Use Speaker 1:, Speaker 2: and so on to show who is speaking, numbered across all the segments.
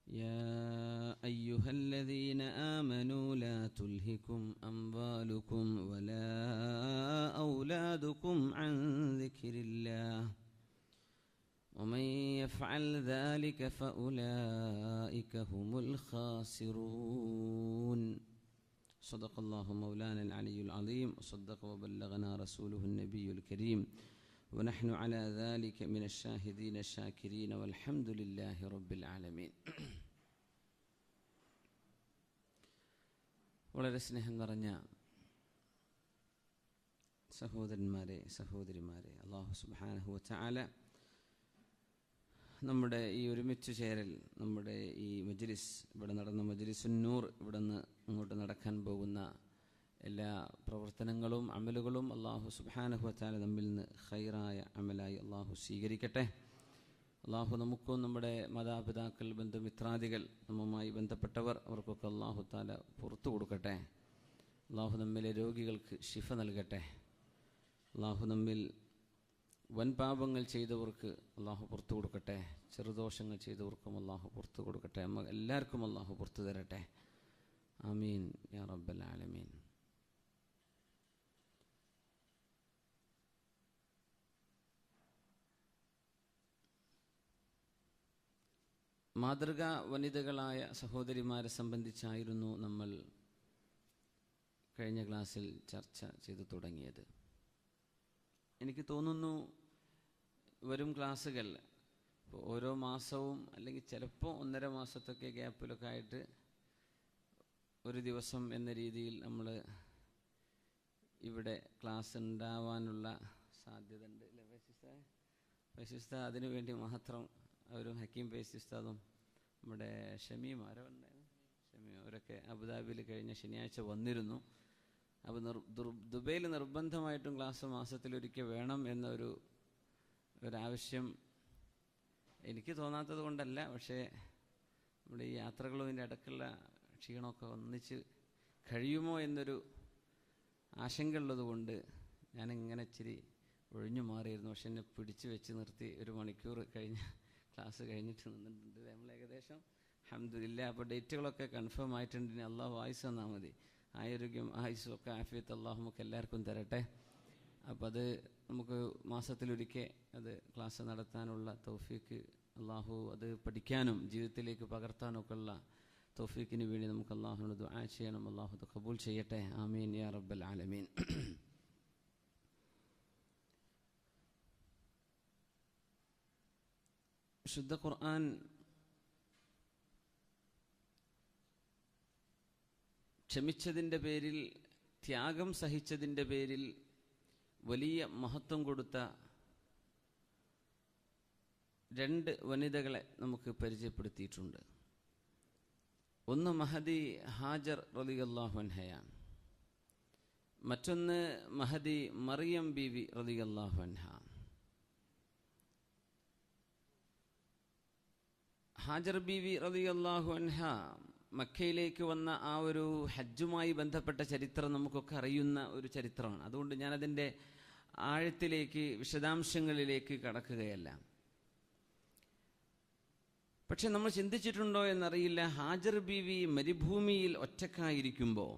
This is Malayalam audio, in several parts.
Speaker 1: يا أيها الذين آمنوا لا تلهكم أموالكم ولا أولادكم عن ذكر الله ومن يفعل ذلك فأولئك هم الخاسرون صدق الله مولانا العلي العظيم وصدق وبلغنا رسوله النبي الكريم ونحن على ذلك من الشاهدين الشاكرين والحمد لله رب العالمين. വളരെ സ്നേഹം നിറഞ്ഞ സഹോദരന്മാരെ സഹോദരിമാരെ, അല്ലാഹു സുബ്ഹാനഹു വ തആല നമ്മുടെ ഈ ഒരുമിച്ച് ചേരൽ, നമ്മുടെ ഈ മജ്ലിസ്, ഇവിടെ നടന്ന മജ്ലിസുൻ നൂർ, ഇവിടെ നിന്ന് അങ്ങോട്ട് നടക്കാൻ പോകുന്ന എല്ലാ പ്രവർത്തനങ്ങളും അമലുകളും അല്ലാഹു സുബ്ഹാനഹു വ തആല നമ്മിൽ നിന്ന് ഖൈറായ അമലായി അല്ലാഹു സ്വീകരിക്കട്ടെ. അല്ലാഹു നമുക്കും നമ്മുടെ മാതാപിതാക്കൾ, ബന്ധുമിത്രാദികൾ, നമ്മുമായി ബന്ധപ്പെട്ടവർ, അവർക്കൊക്കെ അല്ലാഹു തആല പുറത്തു കൊടുക്കട്ടെ. അല്ലാഹു നമ്മിലെ രോഗികൾക്ക് ശിഫ നൽകട്ടെ. അല്ലാഹു നമ്മിൽ വൻപാപങ്ങൾ ചെയ്തവർക്ക് അല്ലാഹു പുറത്തു കൊടുക്കട്ടെ. ചെറുദോഷങ്ങൾ ചെയ്തവർക്കും അല്ലാഹു പുറത്തു കൊടുക്കട്ടെ. എല്ലാവർക്കും അല്ലാഹു പുറത്തു തരട്ടെ. ആമീൻ യാ റബ്ബൽ ആലമീൻ. മാതൃകാ വനിതകളായ സഹോദരിമാരെ സംബന്ധിച്ചായിരുന്നു നമ്മൾ കഴിഞ്ഞ ക്ലാസ്സിൽ ചർച്ച ചെയ്തു തുടങ്ങിയത്. എനിക്ക് തോന്നുന്നു വരും ക്ലാസ്സുകൾ ഇപ്പോൾ ഓരോ മാസവും അല്ലെങ്കിൽ ചിലപ്പോൾ 1.5 മാസത്തൊക്കെ ഗ്യാപ്പിലൊക്കെ ആയിട്ട് ഒരു ദിവസം എന്ന രീതിയിൽ നമ്മൾ ഇവിടെ ക്ലാസ് ഉണ്ടാവാനുള്ള സാധ്യത ഉണ്ട് അല്ലേ ഫൈസിസ്ത? അതിനു വേണ്ടി മാത്രം അവരും ഹക്കീം ഫൈസിസ്താദും നമ്മുടെ ഷമീം അവരൊക്കെ അബുദാബിയിൽ കഴിഞ്ഞ ശനിയാഴ്ച വന്നിരുന്നു. അപ്പോൾ ദുബൈയിൽ നിർബന്ധമായിട്ടും ക്ലാസ് മാസത്തിലൊരിക്കൽ വേണം ഒരാവശ്യം എനിക്ക് തോന്നാത്തത് കൊണ്ടല്ല, പക്ഷേ നമ്മുടെ ഈ യാത്രകളും ഇതിൻ്റെ ഇടയ്ക്കുള്ള ക്ഷീണമൊക്കെ ഒന്നിച്ച് കഴിയുമോ എന്നൊരു ആശങ്ക ഉള്ളത് കൊണ്ട് ഞാനിങ്ങനെ ഇച്ചിരി ഒഴിഞ്ഞു മാറിയിരുന്നു. പക്ഷെ എന്നെ പിടിച്ചു വെച്ച് നിർത്തി 1 മണിക്കൂർ കഴിഞ്ഞ് ക്ലാസ് കഴിഞ്ഞിട്ട് നിന്നിട്ടുണ്ട്. നമ്മൾ ഏകദേശം അൽഹംദുലില്ലാ അപ്പോൾ ഡേറ്റുകളൊക്കെ കൺഫേം ആയിട്ടുണ്ട്. ഇനി അള്ളാഹു ആയുസ് തന്നാൽ മതി. ആരോഗ്യം ആയുസ്സും ഒക്കെ ആഫിയത്ത് അള്ളാഹു നമുക്ക് എല്ലാവർക്കും തരട്ടെ. അപ്പം അത് നമുക്ക് മാസത്തിലൊരിക്കൽ അത് ക്ലാസ് നടത്താനുള്ള തൗഫീക്ക് അള്ളാഹു, അത് പഠിക്കാനും ജീവിതത്തിലേക്ക് പകർത്താനൊക്കെ ഉള്ള തൗഫീക്കിന് വേണ്ടി നമുക്ക് അള്ളാഹുവിനോട് ദുആ ചെയ്യണം. അള്ളാഹു അത് ഖബൂൽ ചെയ്യട്ടെ. ആമീൻ യാ റബ്ബൽ ആലമീൻ. വിശുദ്ധ ഖുർആൻ ക്ഷമിച്ചതിൻ്റെ പേരിൽ, ത്യാഗം സഹിച്ചതിൻ്റെ പേരിൽ വലിയ മഹത്വം കൊടുത്ത 2 വനിതകളെ നമുക്ക് പരിചയപ്പെടുത്തിയിട്ടുണ്ട്. ഒന്ന് മഹദി ഹാജർ റളിയല്ലാഹു അൻഹയാണ്. മറ്റൊന്ന് മഹദി മറിയം ബീവി റളിയല്ലാഹു അൻഹ. ഹാജർ ബീവി റളിയല്ലാഹു അൻഹ മക്കയിലേക്ക് വന്ന ആ ഒരു ഹജ്ജുമായി ബന്ധപ്പെട്ട ചരിത്രം നമുക്കൊക്കെ അറിയുന്ന ഒരു ചരിത്രമാണ്. അതുകൊണ്ട് ഞാനതിൻ്റെ ആഴത്തിലേക്ക്, വിശദാംശങ്ങളിലേക്ക് കടക്കുകയല്ല. പക്ഷെ നമ്മൾ ചിന്തിച്ചിട്ടുണ്ടോ എന്നറിയില്ല, ഹാജർ ബീവി മരുഭൂമിയിൽ ഒറ്റക്കായിരിക്കുമ്പോൾ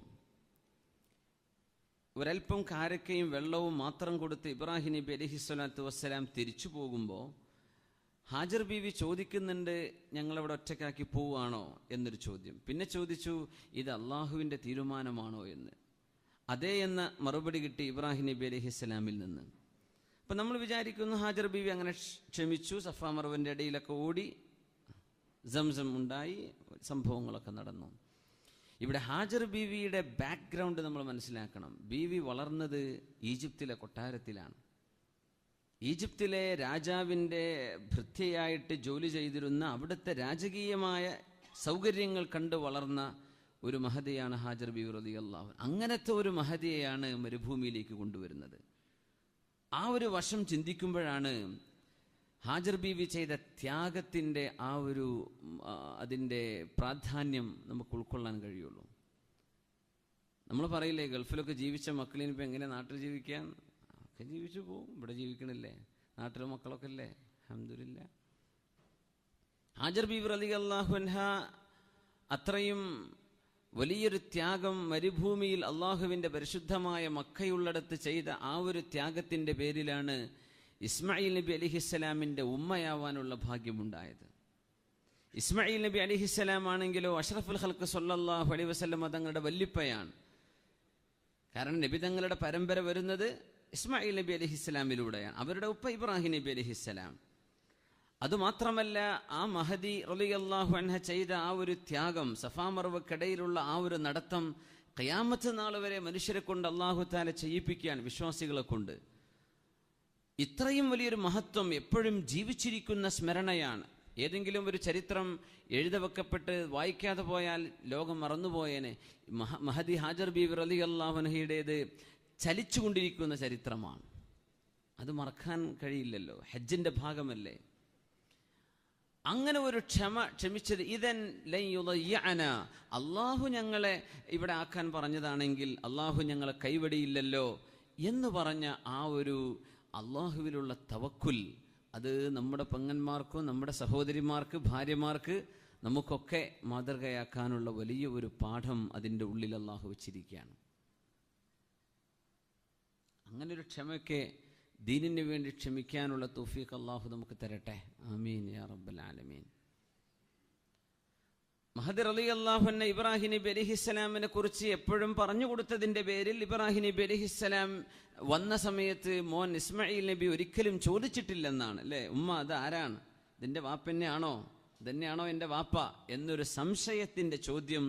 Speaker 1: ഒരൽപ്പം കാരക്കയും വെള്ളവും മാത്രം കൊടുത്ത് ഇബ്രാഹിം നബി അലൈഹിസ്സലാത്തു വസ്സലാം തിരിച്ചു പോകുമ്പോൾ ഹാജർ ബീവി ചോദിക്കുന്നുണ്ട്, ഞങ്ങളവിടെ ഒറ്റക്കാക്കി പോവുകയാണോ എന്നൊരു ചോദ്യം. പിന്നെ ചോദിച്ചു, ഇത് അള്ളാഹുവിൻ്റെ തീരുമാനമാണോ എന്ന്. അതേ എന്ന മറുപടി കിട്ടി ഇബ്രാഹിം നബി അലൈഹിസ്സലാമിൽ നിന്ന്. അപ്പം നമ്മൾ വിചാരിക്കുന്നു ഹാജർ ബീവി അങ്ങനെ ക്ഷമിച്ചു, സഫാ മർവൻ്റെ ഇടയിലൊക്കെ ഓടി, സംസം ഉണ്ടായി, സംഭവങ്ങളൊക്കെ നടന്നു. ഇവിടെ ഹാജർ ബീവിയുടെ ബാക്ക്ഗ്രൗണ്ട് നമ്മൾ മനസ്സിലാക്കണം. ബീവി വളർന്നത് ഈജിപ്തിലെ കൊട്ടാരത്തിലാണ്. ഈജിപ്തിലെ രാജാവിൻ്റെ ഭൃത്യയായിട്ട് ജോലി ചെയ്തിരുന്ന, അവിടുത്തെ രാജകീയമായ സൗകര്യങ്ങൾ കണ്ടു വളർന്ന ഒരു മഹദിയാണ് ഹാജർ ബീവി റളിയല്ലാഹു അൻഹ. അങ്ങനത്തെ ഒരു മഹദിയെയാണ് മരുഭൂമിയിലേക്ക് കൊണ്ടുവരുന്നത്. ആ ഒരു വശം ചിന്തിക്കുമ്പോഴാണ് ഹാജർ ബീവി ചെയ്ത ത്യാഗത്തിൻ്റെ അതിൻ്റെ പ്രാധാന്യം നമുക്ക് ഉൾക്കൊള്ളാൻ കഴിയുള്ളൂ. നമ്മൾ പറയില്ലേ, ഗൾഫിലൊക്കെ ജീവിച്ച മക്കളിനിപ്പോൾ എങ്ങനെ നാട്ടിൽ ജീവിക്കാൻ? ഒക്കെ ജീവിച്ചു പോവും, ഇവിടെ ജീവിക്കണില്ലേ, നാട്ടിലെ മക്കളൊക്കെ അല്ലേ, അൽഹംദുലില്ലാ. ഹാജർ ബീവി റളിയല്ലാഹു അൻഹ അത്രയും വലിയൊരു ത്യാഗം മരുഭൂമിയിൽ അള്ളാഹുവിൻ്റെ പരിശുദ്ധമായ മക്കയുള്ളിടത്ത് ചെയ്ത ആ ഒരു ത്യാഗത്തിൻ്റെ പേരിലാണ് ഇസ്മായിൽ നബി അലിഹിസ്സലാമിൻ്റെ ഉമ്മയാവാനുള്ള ഭാഗ്യമുണ്ടായത്. ഇസ്മായിൽ നബി അലിഹിസ്സലാം ആണെങ്കിലോ അഷ്റഫുൽ ഖൽഖ് സ്വല്ലല്ലാഹു അലൈഹി വസല്ലം തങ്ങളുടെ വല്ലിപ്പയാണ്. കാരണം നബി തങ്ങളുടെ പരമ്പര വരുന്നത് ഇസ്മായിൽ നബി അലിഹിസ്സലാമിലൂടെയാണ്. അവരുടെ ഉപ്പ ഇബ്രാഹിം നബി അലിഹിസ്സലാം. അതുമാത്രമല്ല, ആ മഹദി റളിയല്ലാഹു അൻഹ ചെയ്ത ആ ഒരു ത്യാഗം, സഫാ മർവക്കിടയിലുള്ള ആ ഒരു നടത്തം ഖിയാമത്ത് നാൾ വരെ മനുഷ്യരെ കൊണ്ട് അല്ലാഹു തആല ചെയ്യിപ്പിക്കുകയാണ്, വിശ്വാസികളെ കൊണ്ട്. ഇത്രയും വലിയൊരു മഹത്വം എപ്പോഴും ജീവിച്ചിരിക്കുന്ന സ്മരണയാണ്. ഏതെങ്കിലും ഒരു ചരിത്രം എഴുതവെക്കപ്പെട്ട് വായിക്കാതെ പോയാൽ ലോകം മറന്നുപോയേനെ. മഹദി ഹാജർ ബീവി റളിയല്ലാഹു അൻഹയുടേത് ചലിച്ചുകൊണ്ടിരിക്കുന്ന ചരിത്രമാണ്. അത് മറക്കാൻ കഴിയില്ലല്ലോ, ഹജ്ജിന്റെ ഭാഗമല്ലേ. അങ്ങനെ ഒരു ക്ഷമിച്ചത് ഇദൻ ലൻ യുളയ്യഅന, അള്ളാഹു ഞങ്ങളെ ഇവിടെ ആക്കാൻ പറഞ്ഞതാണെങ്കിൽ അള്ളാഹു ഞങ്ങളെ കൈവടിയില്ലല്ലോ എന്ന് പറഞ്ഞ ആ ഒരു അള്ളാഹുവിലുള്ള തവക്കുൽ, അത് നമ്മുടെ പെങ്ങന്മാർക്കും നമ്മുടെ സഹോദരിമാർക്ക് ഭാര്യമാർക്ക് നമുക്കൊക്കെ മാതൃകയാക്കാനുള്ള വലിയ ഒരു പാഠം അതിൻ്റെ ഉള്ളിൽ അള്ളാഹു വെച്ചിരിക്കുകയാണ്. അങ്ങനൊരു ക്ഷമയൊക്കെ ദീനിന് വേണ്ടി ക്ഷമിക്കാനുള്ള തൗഫീഖ് അള്ളാഹു നമുക്ക് തരട്ടെ. ആമീൻ യാ റബ്ബൽ ആലമീൻ. മഹദി റളിയല്ലാഹു അൻഹു ഇബ്രാഹിം നബി അലൈഹിസ്സലാമിനെ കുറിച്ച് എപ്പോഴും പറഞ്ഞു കൊടുത്തതിൻ്റെ പേരിൽ ഇബ്രാഹിം നബി അലൈഹിസ്സലാം വന്ന സമയത്ത് മോൻ ഇസ്മായിൽ നബി ഒരിക്കലും ചോദിച്ചിട്ടില്ലെന്നാണ്, അല്ലേ? ഉമ്മ അത് ആരാണ്? ഇതിൻ്റെ വാപ്പന്നെയാണോ? ഇതന്നെയാണോ എൻ്റെ വാപ്പ എന്നൊരു സംശയത്തിൻ്റെ ചോദ്യം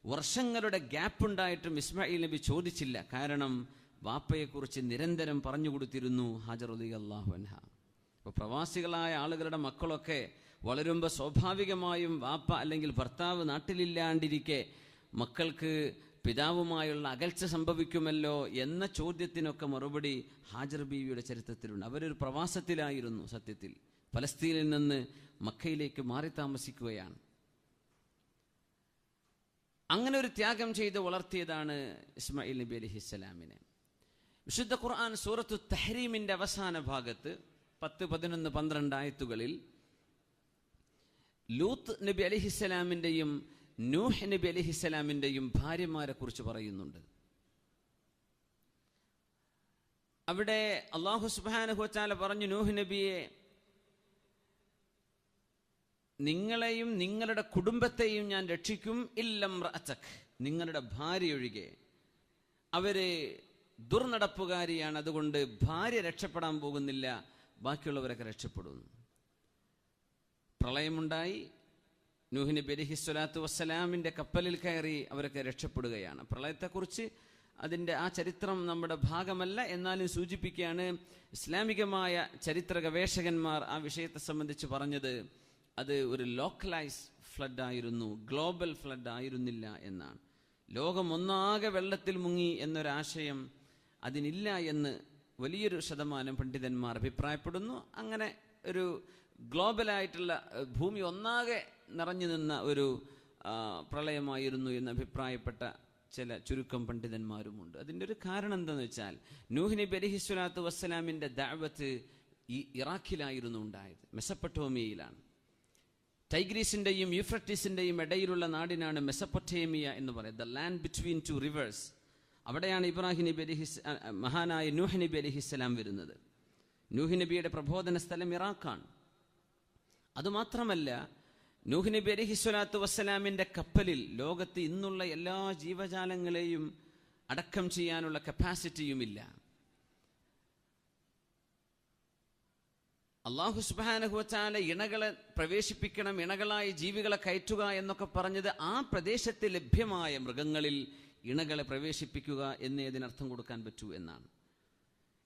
Speaker 1: വർഷങ്ങളുടെ ഗ്യാപ്പ് ഉണ്ടായിട്ടും ഇസ്മായിൽ നബി ചോദിച്ചില്ല. കാരണം വാപ്പയെക്കുറിച്ച് നിരന്തരം പറഞ്ഞു കൊടുത്തിരുന്നു ഹാജർ റളിയല്ലാഹു അൻഹ. അപ്പോൾ പ്രവാസികളായ ആളുകളുടെ മക്കളൊക്കെ വളരുമ്പോൾ സ്വാഭാവികമായും വാപ്പ അല്ലെങ്കിൽ ഭർത്താവ് നാട്ടിലില്ലാണ്ടിരിക്കെ മക്കൾക്ക് പിതാവുമായുള്ള അകൽച്ച സംഭവിക്കുമല്ലോ എന്ന ചോദ്യത്തിനൊക്കെ മറുപടി ഹാജർ ബീവിയുടെ ചരിത്രത്തിലുണ്ട്. അവരൊരു പ്രവാസത്തിലായിരുന്നു. സത്യത്തിൽ ഫലസ്തീനിൽ നിന്ന് മക്കയിലേക്ക് മാറി താമസിക്കുകയാണ്. അങ്ങനെ ഒരു ത്യാഗം ചെയ്ത് വളർത്തിയതാണ് ഇസ്മായിൽ നബി അലൈഹിസ്സലാമിനെ. വിശുദ്ധ ഖുർആൻ സൂറത്തു തഹ്രീമിന്റെ അവസാന ഭാഗത്ത് 10, 11, 12 ആയത്തുകളിൽ ലൂത്ത് നബി അലൈഹിസ്സലാമിൻ്റെയും നൂഹ് നബി അലൈഹിസ്സലാമിൻ്റെയും ഭാര്യമാരെ കുറിച്ച് പറയുന്നുണ്ട്. അവിടെ അല്ലാഹു സുബ്ഹാനഹു വ തആല പറഞ്ഞു, നൂഹ് നബിയെ, നിങ്ങളെയും നിങ്ങളുടെ കുടുംബത്തെയും ഞാൻ രക്ഷിക്കും, ഇല്ലം റഅതക്, നിങ്ങളുടെ ഭാര്യ ഒഴികെ. അവര് ദുർനടപ്പുകാരിയാണ്, അതുകൊണ്ട് ഭാര്യ രക്ഷപ്പെടാൻ പോകുന്നില്ല, ബാക്കിയുള്ളവരൊക്കെ രക്ഷപ്പെടുന്നു. പ്രളയമുണ്ടായി. നൂഹ് നബി അലൈഹിസ്സലാത്തു വസ്സലാമിൻ്റെ കപ്പലിൽ കയറി അവരൊക്കെ രക്ഷപ്പെടുകയാണ്. പ്രളയത്തെക്കുറിച്ച് അതിൻ്റെ ആ ചരിത്രം നമ്മുടെ ഭാഗമല്ല, എന്നാലും സൂചിപ്പിക്കുകയാണ്. ഇസ്ലാമികമായ ചരിത്ര ഗവേഷകന്മാർ ആ വിഷയത്തെ സംബന്ധിച്ച് പറഞ്ഞത് അത് ഒരു ലോക്കലൈസ് ഫ്ലഡ് ആയിരുന്നു, ഗ്ലോബൽ ഫ്ലഡ് ആയിരുന്നില്ല എന്നാണ്. ലോകം ഒന്നാകെ വെള്ളത്തിൽ മുങ്ങി എന്നൊരാശയം അതിനില്ല എന്ന് വലിയൊരു ശതമാനം പണ്ഡിതന്മാർ അഭിപ്രായപ്പെടുന്നു. അങ്ങനെ ഒരു ഗ്ലോബലായിട്ടുള്ള ഭൂമി ഒന്നാകെ നിറഞ്ഞു നിന്ന ഒരു പ്രളയമായിരുന്നു എന്ന് അഭിപ്രായപ്പെട്ട ചില ചുരുക്കം പണ്ഡിതന്മാരുമുണ്ട്. അതിൻ്റെ ഒരു കാരണം എന്താണെന്ന് വെച്ചാൽ, നൂഹ് നബി അലൈഹിസ്സലാത്തു വസ്സലാമിൻ്റെ ദഅവത്ത് ഈ ഇറാഖിലായിരുന്നു ഉണ്ടായത്, മെസപ്പൊട്ടേമിയയിലാണ്. ടൈഗ്രീസിൻ്റെയും യൂഫ്രട്ടീസിൻ്റെയും ഇടയിലുള്ള നാടിനാണ് മെസപ്പൊട്ടേമിയ എന്ന് പറയുന്നത്, ദ ലാൻഡ് ബിറ്റ്വീൻ 2 rivers. അവിടെയാണ് ഇബ്രാഹിം നബി മഹാനായ നൂഹ് നബി അലൈഹിസ്സലാം വരുന്നത്. നൂഹ് നബിയുടെ പ്രബോധന സ്ഥലം ഇറാഖാണ്. അതുമാത്രമല്ല, നൂഹ് നബി അലൈഹിസ്സലാത്തു വസ്സലാമിൻ്റെ കപ്പലിൽ ലോകത്ത് ഇന്നുള്ള എല്ലാ ജീവജാലങ്ങളെയും അടക്കം ചെയ്യാനുള്ള കപ്പാസിറ്റിയുമില്ല. അല്ലാഹു സുബ്ഹാനഹു വ തആല ഇണകളെ പ്രവേശിപ്പിക്കണം, ഇണകളായ ജീവികളെ കയറ്റുക എന്നൊക്കെ പറഞ്ഞത് ആ പ്രദേശത്ത് ലഭ്യമായ മൃഗങ്ങളിൽ ഇണകളെ പ്രവേശിപ്പിക്കുക എന്നേ അതിനർത്ഥം കൊടുക്കാൻ പറ്റൂ എന്നാണ്.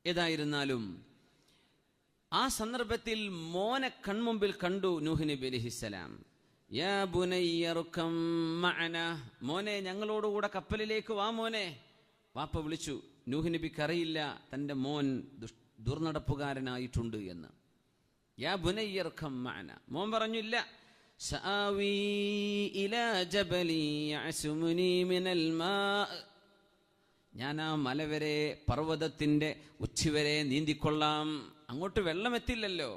Speaker 1: ഏതായിരുന്നാലും ആ സന്ദർഭത്തിൽ മോനെ കൺമുമ്പിൽ കണ്ടു നൂഹ് നബി അലൈഹിസ്സലാം. യാ ബുനയ്യ റുകം മഅന, മോനെ ഞങ്ങളോടുകൂടെ കപ്പലിലേക്ക് വാ മോനെ. വാപ്പ വിളിച്ചു. നൂഹ് നബിക്ക് അറിയില്ല തൻ്റെ മോൻ ദുർനടപ്പുകാരനായിട്ടുണ്ട് എന്ന്. യാ ബുനയ്യ റുകം മഅന, മോൻ പറഞ്ഞു ഇല്ല. സആവി ഇലാ ജബലി യഅസുമുനി മിനൽ മാ, ഞാൻ ആ മല വരെ, പർവ്വതത്തിൻ്റെ ഉച്ചി വരെ നീന്തിക്കൊള്ളാം, അങ്ങോട്ട് വെള്ളം എത്തില്ലല്ലോ.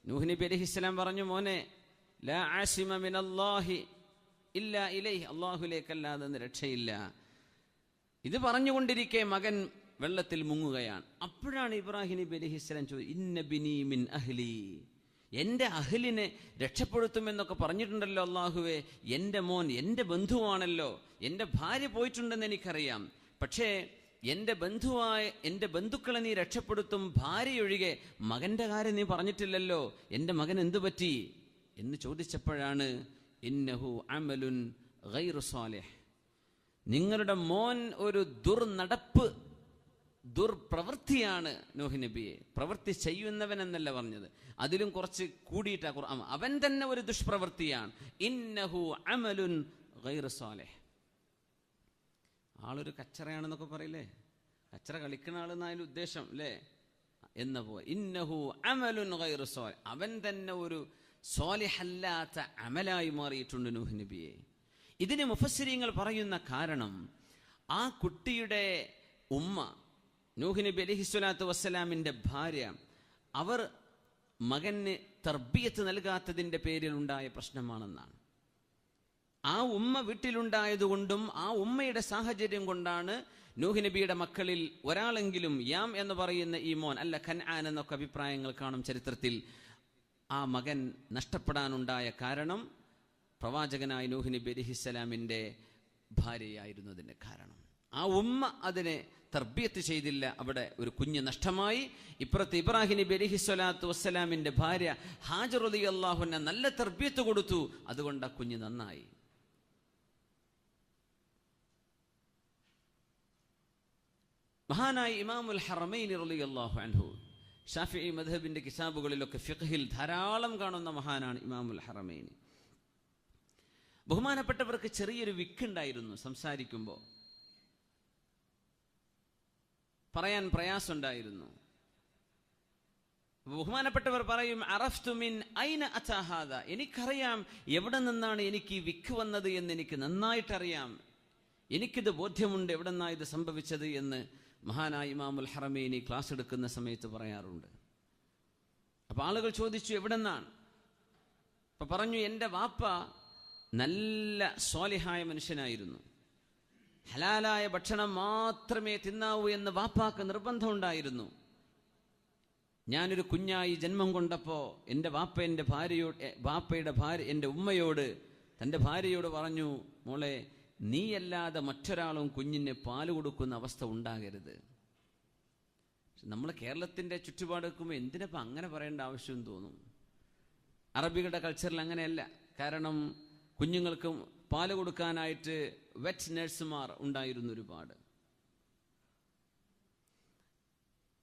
Speaker 1: നൂഹ് നബി അലൈഹിസ്സലാം പറഞ്ഞു, മോനെ ലാ ആസിമ മിനല്ലാഹി ഇല്ലാ ഇലൈഹി, അല്ലാഹുവിലേക്കല്ലാതെ രക്ഷയില്ല. ഇത് പറഞ്ഞുകൊണ്ടിരിക്കെ മകൻ വെള്ളത്തിൽ മുങ്ങുകയാണ്. അപ്പോഴാണ് ഇബ്രാഹിം നബി അലൈഹിസ്സലാം ചോദിച്ചത്, ഇന്ന ബിനി മിൻ അഹ്ലി, എൻ്റെ അഹ്ലിനെ രക്ഷപ്പെടുത്തുമെന്നൊക്കെ പറഞ്ഞിട്ടുണ്ടല്ലോ അല്ലാഹുവേ, എൻ്റെ മോൻ എൻ്റെ ബന്ധുവാണല്ലോ, എൻ്റെ ഭാര്യ പോയിട്ടുണ്ടെന്ന് എനിക്കറിയാം, പക്ഷേ എൻ്റെ ബന്ധുക്കളെ നീ രക്ഷപ്പെടുത്തും, ഭാര്യയൊഴികെ മകൻ്റെ കാര്യം നീ പറഞ്ഞിട്ടില്ലല്ലോ, എൻ്റെ മകൻ എന്തു പറ്റി എന്ന് ചോദിച്ചപ്പോഴാണ് ഇന്നഹു അമലുൻ ഗൈറു സാലിഹ്, നിങ്ങളുടെ മോൻ ഒരു ദുർപ്രവൃത്തിയാണ്. നൂഹ് നബിയെ പ്രവൃത്തി ചെയ്യുന്നവൻ എന്നല്ല പറഞ്ഞത്, അതിലും കുറച്ച് കൂടിയിട്ടാ ഖുർആൻ, അവൻ തന്നെ ഒരു ദുഷ്പ്രവൃത്തിയാണ്. ഇന്നഹു അമലുൻ ഗൈറു സാലിഹ്, ആളൊരു കച്ചറയാണെന്നൊക്കെ പറയില്ലേ, കച്ചറ കളിക്കുന്ന ആളെന്നായാലും ഉദ്ദേശം അല്ലേ എന്ന പോലെ, ഇന്നഹു അമലുൻ ഗൈറു സാലിഹ്, അവൻ തന്നെ ഒരു സ്വാലിഹല്ലാത്ത അമലായി മാറിയിട്ടുണ്ട് നൂഹ് നബിയെ. ഇതിന് മുഫസ്സിരീങ്ങൾ പറയുന്ന കാരണം, ആ കുട്ടിയുടെ ഉമ്മ നൂഹ് നബി അലൈഹിസ്സലാത്തു വസ്സലാമിൻ്റെ ഭാര്യ, അവർ മകന് തർബിയത്ത് നൽകാത്തതിൻ്റെ പേരിൽ ഉണ്ടായ പ്രശ്നമാണെന്നാണ്. ആ ഉമ്മ വീട്ടിലുണ്ടായതുകൊണ്ടും ആ ഉമ്മയുടെ സാഹചര്യം കൊണ്ടാണ് നൂഹ് നബിയുടെ മക്കളിൽ ഒരാളെങ്കിലും യാം എന്ന് പറയുന്ന ഈ മോൻ, അല്ല കൻആൻ എന്നൊക്കെ അഭിപ്രായങ്ങൾ കാണും ചരിത്രത്തിൽ, ആ മകൻ നഷ്ടപ്പെടാനുണ്ടായ കാരണം പ്രവാചകനായ നൂഹ് നബി അലൈഹിസ്സലാമിൻ്റെ ഭാര്യയായിരുന്നതിൻ്റെ കാരണം. ആ ഉമ്മ അതിനെ തർബിയത്ത് ചെയ്തില്ല, അവിടെ ഒരു കുഞ്ഞ് നഷ്ടമായി. ഇപ്പുറത്ത് ഇബ്രാഹിം നബി അലൈഹിസ്സലാത്തു വസ്സലാമിൻ്റെ ഭാര്യ ഹാജർ റളിയല്ലാഹു അൻഹ നല്ല തർബിയത്ത് കൊടുത്തു, അതുകൊണ്ട് ആ കുഞ്ഞ് നന്നായി. മഹാനായ ഇമാമുൽ ഹറമൈൻ റളിയല്ലാഹു അൻഹു, ഷാഫിഈ മദ്ഹബിന്റെ കിതാബുകളിലൊക്കെ ഫിഖ്ഹിൽ ധാരാളം കാണുന്ന മഹാനാണ് ഇമാമുൽ ഹറമൈൻ. ബഹുമാനപ്പെട്ടവർക്ക് ചെറിയൊരു വിക്കുണ്ടായിരുന്നു, സംസാരിക്കുമ്പോൾ പറയാൻ പ്രയാസമുണ്ടായിരുന്നു. ബഹുമാനപ്പെട്ടവർ പറയും, അറഫ്തു മിൻ ഐന അതാ ഹാദാ, എനിക്കറിയാം എവിടെ നിന്നാണ് എനിക്ക് ഈ വിക്ക് വന്നത് എന്ന് എനിക്ക് നന്നായിട്ടറിയാം, എനിക്കിത് ബോധ്യമുണ്ട് എവിടെ നിന്നാണ് ഇത് സംഭവിച്ചത് എന്ന് മഹാനായ ഇമാമുൽ ഹറമൈനി ക്ലാസ് എടുക്കുന്ന സമയത്ത് പറയാറുണ്ട്. അപ്പൊ ആളുകൾ ചോദിച്ചു എവിടെ നിന്നാണ്? അപ്പൊ പറഞ്ഞു, എൻ്റെ വാപ്പ നല്ല സ്വാലിഹായ മനുഷ്യനായിരുന്നു, ഹലാലായ ഭക്ഷണം മാത്രമേ തിന്നാവൂ എന്ന് വാപ്പാക്ക് നിർബന്ധമുണ്ടായിരുന്നു. ഞാനൊരു കുഞ്ഞായി ജന്മം കൊണ്ടപ്പോൾ എൻ്റെ വാപ്പ എൻ്റെ ഉമ്മയോട്, തൻ്റെ ഭാര്യയോട് പറഞ്ഞു, മോളെ നീയല്ലാതെ മറ്റൊരാളും കുഞ്ഞിന് പാല് കൊടുക്കുന്ന അവസ്ഥ ഉണ്ടാകരുത്. നമ്മൾ കേരളത്തിൻ്റെ ചുറ്റുപാട് വെക്കുമ്പോൾ എന്തിനപ്പം അങ്ങനെ പറയേണ്ട ആവശ്യം തോന്നും. അറബികളുടെ കൾച്ചറിൽ അങ്ങനെയല്ല. കാരണം കുഞ്ഞുങ്ങൾക്ക് പാല് കൊടുക്കാനായിട്ട് വെറ്റ് നഴ്സുമാർ ഉണ്ടായിരുന്നു ഒരുപാട്.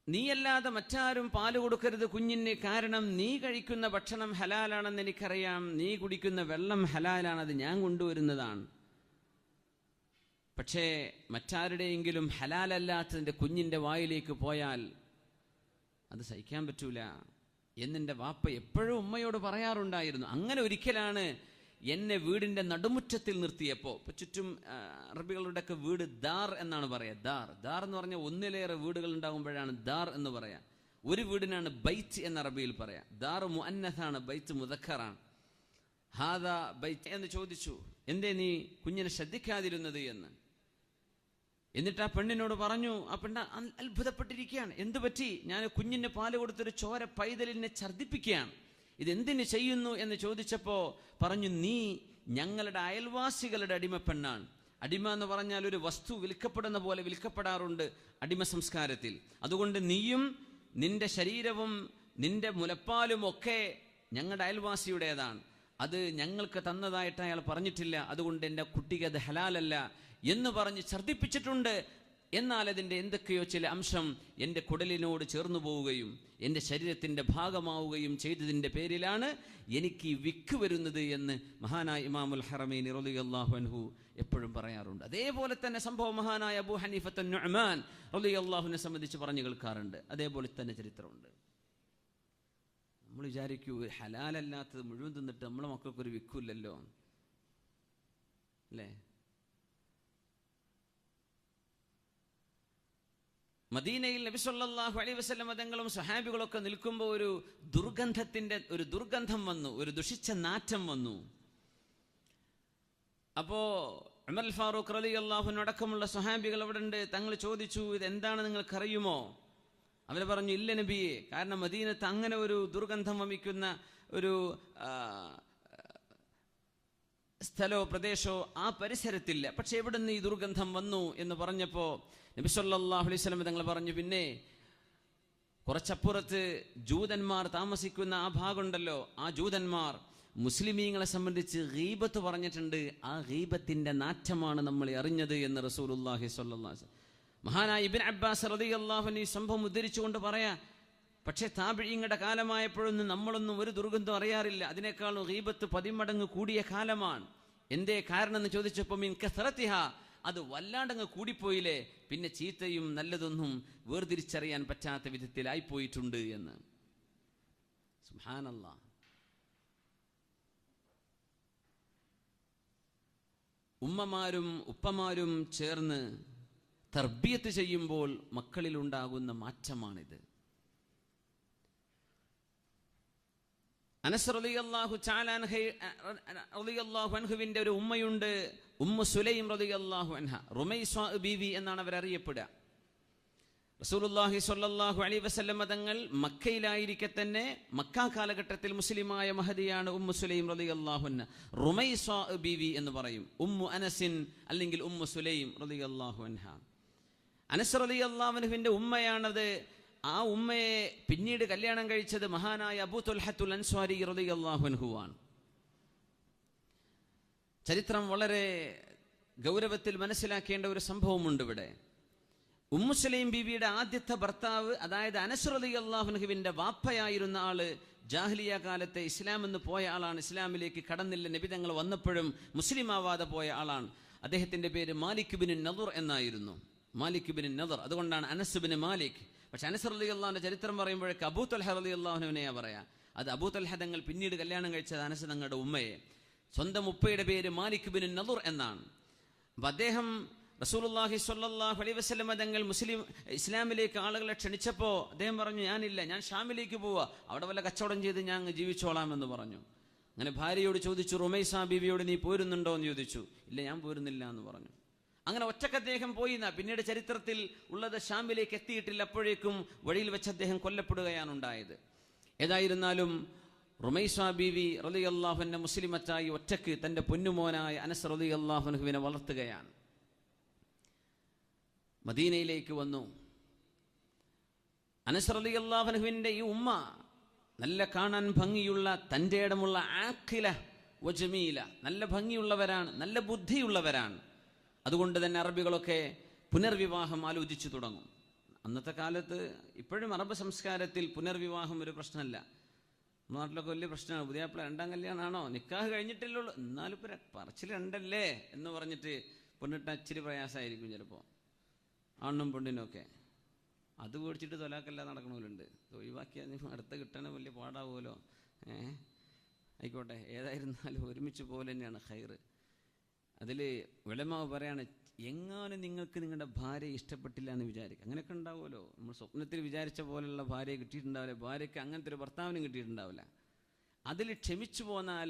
Speaker 1: നീയല്ലാതെ മറ്റാരും പാല് കൊടുക്കരുത് കുഞ്ഞിന്, കാരണം നീ കഴിക്കുന്ന ഭക്ഷണം ഹലാലാണെന്ന് എനിക്കറിയാം, നീ കുടിക്കുന്ന വെള്ളം ഹലാലാണത് ഞാൻ കൊണ്ടുവരുന്നതാണ്, പക്ഷേ മറ്റാരുടെയെങ്കിലും ഹലാലല്ലാത്തതിൻ്റെ കുഞ്ഞിൻ്റെ വായിലേക്ക് പോയാൽ അത് സഹിക്കാൻ പറ്റൂല എന്നെൻ്റെ വാപ്പ എപ്പോഴും ഉമ്മയോട് പറയാറുണ്ടായിരുന്നു. അങ്ങനെ ഒരിക്കലാണ് എന്നെ വീടിൻ്റെ നടുമുറ്റത്തിൽ നിർത്തിയപ്പോൾ, ഇപ്പം ചുറ്റും അറബികളുടെയൊക്കെ വീട് ദാർ എന്നാണ് പറയുക. ദാർ എന്ന് പറഞ്ഞാൽ ഒന്നിലേറെ വീടുകൾ ഉണ്ടാകുമ്പോഴാണ് ദാർ എന്ന് പറയാം. ഒരു വീടിനാണ് ബൈത്ത് എന്ന് അറബിയിൽ പറയാം. ദാർ മുഅന്നസാണ്, ബൈത്ത് മുദക്കറാണ്. ഹാദാ ബൈത്ത് എന്ന് ചോദിച്ചു, എന്തേ നീ കുഞ്ഞിനെ ശ്രദ്ധിക്കാതിരുന്നത് എന്ന്. എന്നിട്ട് ആ പെണ്ണിനോട് പറഞ്ഞു, ആ പെണ്ണ് അത്ഭുതപ്പെട്ടിരിക്കുകയാണ്, എന്തു പറ്റി? ഞാൻ കുഞ്ഞിന് പാല് കൊടുത്തൊരു ചോര പൈതലിനെ ഛർദ്ദിപ്പിക്കുകയാണ്, ഇതെന്തിന് ചെയ്യുന്നു എന്ന് ചോദിച്ചപ്പോൾ പറഞ്ഞു, നീ ഞങ്ങളുടെ അയൽവാസികളുടെ അടിമപ്പെണ്ണാണ്. അടിമ എന്ന് പറഞ്ഞാൽ ഒരു വസ്തു വിൽക്കപ്പെടുന്ന പോലെ വിൽക്കപ്പെടാറുണ്ട് അടിമ സംസ്കാരത്തിൽ. അതുകൊണ്ട് നീയും നിന്റെ ശരീരവും നിന്റെ മുലപ്പാലും ഒക്കെ ഞങ്ങളുടെ അയൽവാസിയുടേതാണ്, അത് ഞങ്ങൾക്ക് തന്നതായിട്ട് അയാൾ പറഞ്ഞിട്ടില്ല, അതുകൊണ്ട് എൻ്റെ കുട്ടിക്ക് അത് ഹലാലല്ല എന്ന് പറഞ്ഞ് ഛർദ്ദിപ്പിച്ചിട്ടുണ്ട്. എന്നാൽ അതിൻ്റെ എന്തൊക്കെയോ ചില അംശം എൻ്റെ കുടലിനോട് ചേർന്നു പോവുകയും എൻ്റെ ശരീരത്തിൻ്റെ ഭാഗമാവുകയും ചെയ്തതിൻ്റെ പേരിലാണ് എനിക്ക് വിക്ക് വരുന്നത് എന്ന് മഹാനായ ഇമാമുൽ ഹറമൈനി റളിയല്ലാഹു അൻഹു എപ്പോഴും പറയാറുണ്ട്. അതേപോലെ തന്നെ സംഭവം മഹാനായ അബൂ ഹനീഫത്ത് നുഅ്മാൻ റളിയല്ലാഹുവിനെ സംബന്ധിച്ച് പറഞ്ഞു കേൾക്കാറുണ്ട്. അതേപോലെ തന്നെ ചരിത്രമുണ്ട്. നമ്മൾ വിചാരിക്കൂ, ഹലാലല്ലാത്തത് മുഴുവൻ തിന്നിട്ട് നമ്മളെ മക്കൾക്കൊരു വിക്കില്ലല്ലോ അല്ലേ? മദീനയിൽ നബി സല്ലല്ലാഹു അലൈഹി വസല്ലം തങ്ങളും സ്വഹാബികളൊക്കെ നിൽക്കുമ്പോൾ ഒരു ദുർഗന്ധം വന്നു, ഒരു ദുഷിച്ച നാറ്റം വന്നു. അപ്പോ ഉമർ ഫാറൂഖ് റളിയല്ലാഹു അൻഹു അടക്കമുള്ള സ്വഹാബികൾ അവിടെ ഉണ്ട്. തങ്ങൾ ചോദിച്ചു, ഇത് എന്താണ് നിങ്ങൾക്കറിയുമോ? അവർ പറഞ്ഞു, ഇല്ല നബിയെ, കാരണം മദീനത്ത് അങ്ങനെ ഒരു ദുർഗന്ധം വമിക്കുന്ന ഒരു സ്ഥലോ പ്രദേശോ ആ പരിസരത്തില്ല. പക്ഷെ എവിടെ നിന്ന് ഈ ദുർഗന്ധം വന്നു എന്ന് പറഞ്ഞപ്പോ നബി സല്ലല്ലാഹു അലൈഹി വസല്ലം തങ്ങൾ പറഞ്ഞു, പിന്നെ കുറച്ചപ്പുറത്ത് ജൂതന്മാർ താമസിക്കുന്ന ആ ഭാഗമുണ്ടല്ലോ, ആ ജൂതന്മാർ മുസ്ലിമീങ്ങളെ സംബന്ധിച്ച് ഗീബത്ത് പറഞ്ഞിട്ടുണ്ട്. ആ ഗീബത്തിന്റെ നാറ്റമാണ് നമ്മൾ അറിഞ്ഞത് എന്ന് റസൂലുള്ളാഹി സ്വല്ലല്ലാഹു അലൈഹി വസല്ലം. മഹാനായ ഇബ്നു അബ്ബാസ് റളിയല്ലാഹു അൻഹു ഈ സംഭവം ഉദ്ധരിച്ചുകൊണ്ട് പറയാ, പക്ഷേ താബിഈങ്ങളുടെ കാലമായപ്പോഴൊന്നും നമ്മളൊന്നും ഒരു ദുർഗന്ധം അറിയാറില്ല. അതിനേക്കാളും ഗീബത്ത് 10 മടങ്ങ് കൂടിയ കാലമാണ്. എന്തേ കാരണം എന്ന് ചോദിച്ചപ്പോൾ മിൻ കസറത്തിഹാ, അത് വല്ലാണ്ടങ്ങ് കൂടിപ്പോയില്ലേ, പിന്നെ ചീത്തയും നല്ലതൊന്നും വേർതിരിച്ചറിയാൻ പറ്റാത്ത വിധത്തിലായിപ്പോയിട്ടുണ്ട് എന്ന്. സുബ്ഹാനല്ലാഹ്. ഉമ്മമാരും ഉപ്പമാരും ചേർന്ന് തർബിയത്ത് ചെയ്യുമ്പോൾ മക്കളിലുണ്ടാകുന്ന മാറ്റമാണിത്. അനസ് റളിയല്ലാഹു അൻഹുവിന്റെ ഒരു ഉമ്മയുണ്ട്, ഉമ്മു സുലൈം റളിയല്ലാഹു അൻഹ. റുമൈസ്വാ ബീവി എന്നാണ് അവരറിയപ്പെടുക. റസൂലുള്ളാഹി സ്വല്ലല്ലാഹു അലൈഹി വസല്ലം തങ്ങൾ മക്കയിലായിരിക്കെ തന്നെ മക്ക കാലഘട്ടത്തിൽ മുസ്ലിമായ മഹദിയാണ് ഉമ്മു സുലൈം റളിയല്ലാഹു അൻഹ. റുമൈസ്വാ ബീവി എന്ന് പറയും, ഉമ്മു അനസിൻ അല്ലെങ്കിൽ ഉമ്മു സുലൈം റളിയല്ലാഹു അൻഹ. അനസ് റളിയല്ലാഹു അൻഹുവിന്റെ ഉമ്മയാണത്. ആ ഉമ്മയെ പിന്നീട് കല്യാണം കഴിച്ചത് മഹാനായ അബൂ തുൽഹത്തുൽ അൻസ്വാരി റളിയല്ലാഹു അൻഹുവാണ്. ചരിത്രം വളരെ ഗൗരവത്തിൽ മനസ്സിലാക്കേണ്ട ഒരു സംഭവമുണ്ട് ഇവിടെ. ഉമ്മു സുലൈം ബീവിയുടെ ആദ്യത്തെ ഭർത്താവ്, അതായത് അനസ് റളിയല്ലാഹു അൻഹുവിന്റെ വാപ്പയായിരുന്ന ആള്, ജാഹിലിയ കാലത്തെ ഇസ്ലാം എന്ന് പോയ ആളാണ്. ഇസ്ലാമിലേക്ക് കടന്നില്ല, നബി തങ്ങൾ വന്നപ്പോഴും മുസ്ലിം ആവാതെ പോയ ആളാണ്. അദ്ദേഹത്തിന്റെ പേര് മാലിക് ബിൻ നദർ എന്നായിരുന്നു. മാലിക് ബിൻ നദർ, അതുകൊണ്ടാണ് അനസ് ബിൻ മാലിക്. പക്ഷെ അനസ് റളിയല്ലാഹുവിന്റെ ചരിത്രം പറയുമ്പോഴേക്ക് അബൂ തൽഹ റളിയല്ലാഹുവിനെയാ പറയാ. അത് അബൂ തൽഹ തങ്ങൾ പിന്നീട് കല്യാണം കഴിച്ചത് അനസ് തങ്ങളുടെ ഉമ്മയെ. സ്വന്തം ഉപ്പയുടെ പേര് മാലിക് ബിൻ നദർ എന്നാണ്. അപ്പൊ അദ്ദേഹം റസൂലുള്ളാഹി സ്വല്ലല്ലാഹു അലൈഹി വസല്ലം തങ്ങൾ ഇസ്ലാമിലേക്ക് ആളുകളെ ക്ഷണിച്ചപ്പോൾ അദ്ദേഹം പറഞ്ഞു, ഞാനില്ല, ഞാൻ ഷാമിലേക്ക് പോവാ, അവിടെ വല്ല കച്ചവടം ചെയ്ത് ഞാൻ ജീവിച്ചോളാം എന്ന് പറഞ്ഞു. അങ്ങനെ ഭാര്യയോട് ചോദിച്ചു, റുമൈസ ബീവിയോട് നീ പോരുന്നുണ്ടോ എന്ന് ചോദിച്ചു. ഇല്ല, ഞാൻ പോരുന്നില്ല എന്ന് പറഞ്ഞു. അങ്ങനെ ഒറ്റക്ക് അദ്ദേഹം പോയി. പിന്നീട് ചരിത്രത്തിൽ ഉള്ളത് ഷാമിലേക്ക് എത്തിയിട്ടില്ല. അപ്പോഴേക്കും വഴിയിൽ വെച്ച് അദ്ദേഹം കൊല്ലപ്പെടുകയാണ് ഉണ്ടായത്. ഏതായിരുന്നാലും റുമൈസ ബീവി റളിയല്ലാഹു അൻഹ മുസ്ലിമത്തായി ഒറ്റക്ക് തന്റെ പൊന്നുമോനായ അനസ് റളിയല്ലാഹു അൻഹുവിനെ വളർത്തുകയാണ്. മദീനയിലേക്ക് വന്നു. അനസ് റളിയല്ലാഹു അൻഹുവിന്റെ ഈ ഉമ്മ നല്ല കാണാൻ ഭംഗിയുള്ള, തന്റെ ഇടമുള്ള ആഖില വജമീല, നല്ല ഭംഗിയുള്ളവരാണ്, നല്ല ബുദ്ധിയുള്ളവരാണ്. അതുകൊണ്ട് തന്നെ അറബികളൊക്കെ പുനർവിവാഹം ആലോചിച്ചു തുടങ്ങും. അന്നത്തെ കാലത്ത് ഇപ്പോഴും അറബ് സംസ്കാരത്തിൽ പുനർവിവാഹം ഒരു പ്രശ്നമല്ല. നാട്ടിലൊക്കെ വലിയ പ്രശ്നമാണ്. പുതിയാപ്പിള 2ാം കല്യാണമാണോ, നിക്കാഹ് കഴിഞ്ഞിട്ടില്ലുള്ളൂ, എന്നാലും ഇപ്പൊ പറച്ചിൽ 2 എന്ന് പറഞ്ഞിട്ട് പെണ്ണിട്ട ഇച്ചിരി പ്രയാസമായിരിക്കും ചിലപ്പോൾ ആണ്ണും പെണ്ണിനൊക്കെ. അത് പേടിച്ചിട്ട് തൊലാക്കല്ല നടക്കണമല്ലുണ്ട്. ഒഴിവാക്കിയാൽ അടുത്ത കിട്ടണ വലിയ പാടാവുമല്ലോ. ആയിക്കോട്ടെ, ഏതായിരുന്നാലും ഒരുമിച്ച് പോലെ തന്നെയാണ് ഖൈറ്. അതിൽ ഉലമാവ് പറയാണ്, എങ്ങാനും നിങ്ങൾക്ക് നിങ്ങളുടെ ഭാര്യയെ ഇഷ്ടപ്പെട്ടില്ല എന്ന് വിചാരിക്കുക. അങ്ങനെയൊക്കെ ഉണ്ടാവുമല്ലോ. നമ്മൾ സ്വപ്നത്തിൽ വിചാരിച്ച പോലുള്ള ഭാര്യയെ കിട്ടിയിട്ടുണ്ടാവില്ല, ഭാര്യയ്ക്ക് അങ്ങനത്തെ ഒരു ഭർത്താവിനും കിട്ടിയിട്ടുണ്ടാവില്ല. അതിൽ ക്ഷമിച്ചു പോന്നാൽ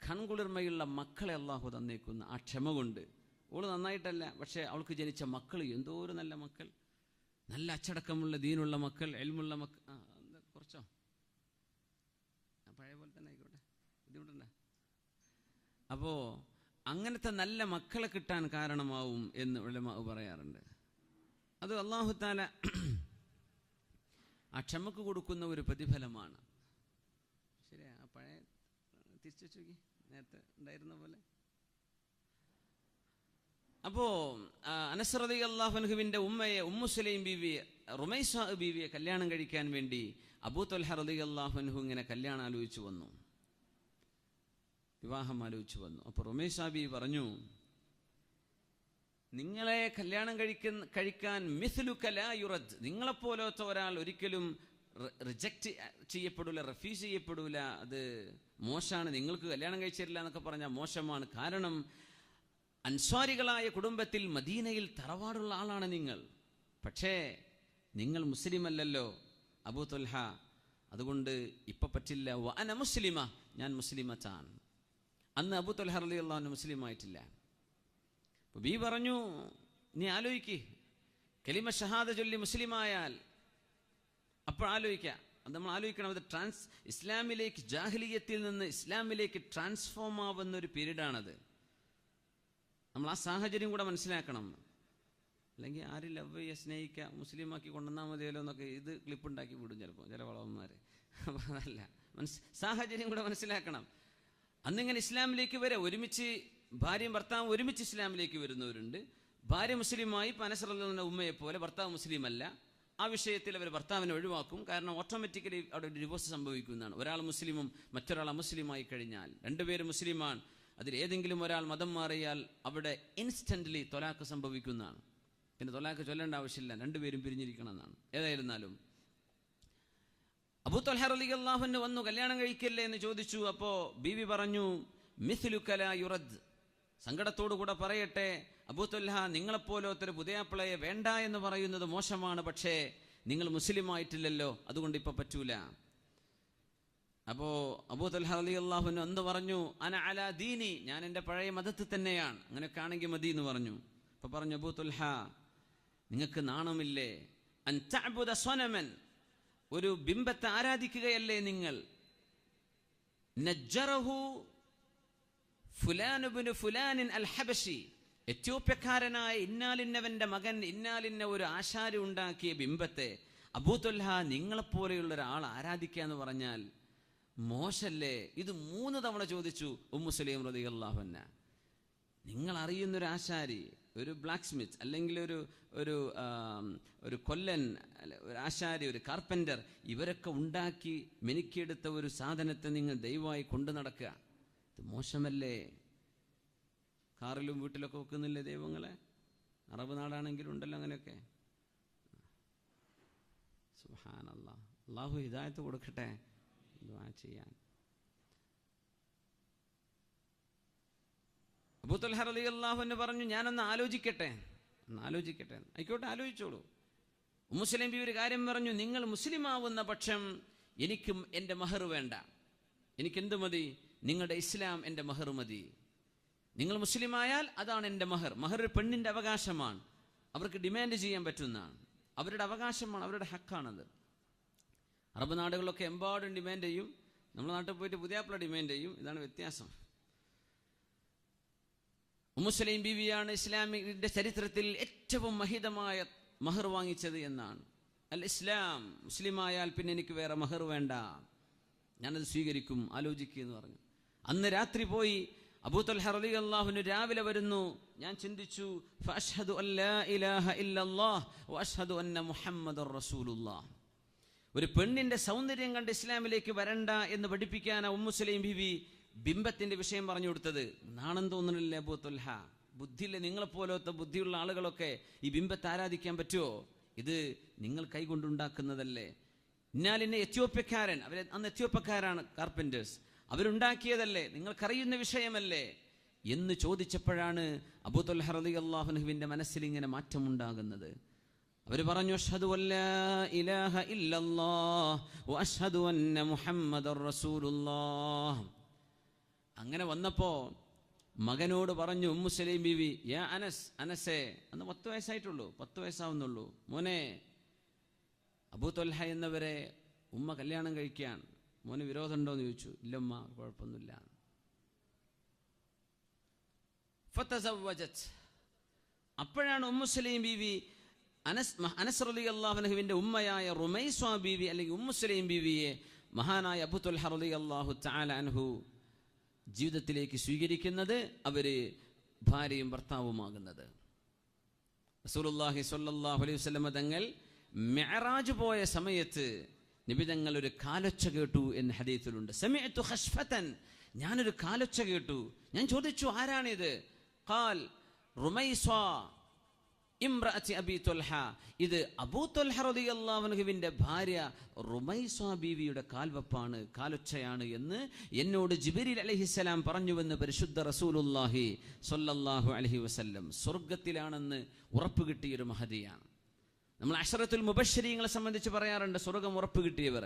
Speaker 1: കൺകുളിർമയുള്ള മക്കളെ അള്ളാഹു തന്നേക്കുന്ന ആ ക്ഷമ കൊണ്ട്. ഓള് നന്നായിട്ടല്ല, പക്ഷെ അവൾക്ക് ജനിച്ച മക്കൾ എന്തോ ഒരു നല്ല മക്കൾ, നല്ല അച്ചടക്കമുള്ള ദീനുള്ള മക്കൾ, എൽമുള്ള മക്കൾ. കുറച്ചോ പഴയ പോലെ തന്നെ ആയിക്കോട്ടെ, ബുദ്ധിമുട്ടുണ്ട. അപ്പോ അങ്ങനത്തെ നല്ല മക്കളെ കിട്ടാൻ കാരണമാവും എന്ന് ഉലമാവ് പറയാറുണ്ട്. അത് അല്ലാഹു തആല ആ ക്ഷമക്ക് കൊടുക്കുന്ന ഒരു പ്രതിഫലമാണ്. ശരിയാ, ആ പഴയ തിരിച്ചു നോക്കി, നേരത്തെ ഉണ്ടായിരുന്ന പോലെ. അപ്പോ അനസ് റളിയല്ലാഹു അൻഹുവിന്റെ ഉമ്മയെ, ഉമ്മു സുലൈം ബീവിയെ, റുമൈസ ബീവിയെ കല്യാണം കഴിക്കാൻ വേണ്ടി അബൂ തൽഹ റളിയല്ലാഹു അൻഹു ഇങ്ങനെ കല്യാണം ആലോചിച്ചു വന്നു, വിവാഹം ആലോചിച്ചു വന്നു. അപ്പൊ റുമൈസ ബീവി പറഞ്ഞു, നിങ്ങളെ കല്യാണം കഴിക്കാൻ മിസ്ലുക ലാ യുറദ്, നിങ്ങളെപ്പോലത്തെ ഒരാൾ ഒരിക്കലും റിജക്റ്റ് ചെയ്യപ്പെടൂല, റെഫ്യൂസ് ചെയ്യപ്പെടൂല. അത് മോശമാണ്, നിങ്ങൾക്ക് കല്യാണം കഴിച്ചിട്ടില്ല എന്നൊക്കെ പറഞ്ഞാൽ മോശമാണ്. കാരണം അൻസ്വാരികളായ കുടുംബത്തിൽ മദീനയിൽ തറവാടുള്ള ആളാണ് നിങ്ങൾ. പക്ഷേ നിങ്ങൾ മുസ്ലിം അല്ലല്ലോ അബൂ ത്വൽഹ, അതുകൊണ്ട് ഇപ്പം പറ്റില്ല. വഅന മുസ്ലിമ, ഞാൻ മുസ്ലിമത്താണ്. അന്ന് അബൂ ത്വൽഹ റളിയല്ലാഹു അൻഹു മുസ്ലിം ആയിട്ടില്ല. അപ്പോൾ ബി പറഞ്ഞു, നീ ആലോചിക്ക്, കലിമ ഷഹാദ ചൊല്ലി മുസ്ലിമായാൽ അപ്പോൾ ആലോചിക്കാം. അത് നമ്മൾ ആലോചിക്കണം. അത് ഇസ്ലാമിലേക്ക്, ജാഹിലിയത്തിൽ നിന്ന് ഇസ്ലാമിലേക്ക് ട്രാൻസ്ഫോം ആവുന്ന ഒരു പീരീഡാണത്. നമ്മൾ ആ സാഹചര്യം കൂടെ മനസ്സിലാക്കണം. അല്ലെങ്കിൽ ആരും ലവ് ചെയ്യുക, സ്നേഹിക്കുക, മുസ്ലിമാക്കി കൊണ്ടുവന്നാൽ മതിയല്ലോ എന്നൊക്കെ ഇത് ക്ലിപ്പുണ്ടാക്കി വിടും ചിലപ്പോൾ ചില വളവന്മാർ. അപ്പോൾ അതല്ല, സാഹചര്യം കൂടെ മനസ്സിലാക്കണം. അന്നിങ്ങനെ ഇസ്ലാമിലേക്ക് വരെ ഒരുമിച്ച് ഭാര്യയും ഭർത്താവും ഒരുമിച്ച് ഇസ്ലാമിലേക്ക് വരുന്നവരുണ്ട്. ഭാര്യ മുസ്ലിമായി, അനസ് റളിയല്ലാഹു ഉമ്മയെ പോലെ ഭർത്താവ് മുസ്ലിം അല്ല. ആ വിഷയത്തിൽ അവർ ഭർത്താവിനെ ഒഴിവാക്കും. കാരണം ഓട്ടോമാറ്റിക്കലി അവിടെ ഒരു ഡിവോഴ്സ് സംഭവിക്കുന്നതാണ്. ഒരാൾ മുസ്ലിമും മറ്റൊരാൾ അമുസ്ലിമായി കഴിഞ്ഞാൽ, രണ്ടുപേരും മുസ്ലിമാണ്, അതിലേതെങ്കിലും ഒരാൾ മതം മാറിയാൽ അവിടെ ഇൻസ്റ്റൻ്റ്ലി തൊലാക്ക് സംഭവിക്കുന്നതാണ്. പിന്നെ തൊലാക്ക് ചൊല്ലേണ്ട ആവശ്യമില്ല, രണ്ടുപേരും പിരിഞ്ഞിരിക്കണം എന്നാണ്. ഏതായിരുന്നാലും അബൂ ത്വൽഹ റളിയല്ലാഹു അൻഹു വന്നു, കല്യാണം കഴിക്കല്ലേ എന്ന് ചോദിച്ചു. അപ്പോൾ ബീവി പറഞ്ഞു, മിസ്ലുക ലാ യുറദ്, സങ്കടത്തോടുകൂടെ പറയട്ടെ അബൂ ത്വൽഹ, നിങ്ങളെപ്പോലൊത്തൊരു പുതിയാപ്പിളയെ വേണ്ട എന്ന് പറയുന്നത് മോശമാണ്, പക്ഷേ നിങ്ങൾ മുസ്ലിം ആയിട്ടില്ലല്ലോ, അതുകൊണ്ട് ഇപ്പം പറ്റൂല. അപ്പോൾ അബൂ ത്വൽഹ റളിയല്ലാഹു അൻഹു എന്ത് പറഞ്ഞു? അന അലാ ദീനി, ഞാൻ എൻ്റെ പഴയ മതത്തിൽ തന്നെയാണ്, അങ്ങനെയൊക്കെ ആണെങ്കിൽ മതി എന്ന് പറഞ്ഞു. അപ്പോൾ പറഞ്ഞു, അബൂ ത്വൽഹ, നിങ്ങൾക്ക് നാണമില്ലേ? അൻ തഅബുദ സ്വനമൻ, ഒരു ബിംബത്തെ ആരാധിക്കുകയല്ലേ നിങ്ങൾ? നജ്ജറഹു ഫുലാൻ ഇബ്നു ഫുലാൻ അൽ ഹബശി, എത്യോപ്യക്കാരനായ ഇന്നാലിന്നവന്റെ മകൻ ഇന്നാലിന്ന ഒരു ആശാരി ഉണ്ടാക്കിയ ബിംബത്തെ അബൂ ത്വൽഹ നിങ്ങളെപ്പോലെയുള്ള ഒരാൾ ആരാധിക്കുക എന്ന് പറഞ്ഞാൽ മോശല്ലേ? ഇത് 3 തവണ ചോദിച്ചു ഉമ്മു സുലൈം റളിയല്ലാഹു അൻഹ. നിങ്ങൾ അറിയുന്നൊരു ആശാരി, ഒരു ബ്ലാക്ക് സ്മിത്ത്, അല്ലെങ്കിൽ ഒരു കൊല്ലൻ, ഒരു ആശാരി, ഒരു കാർപ്പൻ്റർ, ഇവരൊക്കെ ഉണ്ടാക്കി മെനുക്കിയെടുത്ത ഒരു സാധനത്തെ നിങ്ങൾ ദൈവമായി കൊണ്ടു നടക്കുക, ഇത് മോശമല്ലേ? കാറിലും വീട്ടിലൊക്കെ വെക്കുന്നില്ലേ ദൈവങ്ങളെ? അറബ് നാടാണെങ്കിലും ഉണ്ടല്ലോ അങ്ങനെയൊക്കെ. സുബ്ഹാനല്ലാഹ്, അല്ലാഹു ഹിദായത്ത് കൊടുക്കട്ടെ ദുആ ചെയ്യാൻ. അബൂ ത്വൽഹ റളിയല്ലാഹു അൻഹു പറഞ്ഞു, ഞാനൊന്ന് ആലോചിക്കട്ടെ. ആയിക്കോട്ടെ, ആലോചിച്ചോളൂ. ഉമ്മു സുലൈം ബീവി ഒരു കാര്യം പറഞ്ഞു, നിങ്ങൾ മുസ്ലിം ആവുന്ന പക്ഷം എനിക്കും എൻ്റെ മഹർ വേണ്ട, എനിക്കെന്ത് മതി? നിങ്ങളുടെ ഇസ്ലാം എൻ്റെ മഹർ മതി. നിങ്ങൾ മുസ്ലിമായാൽ അതാണ് എൻ്റെ മഹർ. മഹർ ഒരു പെണ്ണിൻ്റെ അവകാശമാണ്, അവർക്ക് ഡിമാൻഡ് ചെയ്യാൻ പറ്റുന്നതാണ്, അവരുടെ അവകാശമാണ്, അവരുടെ ഹക്കാണത്. അറബ് നാടുകളിലൊക്കെ എമ്പാടും ഡിമാൻഡ് ചെയ്യും, നമ്മുടെ നാട്ടിൽ പോയിട്ട് പുതിയാപ്പിള ഡിമാൻഡ് ചെയ്യും. ഇതാണ് വ്യത്യാസം. ഉമ്മു സുലൈം ബീവിയാണ് ഇസ്ലാമിന്റെ ചരിത്രത്തിൽ ഏറ്റവും മഹിതമായ മഹർ വാങ്ങിച്ചത് എന്നാണ്. അൽ ഇസ്ലാം, മുസ്ലിമായാൽ പിന്നെ എനിക്ക് വേറെ മഹർ വേണ്ട, ഞാനത് സ്വീകരിക്കും, ആലോചിക്കുക എന്ന് പറഞ്ഞു. അന്ന് രാത്രി പോയി അബൂ ത്വൽഹ റളിയല്ലാഹു അൻഹു രാവിലെ വരുന്നു. ഞാൻ ചിന്തിച്ചു, ഫഅശ്ഹദു അല്ലാ ഇലാഹ ഇല്ലല്ലാഹ് വഅശ്ഹദു അന്ന മുഹമ്മദർ റസൂലുള്ളാഹ്. ഒരു പെണ്ണിന്റെ സൗന്ദര്യം കണ്ട് ഇസ്ലാമിലേക്ക് വരണ്ട എന്ന് പഠിപ്പിക്കാനാ ഉമ്മു സുലൈം ബീവി ബിംബത്തിന്റെ വിഷയം പറഞ്ഞു കൊടുത്തത്. നാണം തോന്നണില്ലേ അബൂ ത്വൽഹ? ബുദ്ധിയില്ലേ? നിങ്ങളെപ്പോലത്തെ ബുദ്ധിയുള്ള ആളുകളൊക്കെ ഈ ബിംബത്തെ ആരാധിക്കാൻ പറ്റുമോ? ഇത് നിങ്ങൾ കൈകൊണ്ടുണ്ടാക്കുന്നതല്ലേ. ഇന്നാലിന്നെ എത്യോപ്യക്കാരൻ, അവർ അന്ന് എത്യോപ്യക്കാരാണ് കാർപ്പൻറ്റേഴ്സ്, അവരുണ്ടാക്കിയതല്ലേ, നിങ്ങൾക്കറിയുന്ന വിഷയമല്ലേ എന്ന് ചോദിച്ചപ്പോഴാണ് അബൂ ത്വൽഹ റളിയല്ലാഹു അൻഹുവിന്റെ മനസ്സിൽ ഇങ്ങനെ മാറ്റമുണ്ടാകുന്നത്. അവർ പറഞ്ഞു, അശ്ഹദു അല്ലാ ഇലാഹ ഇല്ലല്ലാഹ് വഅശ്ഹദു അന്ന മുഹമ്മദർ റസൂലുള്ളാഹ്. അങ്ങനെ വന്നപ്പോ മകനോട് പറഞ്ഞു ഉമ്മു സുലൈം ബീവി, യാ അനസ്, അനസേ, അന്ന് 10 വയസ്സായിട്ടുള്ളൂ, 10 വയസ്സാവുന്നുള്ളൂ, മോനെ, അബൂ ത്വൽഹ എന്നവരെ ഉമ്മ കല്യാണം കഴിക്കാൻ മോന് വിരോധമുണ്ടോ എന്ന് ചോദിച്ചു. ഇല്ലമ്മ, കുഴപ്പമൊന്നുമില്ല. ഫതസവ്വജത്, അപ്പോഴാണ് ഉമ്മു സുലൈം ബീവി അനസ് റളിയല്ലാഹു അൻഹുവിന്റെ ഉമ്മയായ റുമൈസ ബീവി അല്ലെങ്കിൽ ഉമ്മു സുലൈം ബീവിയെ മഹാനായ അബൂ ത്വൽഹ റളിയല്ലാഹു തആല അൻഹു ജീവിതത്തിലേക്ക് സ്വീകരിക്കുന്നത്, അവര് ഭാര്യയും ഭർത്താവുമാകുന്നത്. റസൂലുള്ളാഹി സ്വല്ലല്ലാഹു അലൈഹി വസല്ലം തങ്ങൾ മിഅ്റാജ് പോയ സമയത്ത് നബി തങ്ങൾ ഒരു കാലൊച്ച കേട്ടു എന്ന് ഹദീസിലുണ്ട്. സമിഅ്തു ഖശ്ഫതൻ, ഞാനൊരു കാലൊച്ച കേട്ടു. ഞാൻ ചോദിച്ചു, ആരാണിത്? ഖാൽ റുമൈസ ഇംറഅത്തി അബീ ത്വൽഹ, ഇത് അബൂ ത്വൽഹ റളിയല്ലാഹു അൻഹുവിന്റെ ഭാര്യ റുമൈസ ബീവിയുടെ കാൽവപ്പാണ്, കാലൊച്ചയാണ് എന്ന് എന്നോട് ജിബ്രീൽ അലൈഹിസ്സലാം പറഞ്ഞുവെന്ന് പരിശുദ്ധ റസൂലുള്ളാഹി സ്വല്ലല്ലാഹു അലൈഹി വസല്ലം. സ്വർഗത്തിലാണെന്ന് ഉറപ്പ് കിട്ടിയൊരു മഹദിയാണ്. നമ്മൾ അശറത്തുൽ മുബശ്ശരീങ്ങളെ സംബന്ധിച്ച് പറയാറുണ്ട്, സ്വർഗം ഉറപ്പ് കിട്ടിയവർ.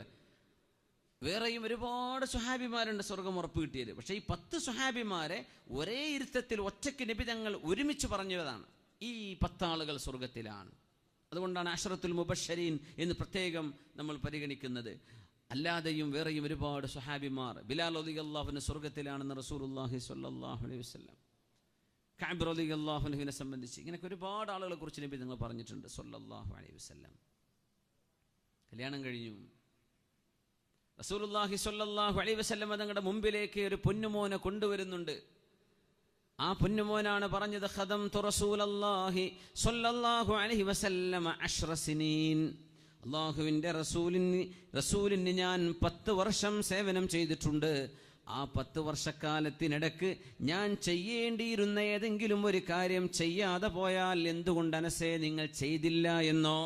Speaker 1: വേറെയും ഒരുപാട് സ്വഹാബിമാരുണ്ട് സ്വർഗം ഉറപ്പ് കിട്ടിയത്. പക്ഷേ ഈ 10 സ്വഹാബിമാരെ ഒരേ ഇരുത്തത്തിൽ ഒറ്റയ്ക്ക് നബി തങ്ങൾ ഒരുമിച്ച് പറഞ്ഞതാണ്, ഈ 10 ആളുകൾ സ്വർഗത്തിലാണ്. അതുകൊണ്ടാണ് അശറത്തുൽ മുബശ്ശരീൻ എന്ന് പ്രത്യേകം നമ്മൾ പരിഗണിക്കുന്നത്. അല്ലാതെയും വേറെയും ഒരുപാട് സ്വഹാബിമാർ, ബിലാൽ റളിയല്ലാഹു അൻഹു സ്വർഗത്തിലാണെന്ന് റസൂലുള്ളാഹി സ്വല്ലല്ലാഹു അലൈഹി വസല്ലം, കഅബ് റളിയല്ലാഹു അൻഹുവിനെ സംബന്ധിച്ച് ഇങ്ങനെയൊക്കെ ഒരുപാട് ആളുകളെ കുറിച്ച് നബി തങ്ങൾ പറഞ്ഞിട്ടുണ്ട് സ്വല്ലല്ലാഹു അലൈഹി വസല്ലം. കല്യാണം കഴിഞ്ഞു. റസൂലുള്ളാഹി സ്വല്ലല്ലാഹു അലൈഹി വസല്ലം തങ്ങളുടെ മുമ്പിലേക്ക് ഒരു പൊന്നുമോനെ കൊണ്ടുവരുന്നുണ്ട്. ആ പൊന്നുമോനാണ് പറഞ്ഞത്, ഖദംതു റസൂലല്ലാഹി സ്വല്ലല്ലാഹു അലൈഹി വസല്ലം 10 സിനീൻ. അല്ലാഹുവിൻ്റെ റസൂലിന് ഞാൻ 10 വർഷം സേവനം ചെയ്തിട്ടുണ്ട്. ആ 10 വർഷക്കാലത്തിനിടക്ക് ഞാൻ ചെയ്യേണ്ടിയിരുന്ന ഏതെങ്കിലും ഒരു കാര്യം ചെയ്യാതെ പോയാൽ എന്തുകൊണ്ട് അനസേ നിങ്ങൾ ചെയ്തില്ല എന്നോ,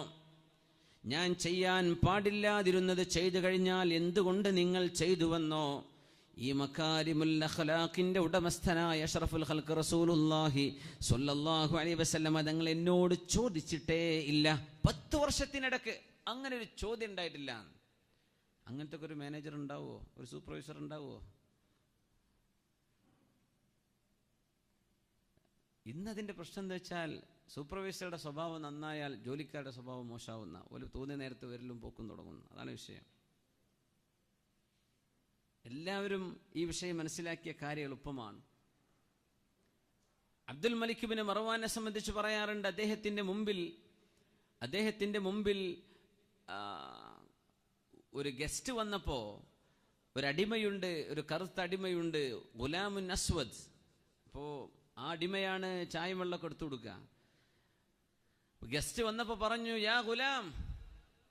Speaker 1: ഞാൻ ചെയ്യാൻ പാടില്ലാതിരുന്നത് ചെയ്തു കഴിഞ്ഞാൽ എന്തുകൊണ്ട് നിങ്ങൾ ചെയ്തുവെന്നോ, ഈ മക്കാരിമുൽ അഖ്ലാഖിന്റെ ഉടമസ്ഥനായ അഷ്റഫുൽ ഖൽഖ് റസൂലുള്ളാഹി സ്വല്ലല്ലാഹു അലൈഹി വസല്ലം തങ്ങൾ എന്നോട് ചോദിച്ചിട്ടേ ഇല്ല. 10 വർഷത്തിനിടക്ക് അങ്ങനെ ഒരു ചോദ്യം ഉണ്ടായിട്ടില്ല. അങ്ങനത്തെ ഒരു മാനേജർ ഉണ്ടാവുമോ? ഒരു സൂപ്പർവൈസർ ഉണ്ടാവുമോ? ഇന്നതിൻ്റെ പ്രശ്നം എന്താ വെച്ചാൽ, സൂപ്പർവൈസറുടെ സ്വഭാവം നന്നായാൽ ജോലിക്കാരുടെ സ്വഭാവം മോശമാവുന്ന ഒരു തോന്നിയ നേരത്തെ വരലും പോക്കും തുടങ്ങുന്നു. അതാണ് വിഷയം. എല്ലാവരും ഈ വിഷയം മനസ്സിലാക്കിയ കാര്യം എളുപ്പമാണ്. അബ്ദുൽ മലിക് ഇബ്നു മർവാനെ സംബന്ധിച്ച് പറയാറുണ്ട്, അദ്ദേഹത്തിൻ്റെ മുമ്പിൽ ഒരു ഗസ്റ്റ് വന്നപ്പോൾ ഒരു അടിമയുണ്ട്, ഒരു കറുത്ത അടിമയുണ്ട്, ഗുലാമുൻ അസ്വദ്. അപ്പോൾ ആ അടിമയാണ് ചായയും വെള്ളമൊക്കെ എടുത്തു കൊടുക്കുക. ഗസ്റ്റ് വന്നപ്പോൾ പറഞ്ഞു, യാ ഗുലാം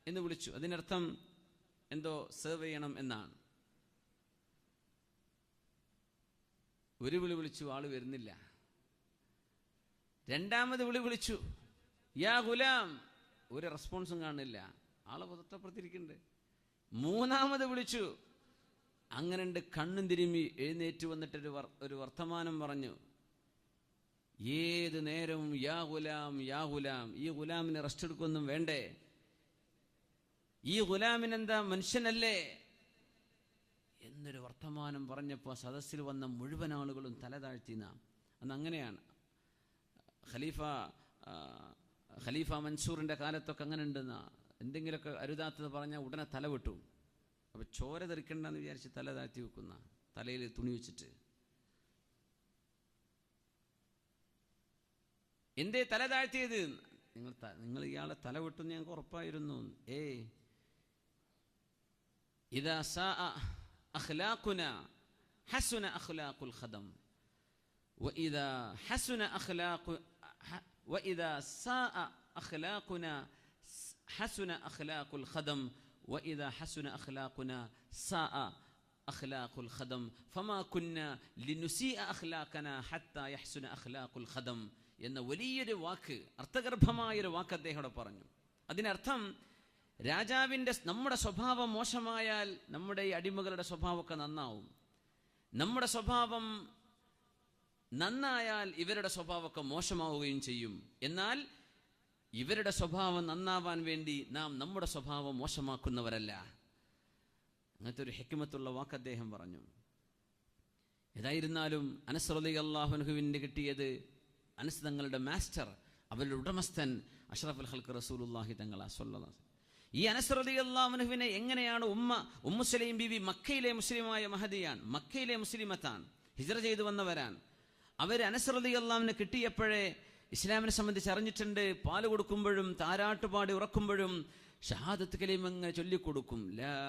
Speaker 1: എന്ന് വിളിച്ചു. അതിനർത്ഥം എന്തോ സെർവ് ചെയ്യണം എന്നാണ്. ഒരു വിളി വിളിച്ചു, ആള് വരുന്നില്ല. രണ്ടാമത് വിളിച്ചു, യാ ഗുലാം, ഒരു റെസ്പോൺസും കാണില്ല, ആളെ പുറത്തപ്പുറത്തിരിക്കുന്നുണ്ട്. മൂന്നാമത് വിളിച്ചു, അങ്ങനെയുണ്ട്. കണ്ണും തിരുമ്മി എഴുന്നേറ്റ് വന്നിട്ടൊരു വർത്തമാനം പറഞ്ഞു, ഏത് നേരവും യാ ഗുലാം യാ ഗുലാം, ഈ ഗുലാമിന് റെസ്റ്റ് എടുക്കൊന്നും വേണ്ടേ, ഈ ഗുലാമിനെന്താ മനുഷ്യനല്ലേ എന്നൊരു വർത്തമാനം പറഞ്ഞപ്പോൾ സദസ്സിൽ വന്ന മുഴുവൻ ആളുകളും തല താഴ്ത്തിന. അന്ന് അങ്ങനെയാണ്. ഖലീഫ മൻസൂറിൻ്റെ കാലത്തൊക്കെ അങ്ങനെ ഉണ്ടെന്ന, എന്തെങ്കിലുമൊക്കെ അരുതാത്തത് പറഞ്ഞാൽ ഉടനെ തല വെട്ടു. അപ്പോൾ ചോര തെറിക്കണ്ടെന്ന് വിചാരിച്ച് തല താഴ്ത്തി വെക്കുന്ന, തലയിൽ തുണി വെച്ചിട്ട്. എന്തേ തല താഴ്ത്തിയത്? നിങ്ങൾ ഇയാളെ തല വെട്ടുന്ന ഞങ്ങൾക്ക് ഉറപ്പായിരുന്നു. ഇദാ സാഅ അഖ്ലാഖുനാ ഹസുന അഖ്ലാഖുൽ ഖദം വഇദാ സാഅ അഖ്ലാഖുനാ ഹസുന അഖ്ലാഖുൽ ഖദം വഇദാ ഹസുന അഖ്ലാഖുനാ സാഅ അഖ്ലാഖുൽ ഖദം ഫമാ കുന്നാ ലിനുസീഅ അഖ്ലാഖനാ ഹത്താ യഹ്സുന അഖ്ലാഖുൽ ഖദം എന്ന വലിയൊരു വാക്ക്, അർത്ഥഗർഭമായൊരു വാക്ക് അദ്ദേഹം പറഞ്ഞു. അതിനർത്ഥം നമ്മുടെ സ്വഭാവം മോശമായാൽ നമ്മുടെ ഈ അടിമകളുടെ സ്വഭാവമൊക്കെ നന്നാവും. നമ്മുടെ സ്വഭാവം നന്നായാൽ ഇവരുടെ സ്വഭാവമൊക്കെ മോശമാവുകയും ചെയ്യും. എന്നാൽ ഇവരുടെ സ്വഭാവം നന്നാവാൻ വേണ്ടി നാം നമ്മുടെ സ്വഭാവം മോശമാക്കുന്നവരല്ല. അങ്ങനത്തെ ഒരു ഹിക്മത്തുള്ള വാക്ക് അദ്ദേഹം പറഞ്ഞു. ഏതായിരുന്നാലും അനസ് റളിയല്ലാഹു അൻഹുവിന് കിട്ടിയത്, അനസ് തങ്ങളുടെ മാസ്റ്റർ, അവരുടെ ഉടമസ്ഥൻ അഷ്റഫുൽ ഖൽഖ് റസൂലുള്ളാഹി തങ്ങളാ സ്വല്ലല്ലാഹു അലൈഹി വസല്ലം. ഈ അനസ് റളിയല്ലാഹു അൻഹുവിനെ എങ്ങനെയാണ് ഉമ്മു സലീം ബീവി, മക്കയിലെ മുസ്ലിമായ മഹദിയാണ്, മക്കയിലെ മുസ്ലിമത്താണ്, ഹിജ്റ ചെയ്തു വന്നവരാണ്. അവർ അനസ് റളിയല്ലാഹു അൻഹുവിനെ കിട്ടിയപ്പോഴേ ഇസ്ലാമിനെ സംബന്ധിച്ച് അറിഞ്ഞിട്ടുണ്ട്. പാല് കൊടുക്കുമ്പോഴും താരാട്ടുപാടി ഉറക്കുമ്പോഴും ഷഹാദത്ത് കലിമ ചൊല്ലിക്കൊടുക്കും. ലാ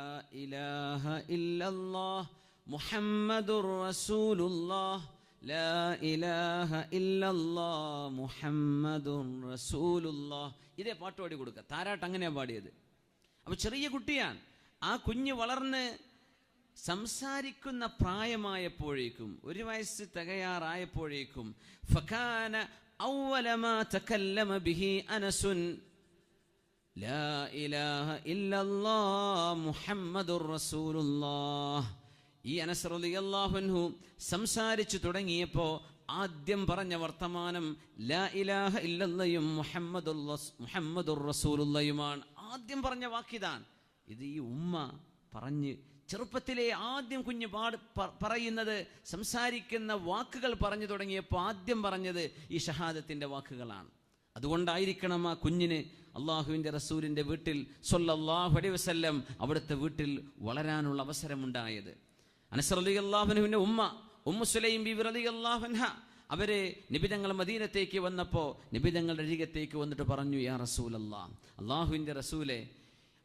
Speaker 1: ഇലാഹ ഇല്ലല്ലാഹ് മുഹമ്മദുർ റസൂലുള്ളാഹ്, ലാ ഇലാഹ ഇല്ലല്ലാഹ് മുഹമ്മദുർ റസൂലുള്ളാഹ്. ഇതേ പാട്ട് പാടി കൊടുക്കുക. താരാട്ട് അങ്ങനെയാണ് പാടിയത്. അപ്പോൾ ചെറിയ കുട്ടിയാണ്. ആ കുഞ്ഞ് വളർന്ന് സംസാരിക്കുന്ന പ്രായമായപ്പോഴേക്കും, 1 വയസ്സ് തികയാറായപ്പോഴേക്കും, ഫകാന അവ്വല മാ തകല്ലമ ബിഹി അനസുൻ ലാ ഇലാഹ ഇല്ലല്ലാഹ് മുഹമ്മദുർ റസൂലുള്ളാഹ്. ഈ അനസ് റളിയല്ലാഹു അൻഹു സംസാരിച്ചു തുടങ്ങിയപ്പോൾ ആദ്യം പറഞ്ഞ വർത്തമാനം ലാ ഇലാഹ ഇല്ലല്ലയും മുഹമ്മദുർ റസൂലുള്ളയുമാണ്. ആദ്യം പറഞ്ഞ വാക്കിതാണ്. ഇത് ഈ ഉമ്മ പറഞ്ഞ് ചെറുപ്പത്തിലെ ആദ്യം കുഞ്ഞ് പറയുന്നത്, സംസാരിക്കുന്ന വാക്കുകൾ പറഞ്ഞു തുടങ്ങിയപ്പോൾ ആദ്യം പറഞ്ഞത് ഈ ഷഹാദത്തിന്റെ വാക്കുകളാണ്. അതുകൊണ്ടായിരിക്കണം ആ കുഞ്ഞിന് അള്ളാഹുവിൻ്റെ റസൂലിൻ്റെ വീട്ടിൽ സ്വല്ലല്ലാഹു അലൈഹി വസല്ലം അവിടുത്തെ വീട്ടിൽ വളരാനുള്ള അവസരമുണ്ടായത്. അനസ് റളിയല്ലാഹു അൻഹുവിൻ്റെ ഉമ്മു സുലൈം ബിബി റളിയല്ലാഹു അൻഹ അവര് നബി തങ്ങൾ മദീനത്തേക്ക് വന്നപ്പോൾ നബി തങ്ങളുടെ അരികത്തേക്ക് വന്നിട്ട് പറഞ്ഞു, യാ റസൂലല്ലാഹ്, അള്ളാഹുവിൻ്റെ റസൂലെ,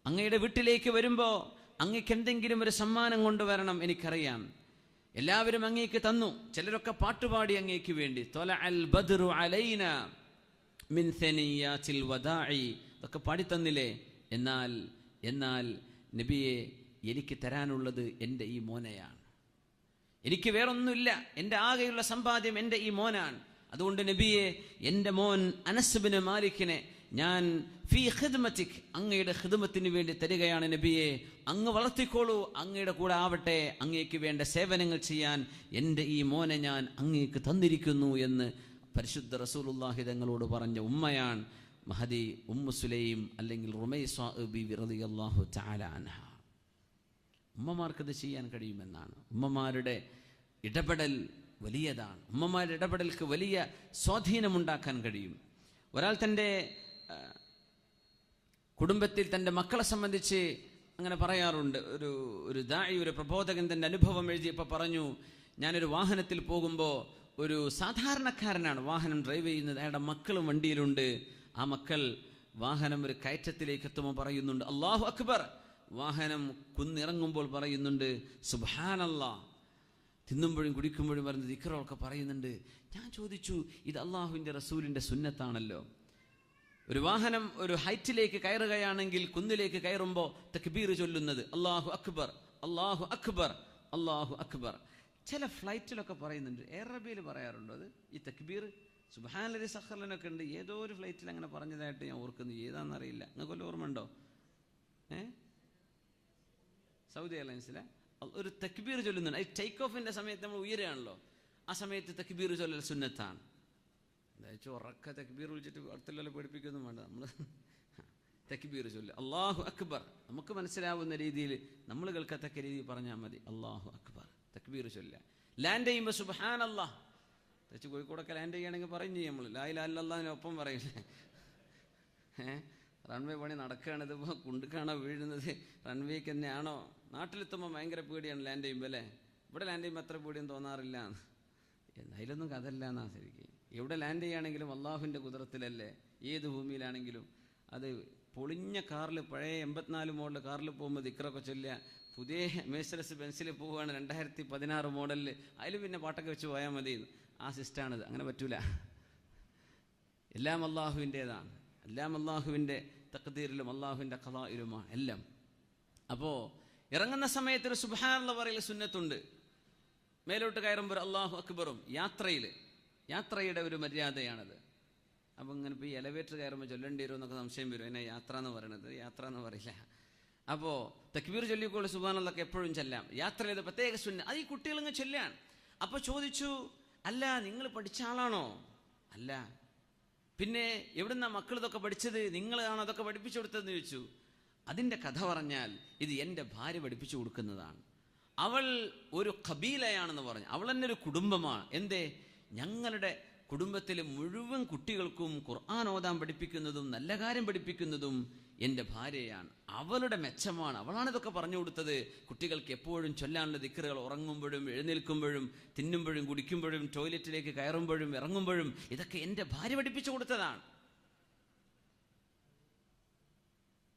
Speaker 1: അങ്ങയുടെ വീട്ടിലേക്ക് വരുമ്പോൾ അങ്ങക്ക് എന്തെങ്കിലും ഒരു സമ്മാനം കൊണ്ടുവരണം. എനിക്കറിയാം, എല്ലാവരും അങ്ങേക്ക് തന്നു, ചിലരൊക്കെ പാട്ടുപാടി അങ്ങേക്ക് വേണ്ടി. ത്വലഅൽ ബദ്റു അലൈന മിൻ സനിയാത്തിൽ വദാഇ, ഇതൊക്കെ പാടിത്തന്നില്ലേ. എന്നാൽ നബിയെ, എനിക്ക് തരാനുള്ളത് എൻ്റെ ഈ മോനെയാണ്. എനിക്ക് വേറൊന്നുമില്ല. എൻ്റെ ആകെയുള്ള സമ്പാദ്യം എൻ്റെ ഈ മോനാണ്. അതുകൊണ്ട് നബിയെ, എൻ്റെ മോൻ അനസ് ബിൻ മാലിക്കിനെ ഞാൻ ഫീ ഖിദ്മതിക്, അങ്ങയുടെ ഖിദ്മത്തിന് വേണ്ടി തരികയാണ് നബിയെ. അങ്ങ് വളർത്തിക്കോളൂ, അങ്ങയുടെ കൂടെ ആവട്ടെ, അങ്ങേക്ക് വേണ്ട സേവനങ്ങൾ ചെയ്യാൻ എൻ്റെ ഈ മോനെ ഞാൻ അങ്ങേക്ക് തന്നിരിക്കുന്നു എന്ന് പരിശുദ്ധ റസൂലുള്ളാഹി തങ്ങളോട് പറഞ്ഞ ഉമ്മയാണ് മഹദി ഉമ്മു സുലൈം, അല്ലെങ്കിൽ റുമൈസ ബിബി റളിയല്ലാഹു തആല അൻഹ. ഉമ്മമാർക്കത് ചെയ്യാൻ കഴിയുമെന്നാണ്. ഉമ്മമാരുടെ ഇടപെടൽ വലിയതാണ്. ഉമ്മമാരുടെ ഇടപെടൽക്ക് വലിയ സ്വാധീനമുണ്ടാക്കാൻ കഴിയും. ഒരാൾ തൻ്റെ കുടുംബത്തിൽ തൻ്റെ മക്കളെ സംബന്ധിച്ച് അങ്ങനെ പറയാറുണ്ട്. ഒരു ദാഇ, ഒരു പ്രബോധകൻ തൻ്റെ അനുഭവം എഴുതിയപ്പോൾ പറഞ്ഞു, ഞാനൊരു വാഹനത്തിൽ പോകുമ്പോൾ ഒരു സാധാരണക്കാരനാണ് വാഹനം ഡ്രൈവ് ചെയ്യുന്നത്, അയാളുടെ മക്കളും വണ്ടിയിലുണ്ട്. ആ മക്കൾ വാഹനം ഒരു കയറ്റത്തിലേക്ക് എത്തുമ്പോൾ പറയുന്നുണ്ട് അല്ലാഹു അക്ബർ. വാഹനം കുന്നിറങ്ങുമ്പോൾ പറയുന്നുണ്ട് സുബ്ഹാനല്ലാഹ്. തിന്നുമ്പോഴും കുടിക്കുമ്പോഴും വരുന്ന ദിക്റുകളൊക്കെ പറയുന്നുണ്ട്. ഞാൻ ചോദിച്ചു, ഇത് അള്ളാഹുവിൻ്റെ റസൂലിൻ്റെ സുന്നത്താണല്ലോ. ഒരു വാഹനം ഒരു ഹൈറ്റിലേക്ക് കയറുകയാണെങ്കിൽ, കുന്നിലേക്ക് കയറുമ്പോൾ തക്ബീർ ചൊല്ലുന്നത് അല്ലാഹു അക്ബർ, അല്ലാഹു അക്ബർ, അല്ലാഹു അക്ബർ. ചില ഫ്ലൈറ്റിലൊക്കെ പറയുന്നുണ്ട്, എയർ അറബിയിൽ പറയാറുണ്ടോ അത്, ഈ തക്ബീർ സുബ്ഹാനല്ലദി സഖറ ലനൊക്കെ ഉണ്ട്. ഏതോ ഒരു ഫ്ലൈറ്റിൽ അങ്ങനെ പറഞ്ഞതായിട്ട് ഞാൻ ഓർക്കുന്നു, ഏതാണെന്നറിയില്ല. നിങ്ങൾക്ക് വല്ല ഓർമ്മ ഉണ്ടോ? സൗദി എയർലൈൻസിലെ ഒരു തക്ബീർ ചൊല്ലുന്നുണ്ട്. അത് ടേക്ക് ഓഫിൻ്റെ സമയത്ത് നമ്മൾ ഉയരുകയാണല്ലോ, ആ സമയത്ത് തക്ബീർ ചൊല്ലൽ സുന്നത്താണ്. എന്താ ഉറക്ക തക്ബീർ വിളിച്ചിട്ട് അടുത്തുള്ള പഠിപ്പിക്കൊന്നും വേണ്ട, നമ്മൾ തക്ബീർ ചൊല്ലുക അല്ലാഹു അക്ബർ. നമുക്ക് മനസ്സിലാവുന്ന രീതിയിൽ, നമ്മൾ കേൾക്കത്തക്ക രീതിയിൽ പറഞ്ഞാൽ മതി. അല്ലാഹു അക്ബർ, തക്ബീർ ചൊല്ലുക. ലാൻഡ് ചെയ്യുമ്പോൾ സുബ്ഹാനല്ലാഹ്. തിരിച്ച് കോഴിക്കോടൊക്കെ ലാൻഡ് ചെയ്യുകയാണെങ്കിൽ പറയും ചെയ്യും, നമ്മൾ ലാ ഇലാഹ ഇല്ലല്ലാഹിന് ഒപ്പം പറയില്ലേ. റൺവേ പണി നടക്കുകയാണ്, ഇതിപ്പോൾ കുണ്ടുക്കാണോ വീഴുന്നത്, റൺവേക്ക് തന്നെയാണോ? നാട്ടിലെത്തുമ്പോൾ ഭയങ്കര പേടിയാണ് ലാൻഡ് ചെയ്യുമ്പോൾ അല്ലേ. ഇവിടെ ലാൻഡ് ചെയ്യുമ്പോൾ അത്ര പേടിയൊന്നും തോന്നാറില്ല. അതിലൊന്നും കഥല്ല എന്നാ ശരിക്കും. എവിടെ ലാൻഡ് ചെയ്യുകയാണെങ്കിലും അള്ളാഹുവിൻ്റെ കുദറത്തിലല്ലേ. ഏത് ഭൂമിയിലാണെങ്കിലും. അത് പൊളിഞ്ഞ കാറിൽ, പഴയ 84 മോഡൽ കാറിൽ പോകുമ്പോൾ ദിക്റൊക്കെ ചൊല്ലുക. പുതിയ മെഴ്സിഡസ് ബെൻസിൽ പോവുകയാണ് 2016 മോഡലിൽ, അതിൽ പിന്നെ പാട്ടൊക്കെ വെച്ച് പോയാൽ മതി. ആ സിസ്റ്റാണിത്. അങ്ങനെ പറ്റൂല. എല്ലാം അള്ളാഹുവിൻ്റേതാണ്. എല്ലാം അള്ളാഹുവിൻ്റെ തഖ്ദീറിലും അള്ളാഹുവിൻ്റെ ഖളായിലുമാണ് എല്ലാം. അപ്പോൾ ഇറങ്ങുന്ന സമയത്ത് ഒരു സുബ്ഹാനല്ലാഹ് പറയൽ സുന്നത്തുണ്ട്. മേലോട്ട് കയറുമ്പോൾ അല്ലാഹു അക്ബറും. യാത്രയുടെ ഒരു മര്യാദയാണത്. അപ്പം ഇങ്ങനെ ഇപ്പോൾ ഈ എലവേറ്റർ കയറുമ്പോൾ ചൊല്ലേണ്ടി വരുമോ എന്നൊക്കെ സംശയം വരും. എന്നെ യാത്ര എന്ന് പറയണത്, യാത്ര എന്ന് പറയില്ല. അപ്പോൾ തക്ബീർ ചൊല്ലിക്കോളൂ, സുബ്ഹാനല്ലാഹ് എപ്പോഴും ചൊല്ലാം. യാത്രയിൽ പ്രത്യേക സുന്ന, അത് ഈ കുട്ടികളിങ്ങ് ചൊല്ലാണ്. അപ്പോൾ ചോദിച്ചു, അല്ല നിങ്ങൾ പഠിച്ച ആളാണോ? അല്ല. പിന്നെ എവിടുന്നാ മക്കൾ ഇതൊക്കെ പഠിച്ചത്? നിങ്ങളാണോ അതൊക്കെ പഠിപ്പിച്ചു കൊടുത്തതെന്ന് ചോദിച്ചു. അതിൻ്റെ കഥ പറഞ്ഞാൽ, ഇത് എൻ്റെ ഭാര്യ പഠിപ്പിച്ചു കൊടുക്കുന്നതാണ്. അവൾ ഒരു ഖബീലയാണെന്ന് പറഞ്ഞു. അവൾ തന്നെ ഒരു കുടുംബമാണ്. എന്തേ? ഞങ്ങളുടെ കുടുംബത്തിലെ മുഴുവൻ കുട്ടികൾക്കും ഖുർആൻ ഓതാൻ പഠിപ്പിക്കുന്നതും നല്ല കാര്യം പഠിപ്പിക്കുന്നതും എൻ്റെ ഭാര്യയാണ്. അവളുടെ മെച്ചമാണ്. അവളാണ് ഇതൊക്കെ പറഞ്ഞു കൊടുത്തത്. കുട്ടികൾക്ക് എപ്പോഴും ചൊല്ലാനുള്ള ദിക്റുകൾ, ഉറങ്ങുമ്പോഴും എഴുന്നേൽക്കുമ്പോഴും തിന്നുമ്പോഴും കുടിക്കുമ്പോഴും ടോയ്ലറ്റിലേക്ക് കയറുമ്പോഴും ഇറങ്ങുമ്പോഴും, ഇതൊക്കെ എൻ്റെ ഭാര്യ പഠിപ്പിച്ചു കൊടുത്തതാണ്.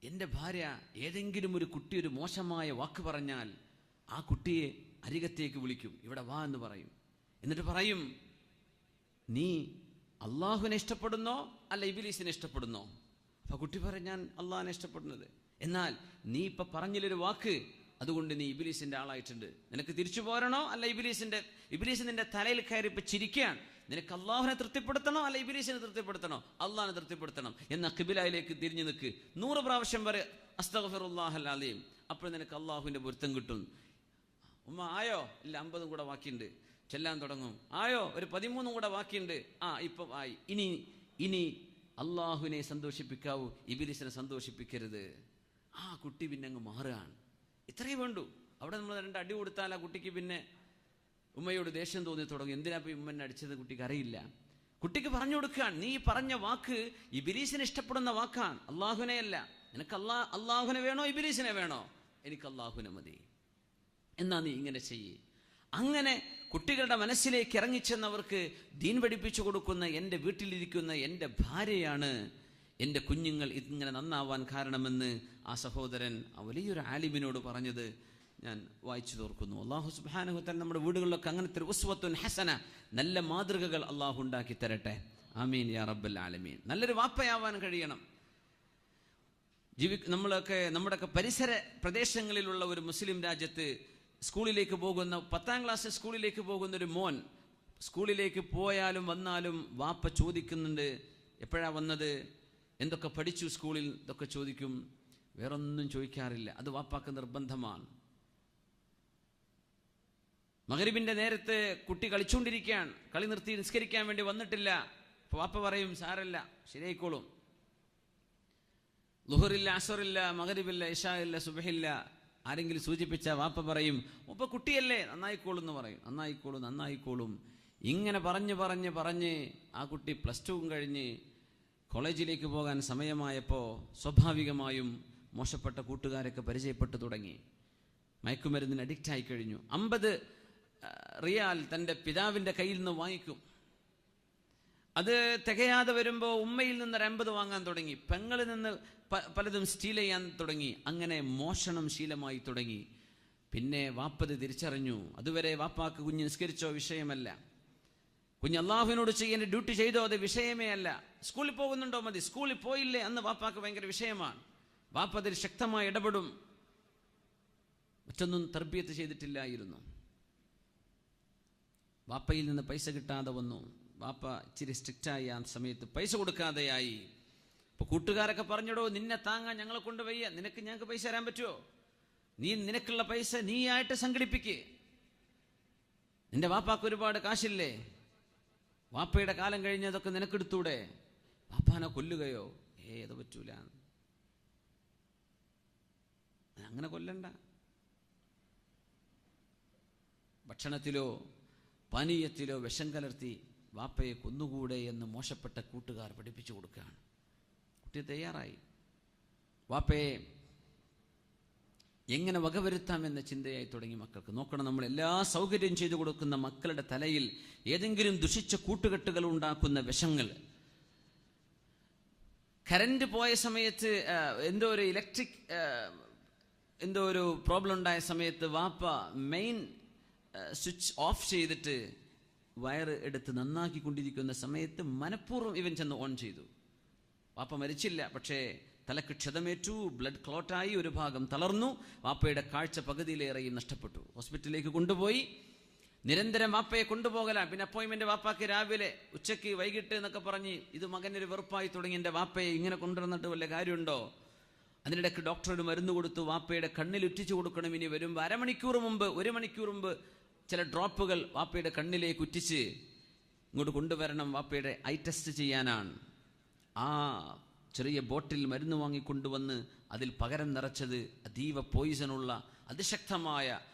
Speaker 1: എൻ്റെ ഭാര്യ ഏതെങ്കിലും ഒരു കുട്ടി ഒരു മോശമായ വാക്ക് പറഞ്ഞാൽ ആ കുട്ടിയെ അരികത്തേക്ക് വിളിക്കും, ഇവിടെ വാ എന്ന് പറയും. എന്നിട്ട് പറയും, നീ അള്ളാഹുവിനെ ഇഷ്ടപ്പെടുന്നോ അല്ല ഇബ്ലീസിനെ ഇഷ്ടപ്പെടുന്നോ? അപ്പൊ കുട്ടി പറയും, ഞാൻ അള്ളാഹിനെ ഇഷ്ടപ്പെടുന്നത്. എന്നാൽ നീ ഇപ്പൊ പറഞ്ഞില്ലൊരു വാക്ക്, അതുകൊണ്ട് നീ ഇബ്ലീസിന്റെ ആളായിട്ടുണ്ട്. നിനക്ക് തിരിച്ചു പോരണോ അല്ല ഇബ്ലീസ് നിന്റെ തലയിൽ കയറി ഇപ്പൊ ചിരിക്കുകയാണ്. നിനക്ക് അള്ളാഹുവിനെ തൃപ്തിപ്പെടുത്തണോ അല്ല ഇബ്ലീസിനെ തൃപ്തിപ്പെടുത്തണോ? അള്ളാഹിനെ തൃപ്തിപ്പെടുത്തണം. എന്ന ഖിബിലയിലേക്ക് തിരിഞ്ഞു നിൽക്ക്. 100 പ്രാവശ്യം വരെ അസ്തഗ്ഫിറുല്ലാഹൽ അലീം. അപ്പോൾ നിനക്ക് അള്ളാഹുവിന്റെ പൊരുത്തം കിട്ടും. ഉമ്മ ആയോ? ഇല്ല, 50 കൂടെ ബാക്കിയുണ്ട്. ചെല്ലാൻ തുടങ്ങും. ആയോ, ഒരു 13 കൂടെ ബാക്കിയുണ്ട്. ഇപ്പം ആയി. ഇനി അള്ളാഹുവിനെ സന്തോഷിപ്പിക്കാവൂ, ഇബ്ലീസിനെ സന്തോഷിപ്പിക്കരുത്. കുട്ടി പിന്നെ അങ്ങ് മാറുകയാണ്. ഇത്രയേ വേണ്ടൂ. അവിടെ നമ്മൾ 2 അടി കൊടുത്താൽ ആ കുട്ടിക്ക് പിന്നെ ഉമ്മയോട് ദേഷ്യം തോന്നി തുടങ്ങും. എന്തിനാ ഇപ്പം ഉമ്മനെ അടിച്ചത് കുട്ടിക്ക് അറിയില്ല. കുട്ടിക്ക് പറഞ്ഞു കൊടുക്കാൻ, നീ പറഞ്ഞ വാക്ക് ഇബ്ലീസിനെ ഇഷ്ടപ്പെടുന്ന വാക്കാണ്, അള്ളാഹുവിനെ അല്ല. നിനക്ക് അള്ളാഹുവിനെ വേണോ ഇബ്ലീസിനെ വേണോ? എനിക്ക് അള്ളാഹുവിനെ മതി. എന്നാ നീ ഇങ്ങനെ ചെയ്യേ. അങ്ങനെ കുട്ടികളുടെ മനസ്സിലേക്ക് ഇറങ്ങിച്ചെന്നവർക്ക് ദീൻ പഠിപ്പിച്ചു കൊടുക്കുന്ന എൻ്റെ വീട്ടിലിരിക്കുന്ന എൻ്റെ ഭാര്യയാണ് എൻ്റെ കുഞ്ഞുങ്ങൾ ഇങ്ങനെ നന്നാവാൻ കാരണമെന്ന് ആ സഹോദരൻ വലിയൊരു ആലിമിനോട് പറഞ്ഞത് ഞാൻ വായിച്ചു തോർക്കുന്നു. അള്ളാഹു സുബ്ഹാനഹു വ തആല നമ്മുടെ വീടുകളിലൊക്കെ അങ്ങനത്തെ ഒരു ഉസ്വത്തുൻ ഹസന, നല്ല മാതൃകകൾ അള്ളാഹു ഉണ്ടാക്കി തരട്ടെ. ആമീൻ യാ റബ്ബൽ ആലമീൻ. നല്ലൊരു വാപ്പയാവാൻ കഴിയണം. നമ്മുടെയൊക്കെ പരിസര പ്രദേശങ്ങളിലുള്ള ഒരു മുസ്ലിം രാജ്യത്ത് സ്കൂളിലേക്ക് പോകുന്ന 10ാം ക്ലാസ് സ്കൂളിലേക്ക് പോകുന്ന ഒരു മോൻ, സ്കൂളിലേക്ക് പോയാലും വന്നാലും വാപ്പ ചോദിക്കുന്നുണ്ട്, എപ്പോഴാ വന്നത്, എന്തൊക്കെ പഠിച്ചു സ്കൂളിൽ, ഇതൊക്കെ ചോദിക്കും. വേറൊന്നും ചോദിക്കാറില്ല. അത് വാപ്പാക്ക് നിർബന്ധമാണ്. മഗ്രിബിന്റെ നേരത്ത് കുട്ടി കളിച്ചുകൊണ്ടിരിക്കുകയാണ്, കളി നിർത്തി നിസ്കരിക്കാൻ വേണ്ടി വന്നിട്ടില്ല. അപ്പോൾ വാപ്പ പറയും, സാരല്ല, ശരിയായിക്കോളും. ളുഹറില്ല, അസ്റില്ല, മഗ്രിബില്ല, ഇശാ ഇല്ല, സുബ്ഹില്ല, ആരെങ്കിലും സൂചിപ്പിച്ച വാപ്പ പറയും, ഒപ്പം കുട്ടിയല്ലേ, നന്നായിക്കോളും എന്ന് പറയും. നന്നായിക്കോളും. ഇങ്ങനെ പറഞ്ഞ് ആ കുട്ടി +2 കഴിഞ്ഞ് കോളേജിലേക്ക് പോകാൻ സമയമായപ്പോൾ സ്വാഭാവികമായും മോശപ്പെട്ട കൂട്ടുകാരൊക്കെ പരിചയപ്പെട്ടു തുടങ്ങി. മയക്കുമരുന്നിന് അഡിക്റ്റായി കഴിഞ്ഞു. 50 റിയാൽ തൻ്റെ പിതാവിൻ്റെ കയ്യിൽ നിന്ന് വാങ്ങിക്കും. അത് തികയാതെ വരുമ്പോൾ ഉമ്മയിൽ നിന്ന് 50 വാങ്ങാൻ തുടങ്ങി. പെങ്ങളിൽ നിന്ന് പലതും സ്റ്റീൽ ചെയ്യാൻ തുടങ്ങി. അങ്ങനെ മോഷണം ശീലമായി തുടങ്ങി. പിന്നെ വാപ്പത് തിരിച്ചറിഞ്ഞു. അതുവരെ വാപ്പാക്ക് കുഞ്ഞ് നിസ്കരിച്ചോ വിഷയമല്ല, കുഞ്ഞ് അള്ളാഹുവിനോട് ചെയ്യേണ്ട ഡ്യൂട്ടി ചെയ്തോ അത് വിഷയമേ അല്ല. സ്കൂളിൽ പോകുന്നുണ്ടോ മതി, സ്കൂളിൽ പോയില്ലേ അന്ന് വാപ്പാക്ക് ഭയങ്കര വിഷയമാണ്. വാപ്പ അതിൽ ശക്തമായി ഇടപെടും. മറ്റൊന്നും തർബിയത്ത് ചെയ്തിട്ടില്ലായിരുന്നു. വാപ്പയിൽ നിന്ന് പൈസ കിട്ടാതെ വന്നു. വാപ്പ ഇച്ചിരി സ്ട്രിക്റ്റായി. ആ സമയത്ത് പൈസ കൊടുക്കാതെയായി. അപ്പോൾ കൂട്ടുകാരൊക്കെ പറഞ്ഞിടോ, നിന്നെ താങ്ങാൻ ഞങ്ങളെ കൊണ്ട് വയ്യ, ഞങ്ങൾക്ക് പൈസ തരാൻ പറ്റുമോ? നിനക്കുള്ള പൈസ നീയായിട്ട് സംഘടിപ്പിക്ക്. നിന്റെ വാപ്പാക്ക് ഒരുപാട് കാശില്ലേ, വാപ്പയുടെ കാലം കഴിഞ്ഞതൊക്കെ നിനക്കെടുത്തൂടെ? വാപ്പാനെ കൊല്ലുകയോ? അത് പറ്റൂല, അങ്ങനെ കൊല്ലണ്ട. ഭക്ഷണത്തിലോ പാനീയത്തിലോ വിഷം കലർത്തി വാപ്പയെ കൊന്നുകൂടെ എന്ന് മോശപ്പെട്ട കൂട്ടുകാർ പഠിപ്പിച്ചു കൊടുക്കുകയാണ്. കുട്ടി തയ്യാറായി. വാപ്പയെ എങ്ങനെ വകവരുത്താമെന്ന ചിന്തയായി തുടങ്ങി മക്കൾക്ക്. നോക്കണം, നമ്മൾ എല്ലാ സൗകര്യം ചെയ്തു കൊടുക്കുന്ന മക്കളുടെ തലയിൽ ഏതെങ്കിലും ദുഷിച്ച കൂട്ടുകെട്ടുകൾ ഉണ്ടാക്കുന്ന വിഷങ്ങൾ. കറണ്ട് പോയ സമയത്ത് എന്തോ ഒരു പ്രോബ്ലം ഉണ്ടായ സമയത്ത് വാപ്പ മെയിൻ സ്വിച്ച് ഓഫ് ചെയ്തിട്ട് വയറ് എടുത്ത് നന്നാക്കിക്കൊണ്ടിരിക്കുന്ന സമയത്ത് മനഃപൂർവ്വം ഇവൻ ചെന്ന് ഓൺ ചെയ്തു. വാപ്പ മരിച്ചില്ല, പക്ഷേ തലക്ക് ക്ഷതമേറ്റു, ബ്ലഡ് ക്ലോട്ടായി, ഒരു ഭാഗം തളർന്നു. വാപ്പയുടെ കാഴ്ച പകുതിയിലേറെയും നഷ്ടപ്പെട്ടു. ഹോസ്പിറ്റലിലേക്ക് കൊണ്ടുപോയി. നിരന്തരം വാപ്പയെ കൊണ്ടുപോകലാണ്. പിന്നെ അപ്പോയിൻമെന്റ് വാപ്പാക്ക് രാവിലെ, ഉച്ചയ്ക്ക്, വൈകിട്ട് എന്നൊക്കെ പറഞ്ഞ് ഇത് മകനൊരു വെറുപ്പായി തുടങ്ങി. എൻ്റെ വാപ്പയെ ഇങ്ങനെ കൊണ്ടുവന്നിട്ട് വല്ല കാര്യമുണ്ടോ? അതിനിടയ്ക്ക് ഡോക്ടർ ഒരു മരുന്ന് കൊടുത്തു. വാപ്പയുടെ കണ്ണിൽ ഉറ്റിച്ചു കൊടുക്കണം. ഇനി വരുമ്പോൾ 1 മണിക്കൂർ മുമ്പ് ചില ഡ്രോപ്പുകൾ വാപ്പയുടെ കണ്ണിലേക്ക് ഉറ്റിച്ച് ഇങ്ങോട്ട് കൊണ്ടുവരണം. വാപ്പയുടെ ഐ ടെസ്റ്റ് ചെയ്യാനാണ്. ആ ചെറിയ ബോട്ടിൽ മരുന്ന് വാങ്ങിക്കൊണ്ടുവന്ന് അതിൽ പകരം നിറച്ചത് അതീവ പോയിസണുള്ള അതിശക്തമായ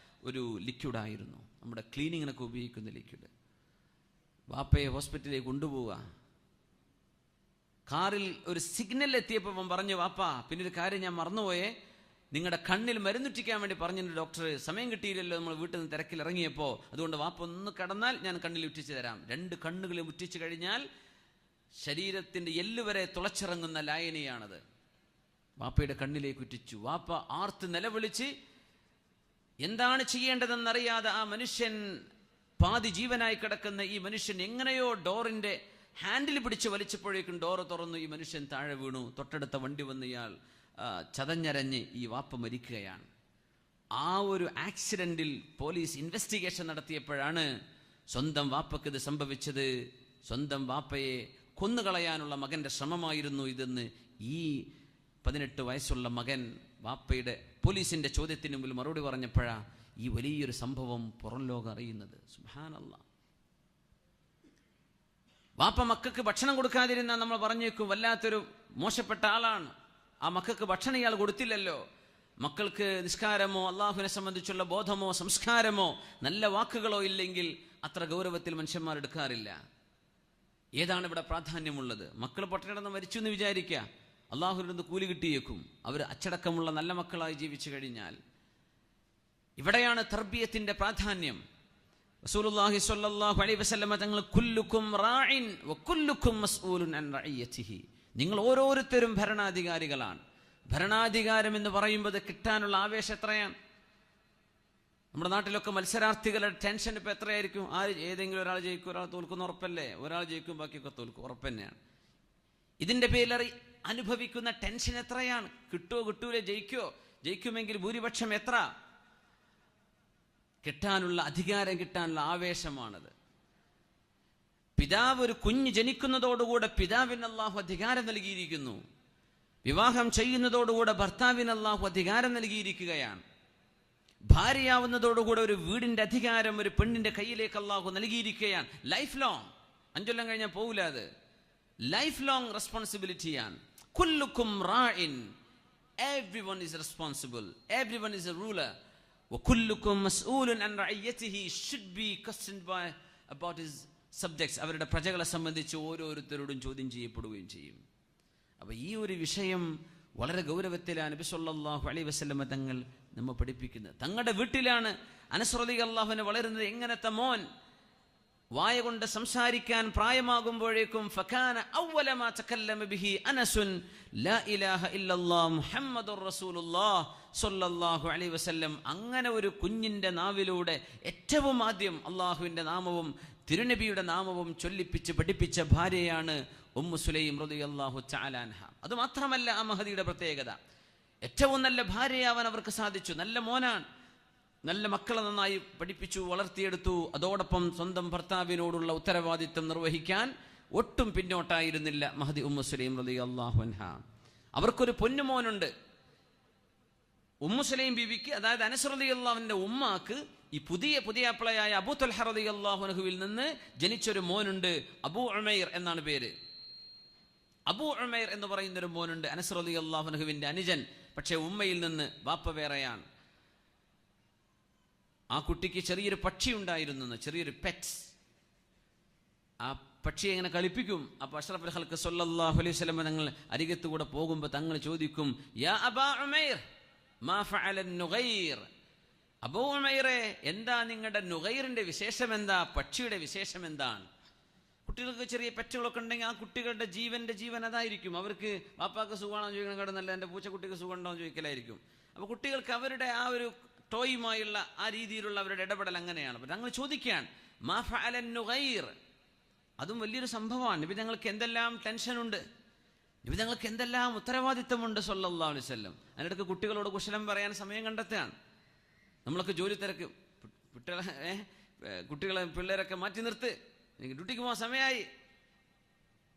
Speaker 1: ഒരു ലിക്വിഡായിരുന്നു. നമ്മുടെ ക്ലീനിങ്ങിനൊക്കെ ഉപയോഗിക്കുന്ന ലിക്വിഡ്. വാപ്പയെ ഹോസ്പിറ്റലിലേക്ക് കൊണ്ടുപോവുക. കാറിൽ ഒരു സിഗ്നൽ എത്തിയപ്പോൾ പറഞ്ഞു, വാപ്പാ പിന്നെ ഒരു കാര്യം ഞാൻ മറന്നുപോയേ, നിങ്ങളുടെ കണ്ണിൽ മരുന്നുറ്റിക്കാൻ വേണ്ടി പറഞ്ഞിട്ടുണ്ട് ഡോക്ടർ, സമയം കിട്ടിയില്ലല്ലോ നമ്മൾ വീട്ടിൽ നിന്ന് തിരക്കിൽ ഇറങ്ങിയപ്പോൾ, അതുകൊണ്ട് വാപ്പ ഒന്ന് കടന്നാൽ ഞാൻ കണ്ണിൽ ഉറ്റിച്ചു തരാം. 2 കണ്ണുകളും ഉറ്റിച്ചു കഴിഞ്ഞാൽ ശരീരത്തിൻ്റെ എല്ലുവരെ തുളച്ചിറങ്ങുന്ന ലായനിയാണത്. വാപ്പയുടെ കണ്ണിലേക്ക് ഉറ്റിച്ചു. വാപ്പ ആർത്ത് നിലവിളിച്ച് എന്താണ് ചെയ്യേണ്ടതെന്നറിയാതെ ആ മനുഷ്യൻ, പാതി ജീവനായി കിടക്കുന്ന ഈ മനുഷ്യൻ എങ്ങനെയോ ഡോറിന്റെ ഹാൻഡിൽ പിടിച്ച് വലിച്ചപ്പോഴേക്കും ഡോറ് തുറന്നു. ഈ മനുഷ്യൻ താഴെ വീണു. തൊട്ടടുത്ത വണ്ടി വന്ന് ഇയാൾ ചതഞ്ഞരഞ്ഞ് ഈ വാപ്പ മരിക്കുകയാണ്. ആ ഒരു ആക്സിഡന്റിൽ പോലീസ് ഇൻവെസ്റ്റിഗേഷൻ നടത്തിയപ്പോഴാണ് സ്വന്തം വാപ്പക്ക് ഇത് സംഭവിച്ചത്. സ്വന്തം വാപ്പയെ കൊന്നുകളയാനുള്ള മകന്റെ ശ്രമമായിരുന്നു ഇതെന്ന് ഈ 18 വയസ്സുള്ള മകൻ വാപ്പയുടെ പോലീസിന്റെ ചോദ്യത്തിന് മുമ്പിൽ മറുപടി പറഞ്ഞപ്പോഴാണ് ഈ വലിയൊരു സംഭവം പുറം ലോകം അറിയുന്നത്. സുബ്ഹാനല്ലാഹ്. വാപ്പ മക്കൾക്ക് ഭക്ഷണം കൊടുക്കാതിരുന്നാൽ നമ്മൾ പറഞ്ഞേക്കും വല്ലാത്തൊരു മോശപ്പെട്ട ആളാണ്, ആ മക്കൾക്ക് ഭക്ഷണം ഇയാൾ കൊടുത്തില്ലല്ലോ. മക്കൾക്ക് നിസ്കാരമോ അള്ളാഹുവിനെ സംബന്ധിച്ചുള്ള ബോധമോ സംസ്കാരമോ നല്ല വാക്കുകളോ ഇല്ലെങ്കിൽ അത്ര ഗൗരവത്തിൽ മനുഷ്യന്മാർ എടുക്കാറില്ല. ഏതാണ് ഇവിടെ പ്രാധാന്യമുള്ളത്? മക്കൾ പട്ടിണിടന്ന് മരിച്ചു എന്ന് വിചാരിക്കുക, അള്ളാഹുവിൽ നിന്ന് കൂലി കിട്ടിയേക്കും. അവർ അച്ചടക്കമുള്ള നല്ല മക്കളായി ജീവിച്ചു കഴിഞ്ഞാൽ. ഇവിടെയാണ് തർബിയത്തിന്റെ പ്രാധാന്യം. റസൂലുള്ളാഹി സ്വല്ലല്ലാഹു അലൈഹി വസല്ലം തങ്ങൾ കുല്ലുക്കും റാഇൻ വകുല്ലുക്കും മസ്ഊലുൻ അൻ റഇയതിഹി, നിങ്ങൾ ഓരോരുത്തരും ഭരണാധികാരികളാണ്. ഭരണാധികാരം എന്ന് പറയുമ്പോൾ കിട്ടാനുള്ള ആവേശം എത്രയാണ്? നമ്മുടെ നാട്ടിലൊക്കെ മത്സരാർത്ഥികളുടെ ടെൻഷൻ ഇപ്പം എത്രയായിരിക്കും? ഏതെങ്കിലും ഒരാൾ ജയിക്കും, ഒരാൾ തോൽക്കുന്ന ഉറപ്പല്ലേ? ഒരാൾ ജയിക്കും, ബാക്കിയൊക്കെ തോൽക്കും, ഉറപ്പ് തന്നെയാണ്. ഇതിന്റെ പേരിൽ അനുഭവിക്കുന്ന ടെൻഷൻ എത്രയാണ്? കിട്ടുമോ കിട്ടൂലേ? ജയിക്കുമെങ്കിൽ ഭൂരിപക്ഷം എത്ര? കിട്ടാനുള്ള അധികാരം, കിട്ടാനുള്ള ആവേശമാണത്. പിതാവ്, ഒരു കുഞ്ഞ് ജനിക്കുന്നതോടുകൂടെ പിതാവിന് അല്ലാഹു അധികാരം നൽകിയിരിക്കുന്നു. വിവാഹം ചെയ്യുന്നതോടുകൂടെ ഭർത്താവിന് അല്ലാഹു അധികാരം നൽകിയിരിക്കുകയാണ്. ഭാര്യയാവുന്നതോടുകൂടെ ഒരു വീടിന്റെ അധികാരം ഒരു പെണ്ണിന്റെ കയ്യിലേക്ക് അല്ലാഹു നൽകിയിരിക്കുകയാണ്. ലൈഫ് ലോങ്, 5 കൊല്ലം കഴിഞ്ഞാൽ പോകില്ല. അത് ലൈഫ് ലോങ് റെസ്പോൺസിബിലിറ്റിയാണ്. കുല്ലുക്കും റാഇൻ, everyone is responsible, everyone is a ruler. وَكُلُّكُمْ مَسْئُولٌ عَنْ رَعِيَّتِهِ, should be questioned about his subjects. അവരുടെ പ്രജകളെ സംബന്ധിച്ച് ഓരോരുത്തരോടും ചോദ്യം ചെയ്യപ്പെടുകയും ചെയ്യും. അപ്പോൾ ഈ ഒരു വിഷയം വളരെ ഗൗരവത്തിലാണ് നബി സല്ലല്ലാഹു അലൈഹി വസല്ലം തങ്ങൾ നമ്മെ പഠിപ്പിക്കുന്നത്. തങ്ങളുടെ വീട്ടിലാണ് അനസ് റളിയല്ലാഹു അൻഹു വളരുന്നത്. എങ്ങനത്തെ മോൻ? വായ കൊണ്ട് സംസാരിക്കാൻ പ്രായമാകുമ്പോഴേക്കും ഫകാന അവ്വല മാ തകല്ലമ ബിഹി അനസുൻ ലാ ഇലാഹ ഇല്ലല്ലാഹ് മുഹമ്മദുർ റസൂലുള്ളാഹ് സ്വല്ലല്ലാഹു അലൈഹി വസല്ലം. അങ്ങനെ ഒരു കുഞ്ഞിന്റെ നാവിലൂടെ ഏറ്റവും ആദ്യം അള്ളാഹുവിന്റെ നാമവും തിരുനബിയുടെ നാമവും ചൊല്ലിപ്പിച്ച് പഠിപ്പിച്ച ഭാര്യയാണ് ഉമ്മു സുലൈം റളിയല്ലാഹു തആല അൻഹ. അത് മാത്രമല്ല ആ മഹദിയുടെ പ്രത്യേകത, ഏറ്റവും നല്ല ഭാര്യയാവാൻ അവർക്ക് സാധിച്ചു. നല്ല മോനാണ്, നല്ല മക്കളെ നന്നായി പഠിപ്പിച്ചു, വളർത്തിയെടുത്തു. അതോടൊപ്പം സ്വന്തം ഭർത്താവിനോടുള്ള ഉത്തരവാദിത്വം നിർവഹിക്കാൻ ഒട്ടും പിന്നോട്ടായിരുന്നില്ല മഹദി ഉമ്മു സുലൈം റളിയല്ലാഹു അൻഹ. അവർക്കൊരു പൊന്നുമോനുണ്ട്. ഉമ്മു സുലൈം ബീവിക്ക്, അതായത് അനസ് റളിയല്ലാഹുവിന്റെ ഉമ്മാക്ക്, ഈ പുതിയ അപ്ലയായ അബൂ തൽഹ റളിയല്ലാഹു അൻഹുവിൽ നിന്ന് ജനിച്ചൊരു മോനുണ്ട്. അബൂ ഉമൈർ എന്നാണ് പേര്. അബൂ ഉമൈർ എന്ന് പറയുന്നൊരു മോനുണ്ട്, അനസ് റളിയല്ലാഹു അൻഹുവിന്റെ അനുജൻ. പക്ഷെ ഉമ്മയിൽ നിന്ന് ബാപ്പ വേറെയാണ്. ആ കുട്ടിക്ക് ചെറിയൊരു പക്ഷി ഉണ്ടായിരുന്നു, ചെറിയൊരു പെറ്റ്. ആ പക്ഷിയെ എങ്ങനെ കളിപ്പിക്കും. അപ്പൊ അഷ്റഫുൽ ഖൽഖ് സ്വല്ലല്ലാഹു അലൈഹി വസല്ലം തങ്ങൾ അരികത്തുകൂടെ പോകുമ്പോൾ തങ്ങൾ ചോദിക്കും, യാ അബാ ഉമൈർ മാ ഫഅല നുഗൈർ, അബൂ ഉമൈറെ, എന്താ നിങ്ങളുടെ നുഗൈറിന്റെ വിശേഷം എന്താ? പക്ഷിയുടെ വിശേഷം എന്താണ്? കുട്ടികൾക്ക് ചെറിയ പെറ്റുകളൊക്കെ ഉണ്ടെങ്കിൽ ആ കുട്ടികളുടെ ജീവൻ അതായിരിക്കും. അവർക്ക് വാപ്പാക്ക് സുഖമാണോ ചോദിക്കണം കിടന്നല്ല, എൻ്റെ പൂച്ചക്കുട്ടിക്ക് സുഖം ഉണ്ടോ എന്ന് ചോദിക്കലായിരിക്കും. അപ്പോൾ കുട്ടികൾക്ക് അവരുടെ ആ ഒരു ടോയുമായുള്ള ആ രീതിയിലുള്ള അവരുടെ ഇടപെടൽ അങ്ങനെയാണ്. അപ്പോൾ ഞങ്ങൾ ചോദിക്കുകയാണ്, മാ ഫഅല നുഗൈർ, അതും വലിയൊരു സംഭവമാണ്. നബി ഞങ്ങൾക്ക് എന്തെല്ലാം ടെൻഷനുണ്ട്, നബി ഞങ്ങൾക്ക് എന്തെല്ലാം ഉത്തരവാദിത്തമുണ്ട് സ്വല്ലല്ലാഹു അലൈഹി വസല്ലം. അതിനിടയ്ക്ക് കുട്ടികളോട് കുശലം പറയാൻ സമയം കണ്ടെത്തുകയാണ്. നമ്മളൊക്കെ ജോലി തിരക്ക്, പിള്ളേരൊക്കെ മാറ്റി നിർത്ത്, എനിക്ക് ഡ്യൂട്ടിക്ക് പോകാൻ സമയമായി.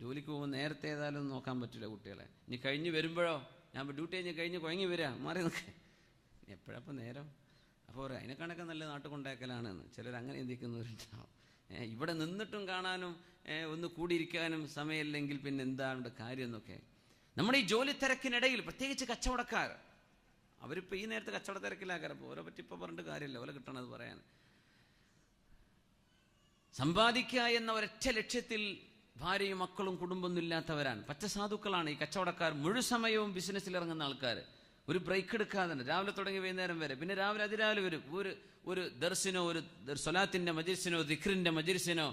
Speaker 1: ജോലിക്ക് പോകുമ്പോൾ നേരത്തെ ഏതായാലും നോക്കാൻ പറ്റില്ല കുട്ടികളെ. ഇനി കഴിഞ്ഞ് വരുമ്പോഴോ, ഞാൻ ഡ്യൂട്ടി കഴിഞ്ഞ് കുഴങ്ങി വരിക, മാറി നിൽക്കുക, എപ്പോഴപ്പം നേരം. അപ്പോൾ അതിനെക്കാണൊക്കെ നല്ല നാട്ടിൽ കൊണ്ടാക്കലാണെന്ന് ചിലർ അങ്ങനെ ചിന്തിക്കുന്നവരുണ്ടാവും. ഇവിടെ നിന്നിട്ടും കാണാനും ഒന്ന് കൂടിയിരിക്കാനും സമയമില്ലെങ്കിൽ പിന്നെ എന്താണ് കാര്യം എന്നൊക്കെ. നമ്മുടെ ഈ ജോലി തിരക്കിനിടയിൽ പ്രത്യേകിച്ച് കച്ചവടക്കാർ, അവരിപ്പോൾ ഈ നേരത്തെ കച്ചവട തിരക്കിലാക്കാറ്. അപ്പോൾ ഓരോ പറ്റി ഇപ്പോൾ പറഞ്ഞിട്ട് കാര്യമില്ല, ഓരോ കിട്ടണത് പറയാൻ. സമ്പാദിക്കുക എന്ന ഒരൊറ്റ ലക്ഷ്യത്തിൽ ഭാര്യയും മക്കളും കുടുംബമൊന്നും ഇല്ലാത്തവരാണ്, പച്ച സാധുക്കളാണ് ഈ കച്ചവടക്കാർ. മുഴുവൻ സമയവും ബിസിനസ്സിൽ ഇറങ്ങുന്ന ആൾക്കാർ. ഒരു ബ്രേക്ക് എടുക്കാതെ രാവിലെ തുടങ്ങി വൈകുന്നേരം വരെ, പിന്നെ രാവിലെ അതിരാവിലെ വരും. ഒരു ദർസിനോ, ഒരു സ്വലാത്തിന്റെ മജ്ലിസിനോ, ദിക്റിന്റെ മജ്ലിസിനോ,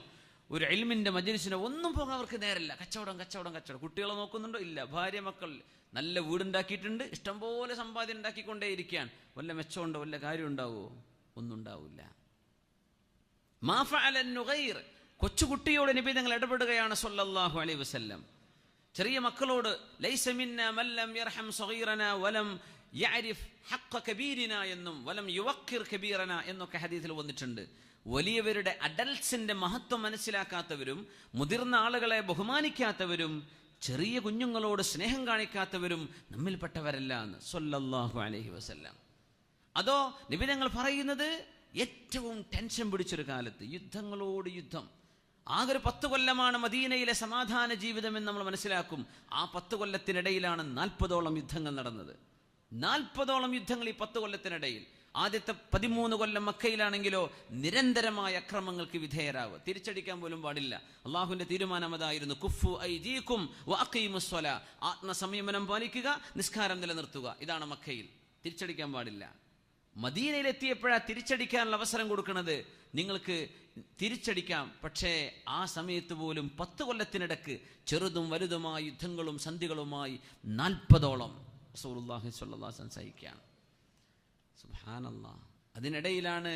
Speaker 1: ഒരു ഇൽമിന്റെ മജ്ലിസിനോ ഒന്നും പോകാൻ അവർക്ക് നേരമില്ല. കച്ചവടം. കുട്ടികളെ നോക്കുന്നുണ്ടോ? ഇല്ല. ഭാര്യ മക്കൾ നല്ല വീടുണ്ടാക്കിയിട്ടുണ്ട്, ഇഷ്ടംപോലെ സമ്പാദ്യം ഉണ്ടാക്കിക്കൊണ്ടേയിരിക്കുകയാണ്. വല്ല മെച്ചമുണ്ടോ, വല്ല കാര്യം ഉണ്ടാവുമോ? ഒന്നും ഉണ്ടാവില്ല. മാ ഫഅല നുഗൈർ, കൊച്ചുകുട്ടിയോട് നബി തങ്ങൾ ഇടപെടുകയാണ് സ്വല്ലല്ലാഹു അലൈഹി വസല്ലം. ചെറിയ മക്കളോട് ലൈസ മിന്നാ മൻ ലം യർഹം സഗീറനാ വലം യഅരിഫ് ഹഖ്ഖ കബീരിനാ എന്നും വലം യുവഖിർ കബീറനാ എന്നൊക്കെ ഹദീസിൽ വന്നിട്ടുണ്ട്. വലിയവരുടെ അഡൽട്സിന്റെ മഹത്വം മനസ്സിലാക്കാത്തവരും മുതിർന്ന ആളുകളെ ബഹുമാനിക്കാത്തവരും ചെറിയ കുഞ്ഞുങ്ങളോട് സ്നേഹം കാണിക്കാത്തവരും നമ്മിൽപ്പെട്ടവരല്ല എന്ന് സ്വല്ലല്ലാഹു അലൈഹി വസല്ലം. അതോ നബി തങ്ങൾ പറയുന്നത് ഏറ്റവും ടെൻഷൻ പിടിച്ചൊരു കാലത്ത് യുദ്ധങ്ങളോട് യുദ്ധം, ആകെ ഒരു 10 കൊല്ലമാണ് മദീനയിലെ സമാധാന ജീവിതം എന്ന് നമ്മൾ മനസ്സിലാക്കും. ആ 10 കൊല്ലത്തിനിടയിലാണ് 40ഓളം യുദ്ധങ്ങൾ നടന്നത്. 40ഓളം യുദ്ധങ്ങൾ ഈ 10 കൊല്ലത്തിനിടയിൽ. ആദ്യത്തെ 13 കൊല്ലം മക്കയിലാണെങ്കിലോ നിരന്തരമായ അക്രമങ്ങൾക്ക് വിധേയരാവുക, തിരിച്ചടിക്കാൻ പോലും പാടില്ല. അള്ളാഹുവിന്റെ തീരുമാനം അതായിരുന്നു, കുഫു ഐദീകും വഅഖീമുസ് സ്വലാ, ആത്മസംയമനം പാലിക്കുക, നിസ്കാരം നിലനിർത്തുക. ഇതാണ് മക്കയിൽ, തിരിച്ചടിക്കാൻ പാടില്ല. മദീനയിലെത്തിയപ്പോഴാണ് തിരിച്ചടിക്കാനുള്ള അവസരം കൊടുക്കുന്നത്. നിങ്ങൾക്ക് തിരിച്ചടിക്കാം, പക്ഷേ ആ സമയത്ത് പോലും 10 കൊല്ലത്തിനിടക്ക് ചെറുതും വലുതുമായ യുദ്ധങ്ങളും സന്ധികളുമായി 40ഓളം റസൂലുള്ളാഹി സ്വല്ലല്ലാഹു അലൈഹി വസല്ലം സഹിക്കുകയാണ്. സുബ്ഹാനല്ലാഹ്. അതിനിടയിലാണ്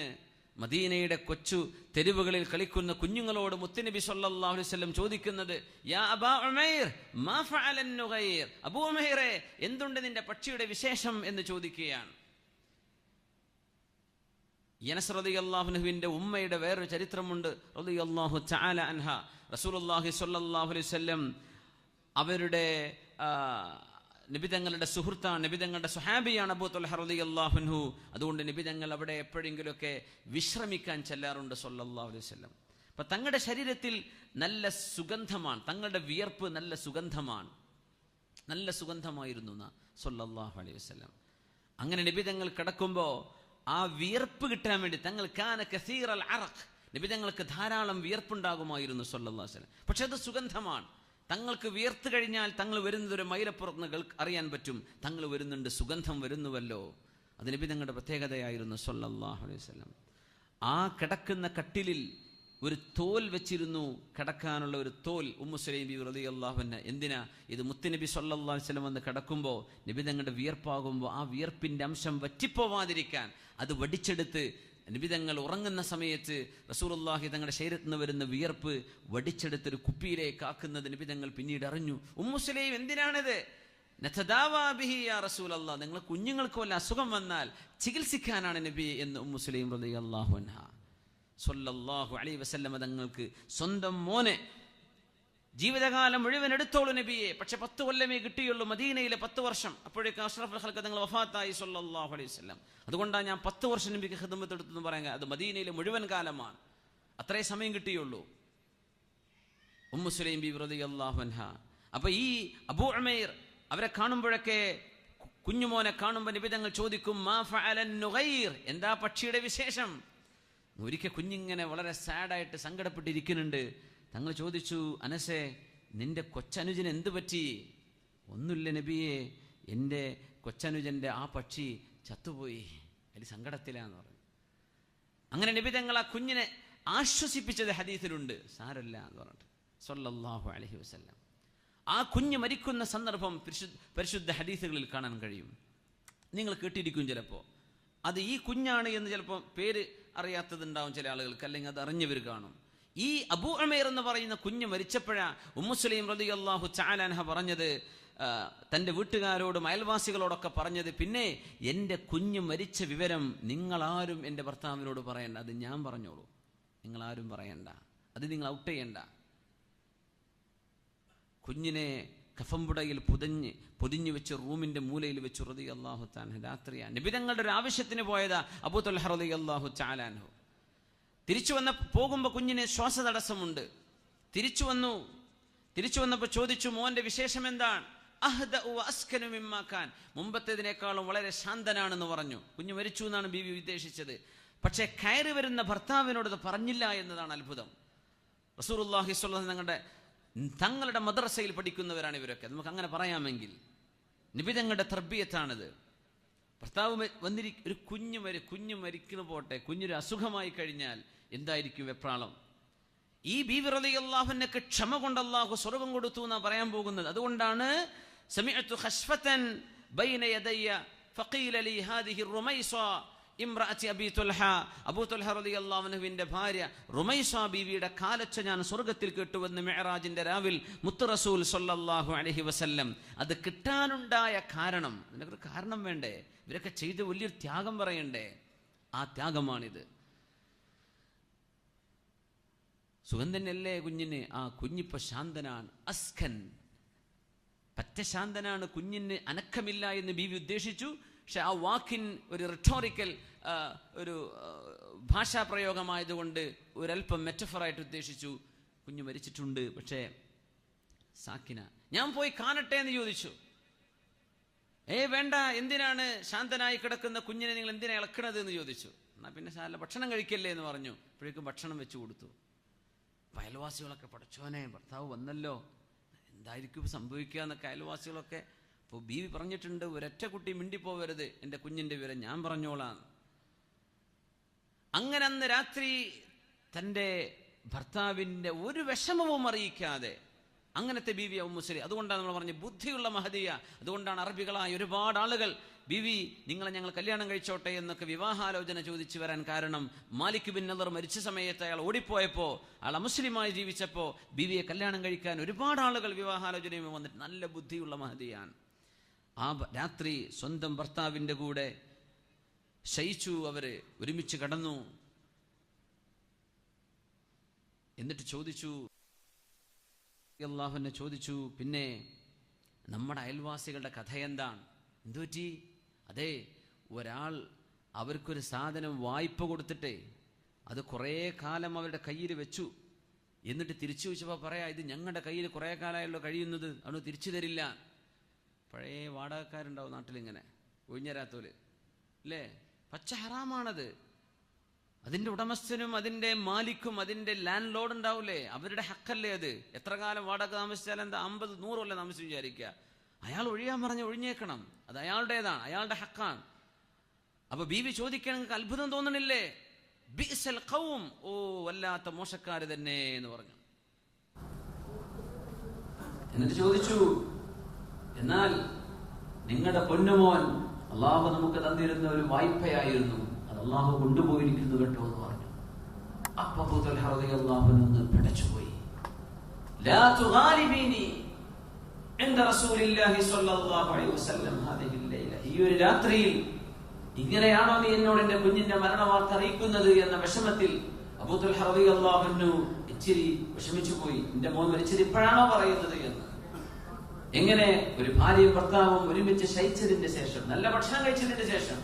Speaker 1: മദീനയുടെ കൊച്ചു തെരുവുകളിൽ കളിക്കുന്ന കുഞ്ഞുങ്ങളോട് മുത്തുനബി സ്വല്ലല്ലാഹു അലൈഹി വസല്ലം ചോദിക്കുന്നത്, യാ അബാ ഉമൈർ മാ ഫഅലൻ നുഗൈർ, അബൂ ഉമൈറേ എന്തുണ്ട് നിന്റെ പക്ഷിയുടെ വിശേഷം എന്ന് ചോദിക്കുകയാണ്. യനസ് റളിയല്ലാഹു അൻഹുവിന്റെ ഉമ്മയുടെ വേറൊരു ചരിത്രമുണ്ട്. റളിയല്ലാഹു തആല അൻഹ, റസൂലുള്ളാഹി സ്വല്ലല്ലാഹു അലൈഹി വസല്ലം അവരുടെ നബിതങ്ങളുടെ സുഹൃത്താണ്, നബിതങ്ങളുടെ സ്വഹാബിയാണ് അബൂ ത്വൽഹ റളിയല്ലാഹു അൻഹു. അതുകൊണ്ട് നബിതങ്ങൾ അവിടെ എപ്പോഴെങ്കിലുമൊക്കെ വിശ്രമിക്കാൻ ചെല്ലാറുണ്ട് സ്വല്ലല്ലാഹു അലൈഹി വസല്ലം. അപ്പൊ തങ്ങളുടെ ശരീരത്തിൽ നല്ല സുഗന്ധമാണ്, തങ്ങളുടെ വിയർപ്പ് നല്ല സുഗന്ധമാണ്, നല്ല സുഗന്ധമായിരുന്നു സ്വല്ലല്ലാഹു അലൈഹി വസല്ലം. അങ്ങനെ നബിതങ്ങൾ കിടക്കുമ്പോൾ ആ വിയർപ്പ് കിട്ടാൻ വേണ്ടി തങ്ങൾ കാന കസീറൽ അറഖ്, നബിതങ്ങൾക്ക് ധാരാളം വിയർപ്പുണ്ടാകുമായിരുന്നു സ്വല്ലല്ലാഹു അലൈഹി വസല്ലം. പക്ഷെ അത് സുഗന്ധമാണ്. തങ്ങൾക്ക് വിയർത്ത് കഴിഞ്ഞാൽ തങ്ങൾ വരുന്നത് ഒരു മൈലപ്പുറത്ത് അറിയാൻ പറ്റും, തങ്ങൾ വരുന്നുണ്ട്, സുഗന്ധം വരുന്നുവല്ലോ. അത് നബിതങ്ങളുടെ പ്രത്യേകതയായിരുന്നു സ്വല്ലല്ലാഹു അലൈഹി വസല്ലം. ആ കിടക്കുന്ന കട്ടിലിൽ ഒരു തോൽ വെച്ചിരുന്നു, കിടക്കാനുള്ള ഒരു തോൽ. ഉമ്മു സുലൈം ബിബി റളിയല്ലാഹു അൻഹ, എന്തിനാ ഇത്? മുത്തുനബി സ്വല്ലല്ലാഹു അലൈഹി വസല്ലം വന്ന് കിടക്കുമ്പോൾ നബിതങ്ങളുടെ വിയർപ്പാകുമ്പോൾ ആ വിയർപ്പിന്റെ അംശം വറ്റിപ്പോവാതിരിക്കാൻ അത് വടിച്ചെടുത്ത് നബിതങ്ങൾ ഉറങ്ങുന്ന സമയത്ത് റസൂലുള്ളാഹി തങ്ങളുടെ ശരീരത്തിൽ നിന്ന് വരുന്ന വിയർപ്പ് വടിച്ചെടുത്തൊരു കുപ്പിയിലേക്ക് ആക്കുന്നത് നബിതങ്ങൾ പിന്നീട് അറിഞ്ഞു. Ummu Sulaim എന്തിനാണിത്? നതദാവാ ബിഹി യാ റസൂലല്ലാഹ്, നിങ്ങൾ കുഞ്ഞുങ്ങൾക്ക് വല്ല അസുഖം വന്നാൽ ചികിത്സിക്കാനാണ് നബി എന്ന് ഉമ്മു സുലൈം റളിയല്ലാഹു അൻഹ സ്വല്ലല്ലാഹു അലൈഹി വസല്ലം തങ്ങൾക്ക് സ്വന്തം മോനെ ജീവിതകാലം മുഴുവൻ എടുത്തോളൂ നബിയെ, പക്ഷെ 10 കൊല്ലമേ കിട്ടിയുള്ളൂ, മദീനയിലെ 10 വർഷം. അപ്പോഴേക്ക് അഷ്റഫുൽ ഖൽഖ് തങ്ങൾ വഫാത്തായി സ്വല്ലല്ലാഹു അലൈഹി വസല്ലം. അതുകൊണ്ടാണ് ഞാൻ 10 വർഷം നബിക്ക് ഖിദ്മത്ത് എടുത്തെന്ന് പറയാൻ, അത് മദീനയിലെ മുഴുവൻ കാലമാണ്, അത്രയും സമയം കിട്ടിയുള്ളൂ. ഉമ്മു സുലൈം ബിബി റളിയല്ലാഹു അൻഹ. അപ്പൊ ഈ അബൂ ഉമൈർ അവരെ കാണുമ്പോഴൊക്കെ, കുഞ്ഞുമോനെ കാണുമ്പോൾ നബി തങ്ങൾ ചോദിക്കും, മാ ഫഅലൻ നുഗൈർ, എന്താ പക്ഷിയുടെ വിശേഷം? ഒരിക്കൽ കുഞ്ഞിങ്ങനെ വളരെ സാഡായിട്ട് സങ്കടപ്പെട്ടിരിക്കുന്നുണ്ട്. തങ്ങൾ ചോദിച്ചു, അനസേ നിന്റെ കൊച്ചനുജന് എന്ത് പറ്റി? ഒന്നുമില്ല നബിയെ, എൻ്റെ കൊച്ചനുജൻ്റെ ആ പക്ഷി ചത്തുപോയി, അതിൽ സങ്കടത്തിലാന്ന് പറഞ്ഞു. അങ്ങനെ നബി തങ്ങൾ ആ കുഞ്ഞിനെ ആശ്വസിപ്പിച്ചത് ഹദീസിലുണ്ട്, സാരല്ല എന്ന് പറഞ്ഞിട്ട് സ്വല്ലല്ലാഹു അലൈഹി വസല്ലം. ആ കുഞ്ഞ് മരിക്കുന്ന സന്ദർഭം പരിശുദ്ധ ഹദീസുകളിൽ കാണാൻ കഴിയും. നിങ്ങൾ കേട്ടിരിക്കും ചിലപ്പോൾ. അത് ഈ കുഞ്ഞാണ് എന്ന് ചിലപ്പോൾ പേര് അറിയാത്തതുണ്ടാവും ചില ആളുകൾക്ക്, അല്ലെങ്കിൽ അത് അറിഞ്ഞവർ കാണും. ഈ അബൂ ഉമൈർ എന്ന് പറയുന്ന കുഞ്ഞ് മരിച്ചപ്പോഴാണ് ഉമ്മു സുലൈം റളിയല്ലാഹു തആല അൻഹ പറഞ്ഞത്, തൻ്റെ വീട്ടുകാരോടും അയൽവാസികളോടൊക്കെ പറഞ്ഞത്, പിന്നെ എൻ്റെ കുഞ്ഞ് മരിച്ച വിവരം നിങ്ങളാരും എൻ്റെ ഭർത്താവിനോട് പറയണ്ട, അത് ഞാൻ പറഞ്ഞോളൂ, നിങ്ങളാരും പറയണ്ട, അത് നിങ്ങൾ ഔട്ട് ചെയ്യണ്ട. കുഞ്ഞിനെ കഫംപുടയിൽ പൊതിഞ്ഞു വെച്ച് റൂമിന്റെ മൂലയിൽ വെച്ച് റളിയല്ലാഹു തആല രാത്രിയാണ്. നബി തങ്ങളുടെ ഒരു ആവശ്യത്തിന് പോയതാ അബൂ ത്വൽഹ റളിയല്ലാഹു തആല അൻഹു. തിരിച്ചു പോകുമ്പോൾ കുഞ്ഞിന് ശ്വാസതടസ്സമുണ്ട്. തിരിച്ചു വന്നപ്പോൾ ചോദിച്ചു, മോന്റെ വിശേഷം എന്താണ്? അഹ്ദഉ വഅസ്കനു മിമ്മാ കാൻ, മുമ്പത്തേതിനേക്കാളും വളരെ ശാന്തനാണെന്ന് പറഞ്ഞു. കുഞ്ഞ് മരിച്ചു എന്നാണ് ബീവി ഉദ്ദേശിച്ചത്. പക്ഷേ കയറി വരുന്ന ഭർത്താവിനോട് ഇത് പറഞ്ഞില്ല എന്നതാണ് അത്ഭുതം. റസൂലുള്ളാഹി സ്വല്ലല്ലാഹു അലൈഹി വസല്ലം തങ്ങളുടെ മദ്രസയിൽ പഠിക്കുന്നവരാണ് ഇവരൊക്കെ, നമുക്ക് അങ്ങനെ പറയാമെങ്കിൽ. നിബിതങ്ങളുടെ തർബിയത്താണിത്. ഭർത്താവ് ഒരു കുഞ്ഞ് മരിക്കുന്നു പോട്ടെ, കുഞ്ഞൊരു അസുഖമായി കഴിഞ്ഞാൽ എന്തായിരിക്കും വെപ്രാളം. ഈ ബീവി റളിയല്ലാഹു അൻഹയ്ക്ക് ക്ഷമ കൊണ്ട് അല്ലാഹു സ്വർഗ്ഗം കൊടുത്തു എന്നാണ് പറയാൻ പോകുന്നത്. അതുകൊണ്ടാണ് സമിഅതു ഖശ്ഫതൻ ബൈന യദയ്യ ഫഖീല ലി ഹാദിഹി റുമൈസ ഇംറഅതി അബീ ത്വൽഹ, അബൂ ത്വൽഹ റളിയല്ലാഹു അൻഹുവിന്റെ ഭാര്യ റുമൈസ ബീവിയുടെ കാലൊച്ച ഞാൻ സ്വർഗ്ഗത്തിൽ കേട്ടുവെന്ന് മിഅ്റാജിന്റെ രാവിൽ മുത്ത് റസൂൽ സ്വല്ലല്ലാഹു അലൈഹി വസല്ലം. അത് കിട്ടാനുണ്ടായ കാരണം, ഇതിനൊരു കാരണം വേണ്ടേ? ഇവരൊക്കെ ചെയ്ത് വലിയൊരു ത്യാഗം പറയണ്ടേ? ആ ത്യാഗമാണിത്. സുഖം തന്നെയല്ലേ കുഞ്ഞിന്? ആ കുഞ്ഞിപ്പോ ശാന്തനാണ്, അസ്കൻ, പറ്റ ശാന്തനാണ്, കുഞ്ഞിന് അനക്കമില്ല എന്ന് ബീവി ഉദ്ദേശിച്ചു. പക്ഷെ ആ വാക്കിൻ ഒരു റിട്ടോറിക്കൽ ഒരു ഭാഷാപ്രയോഗമായതുകൊണ്ട് ഒരല്പം മെറ്റഫറായിട്ട് ഉദ്ദേശിച്ചു. കുഞ്ഞ് മരിച്ചിട്ടുണ്ട്, പക്ഷേ സാക്കിന. ഞാൻ പോയി കാണട്ടെ എന്ന് ചോദിച്ചു. വേണ്ട, എന്തിനാണ് ശാന്തനായി കിടക്കുന്ന കുഞ്ഞിനെ നിങ്ങൾ എന്തിനാ ഇളക്കണത് എന്ന് ചോദിച്ചു. എന്നാ പിന്നെ ശാല ഭക്ഷണം കഴിക്കല്ലേ എന്ന് പറഞ്ഞു. അപ്പോഴേക്കും ഭക്ഷണം വെച്ചു കൊടുത്തു. അയൽവാസികളൊക്കെ, പടച്ചോനെ ഭർത്താവ് വന്നല്ലോ, എന്തായിരിക്കും സംഭവിക്കുക എന്നൊക്കെ അയൽവാസികളൊക്കെ. അപ്പോൾ ബീവി പറഞ്ഞിട്ടുണ്ട്, ഒരൊറ്റ കുട്ടി മിണ്ടിപ്പോവരുത്, എൻ്റെ കുഞ്ഞിൻ്റെ വിവരം ഞാൻ പറഞ്ഞോളാം. അങ്ങനെ അന്ന് രാത്രി തൻ്റെ ഭർത്താവിൻ്റെ ഒരു വിഷമവും അറിയിക്കാതെ അങ്ങനത്തെ ബീവി ഉമ്മു സലീം. അതുകൊണ്ടാണ് നമ്മൾ പറഞ്ഞ ബുദ്ധിയുള്ള മഹദിയ. അതുകൊണ്ടാണ് അറബികളായ ഒരുപാട് ആളുകൾ ബീവി നിങ്ങളെ ഞങ്ങൾ കല്യാണം കഴിച്ചോട്ടെ എന്നൊക്കെ വിവാഹാലോചന ചോദിച്ചു വരാൻ കാരണം, മാലിക് ബിൻ നദർ മരിച്ച സമയത്ത് അയാൾ ഓടിപ്പോയപ്പോൾ, അയാൾ അമുസ്ലിമായി ജീവിച്ചപ്പോൾ ബീവിയെ കല്യാണം കഴിക്കാൻ ഒരുപാട് ആളുകൾ വിവാഹാലോചനയുമായി വന്നിട്ട് നല്ല ബുദ്ധിയുള്ള മഹദിയാണ്. ആ രാത്രി സ്വന്തം ഭർത്താവിൻ്റെ കൂടെ ശയിച്ചു. അവര് ഒരുമിച്ച് കടന്നു. എന്നിട്ട് ചോദിച്ചു, അള്ളാഹുവിനെ ചോദിച്ചു, പിന്നെ നമ്മുടെ അയൽവാസികളുടെ കഥ എന്താണ്? എന്തുപറ്റി? അതെ, ഒരാൾ അവർക്കൊരു സാധനം വായ്പ കൊടുത്തിട്ടേ അത് കുറേ കാലം അവരുടെ കയ്യിൽ വെച്ചു. എന്നിട്ട് തിരിച്ചു ചോദിച്ചപ്പോൾ പറയാ, ഇത് ഞങ്ങളുടെ കയ്യിൽ കുറേ കാലമായല്ലോ കഴിയുന്നത്, അവന് തിരിച്ചു തരില്ല. പഴയ വാടകക്കാരുണ്ടാവും നാട്ടിലിങ്ങനെ ഒഴിഞ്ഞരാത്തോല് അല്ലേ? പച്ച ഹറാമാണത്. അതിൻ്റെ ഉടമസ്ഥനും അതിൻ്റെ മാലിക്കും അതിൻ്റെ ലാൻഡ് ലോഡ് ഉണ്ടാവില്ലേ, അവരുടെ ഹക്കല്ലേ അത്. എത്ര കാലം വാടക താമസിച്ചാൽ എന്താ, 50-100 കൊല്ലം താമസിച്ച് വിചാരിക്കുക. അയാൾ ഒഴിയാൻ പറഞ്ഞ് ഒഴിഞ്ഞേക്കണം, അത് അയാളുടേതാണ്, അയാളുടെ ഹക്കാണ്. അപ്പൊ ബീവി ചോദിക്കാൻ നിങ്ങൾക്ക് അത്ഭുതം തോന്നണില്ലേ? ബിഅ്സൽ ഖൗം, ഓ വല്ലാത്ത മോശക്കാര് തന്നെ എന്ന് പറഞ്ഞു. എന്നിട്ട് ചോദിച്ചു, എന്നാൽ നിങ്ങളുടെ പൊന്നുമോൻ അള്ളാഹു നമുക്ക് തന്നിരുന്ന ഒരു വായ്പയായിരുന്നു, അത് അള്ളാഹു കൊണ്ടുപോയിരിക്കുന്നു കേട്ടോ എന്ന് പറഞ്ഞു. അപ്പൊ അബൂ തൽഹ റളിയല്ലാഹു അൻഹു പിടച്ചുപോയി. ലാ തുഗാലിബീനി ഇൻദ റസൂലില്ലാഹി സ്വല്ലല്ലാഹു അലൈഹി വസല്ലം ഹാദിഹി ലൈല, ഈ ഒരു രാത്രിയിൽ ഇങ്ങനെയാണോ നീ എന്നോട് എന്റെ കുഞ്ഞിന്റെ മരണവാർത്ത അറിയിക്കുന്നത് എന്ന വിഷമത്തിൽ അബൂ തൽഹ റളിയല്ലാഹു അൻഹു ഇച്ചിരി വിഷമിച്ചു പോയി. എന്റെ മോൻ മരിച്ചത് ഇപ്പോഴാണോ പറയുന്നത് എന്ന്. എങ്ങനെ ഒരു ഭാര്യയും ഭർത്താവും ഒരുമിച്ച് ശയിച്ചതിന്റെ ശേഷം, നല്ല ഭക്ഷണം കഴിച്ചതിന്റെ ശേഷം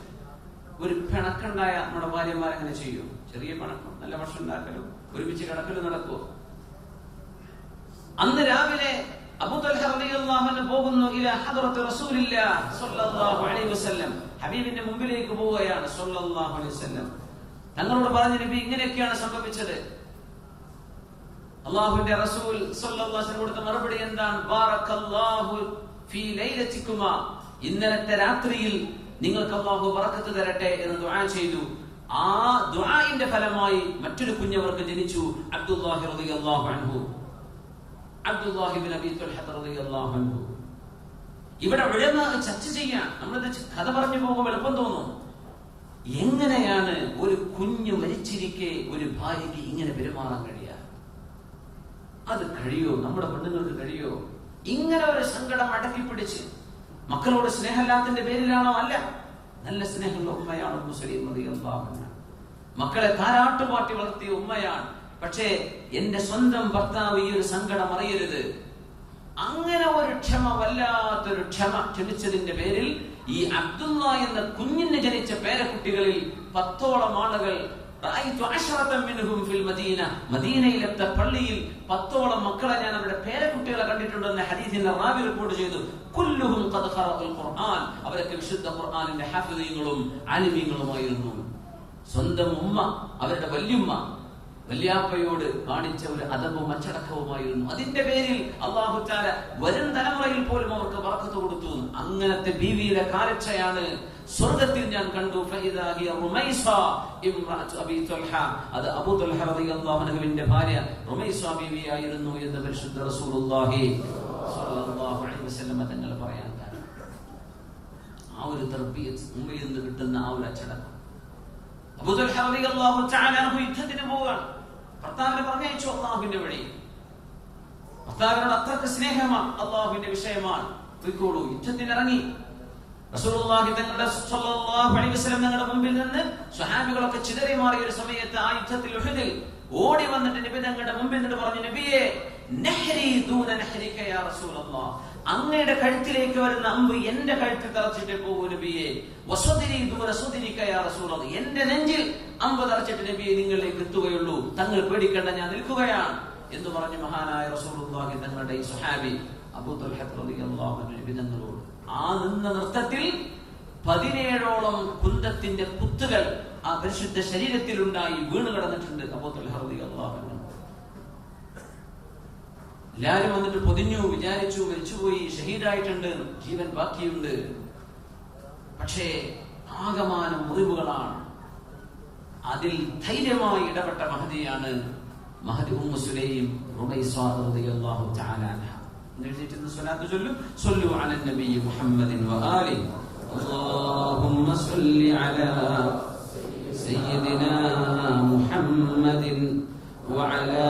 Speaker 1: ഒരു പിണക്കുണ്ടായ നമ്മുടെ ഭാര്യമാരെങ്ങനെ ചെയ്യും? ചെറിയ പിണക്കം, നല്ല ഭക്ഷണം ഉണ്ടാക്കലും ഒരുമിച്ച് കിടക്കലും നടക്കുമോ? അന്ന് രാവിലെ അബൂ തൽഹ റളിയല്ലാഹു അൻഹു പോകുന്നു ഇലാ ഹദ്റത്തി റസൂലില്ലാഹി സ്വല്ലല്ലാഹു അലൈഹി വസല്ലം, ഹബീബിന്റെ മുമ്പിലേക്ക് പോവുകയാണ് സ്വല്ലല്ലാഹു അലൈഹി വസല്ലം. തങ്ങളോട് പറഞ്ഞു, നബി ഇങ്ങനെയൊക്കെയാണ് സംഭവിച്ചത്. അല്ലാഹുവിന്റെ റസൂൽ സ്വല്ലല്ലാഹു അലൈഹി വസല്ലം കൊടുത്ത മറുപടി എന്താണ്? ബാറക്കല്ലാഹു ഫീ ലൈലതികുമാ, ഇന്നലത്തെ രാത്രിയിൽ നിങ്ങൾക്ക് അല്ലാഹു ബറക്കത്ത് തരട്ടെ എന്ന് ദുആ ചെയ്തു. ആ ദുആഇന്റെ ഫലമായി മറ്റൊരു കുഞ്ഞവർക്ക് ജനിച്ചു, അബ്ദുല്ലാഹി റളിയല്ലാഹു അൻഹു, അബ്ദുല്ലാഹി ഇബ്നു അബീ തൽഹ റളിയല്ലാഹു അൻഹു. ഇവിടെ ഉലമാ ചർച്ച ചെയ്യാൻ, നമ്മളിത് കഥ പറഞ്ഞു പോകുമ്പോൾ എളുപ്പം തോന്നും. എങ്ങനെയാണ് ഒരു കുഞ്ഞ് മരിച്ചിരിക്കെ ഒരു ഭാര്യയ്ക്ക് ഇങ്ങനെ പെരുമാറാൻ കഴിയുക? അത് കഴിയോ? നമ്മുടെ പെണ്ണുങ്ങൾക്ക് കഴിയോ? ഇങ്ങനെ ഒരു സങ്കടം അടക്കി പിടിച്ച് മക്കളോട് സ്നേഹമില്ലാത്തതിന്റെ പേരിലാണോ? അല്ല, നല്ല സ്നേഹമുള്ള ഉമ്മയാണ് ഉമ്മു സലീം റളിയല്ലാഹു അൻഹ. മക്കളെ താരാട്ടുപാട്ടി വളർത്തിയ ഉമ്മയാണ്. പക്ഷേ എന്റെ സ്വന്തം ഭർത്താവ് ഈ ഒരു സങ്കടം അറിയരുത്. അങ്ങനെ ഒരു ക്ഷമ, വല്ലാത്തൊരു ക്ഷമിച്ചതിന്റെ പേരിൽ ഈ അബ്ദുള്ള എന്ന കുഞ്ഞിന് ജനിച്ച പേരക്കുട്ടികളിൽ 10ഓളം ആളുകൾ, മദീനയിലത്തെ പള്ളിയിൽ 10ഓളം മക്കളെ ഞാൻ അവരുടെ പേരക്കുട്ടികളെ കണ്ടിട്ടുണ്ടെന്ന് ഹദീസിന്റെ റാവി റിപ്പോർട്ട് ചെയ്തു. കുല്ലുഹും ഖദ് ഖറഅൽ ഖുർആൻ, അവരൊക്കെ വിശുദ്ധ ഖുർആനിന്റെ ഹാഫിളീങ്ങളും ആലിമീങ്ങളുമായിരുന്നു. സ്വന്തം ഉമ്മ, അവരുടെ വല്യുമ്മ, വല്യാപ്പയോട് കാണിച്ച ഒരു അദബും അച്ചടക്കവുമായിരുന്നു. അതിന്റെ പേരിൽ അല്ലാഹു തആല വരും തലമുറയിൽ പോലും അവർക്ക് ബറക്കത്ത് കൊടുത്തു. അങ്ങനത്തെ ബീവിയുടെ കാലച്ചയാണ് സ്വർഗ്ഗത്തിൽ ഞാൻ കണ്ടു. ഫഇദാ ഹിയ റുമൈസ ഇംറഅതു അബീ തൽഹ, അത് അബൂ തൽഹ റളിയല്ലാഹു അൻഹുവിന്റെ ഭാര്യ റുമൈസ ബീവിയായിരുന്നു എന്ന് പരിശുദ്ധ റസൂലുള്ളാഹി സ്വല്ലല്ലാഹു അലൈഹി വസല്ലം തങ്ങൾ പറയാൻ കാരണം ആ ഒരു തർബിയത്ത്, ഉമ്മയിൽ നിന്ന് കിട്ടുന്ന ആ ഒരു അച്ചടക്കം. അബൂ തൽഹ റളിയല്ലാഹു തആല അൻഹു യുദ്ധത്തിന് പോവുകയാണ്. ഭർത്താവിനെ പറഞ്ഞയച്ചു അല്ലാഹുവിന്റെ വഴി. ഭർത്താവിനോട് അത്രക്ക് സ്നേഹമാണ്, അല്ലാഹുവിന്റെ വിഷയമാണ്. പോയിക്കോളൂ. യുദ്ധത്തിനിറങ്ങി റസൂലുള്ളാഹി തങ്ങളുടെ സ്വല്ലല്ലാഹു അലൈഹി വസല്ലം തങ്ങളുടെ മുമ്പിൽ നിന്ന് സ്വഹാബികളൊക്കെ ചിതറി മാറിയ ഒരു സമയത്ത് ആ യുദ്ധത്തിൽ ഉഹദിൽ ഓടി വന്നിട്ട് നബി തങ്ങളുടെ മുമ്പിൽ നിന്ന് പറഞ്ഞു, നബിയേ നഹ്രി ദൂന നഹ്രിക യാ റസൂലല്ലാഹ്, അങ്ങയുടെ കഴുത്തിലേക്ക് വരുന്ന അമ്പ് എന്റെ കഴുത്തിൽ തറച്ചിട്ടേ പോകൂ നബിയേ. വസ്വദിരി ദൂന സുദിരിക യാ റസൂലല്ലാഹ്, എന്റെ നെഞ്ചിൽ അമ്പ് തറച്ചിട്ട് നബിയെ നിങ്ങളിലേക്ക് എത്തുകയുള്ളൂ. തങ്ങൾ പേടിക്കേണ്ട, ഞാൻ നിൽക്കുകയാണ്. എന്ന് പറഞ്ഞ് മഹാനായ റസൂലുള്ളാഹി തങ്ങളുടെ ഈ സ്വഹാബി അബൂ തൽഹ റളിയല്ലാഹു അൻഹു നബി തങ്ങളോട് ആ നിന്ന നൃത്തത്തിൽ 17ഓളം കുന്തത്തിന്റെ കുത്തുകൾ ആ പരിശുദ്ധ ശരീരത്തിലുണ്ടായി വീണ് കിടന്നിട്ടുണ്ട് അബൂ തൽഹ റളിയല്ലാഹു അൻഹു. എല്ലാരും വന്നിട്ട് പൊതിഞ്ഞു, വിചാരിച്ചു മരിച്ചുപോയി, ഷഹീദായിട്ടുണ്ട്, ജീവൻ ബാക്കിയുണ്ട്. പക്ഷേ ആകമാനം മുറിവുകളാണ്. അതിൽ ധൈര്യമായി ഇടപെട്ട മഹദിയാണ് മഹദി ഉമ്മു സുലൈം റുമൈസ റളിയല്ലാഹു തആല അൻഹ. എഴുതിയിട്ട് സ്വലാത്ത് ചൊല്ലും. സ്വല്ലു അല നബി മുഹമ്മദിൻ വആലി അല്ലാഹുമ്മ സ്വല്ലി അലാ സയ്യിദിനാ മുഹമ്മദിൻ വഅലാ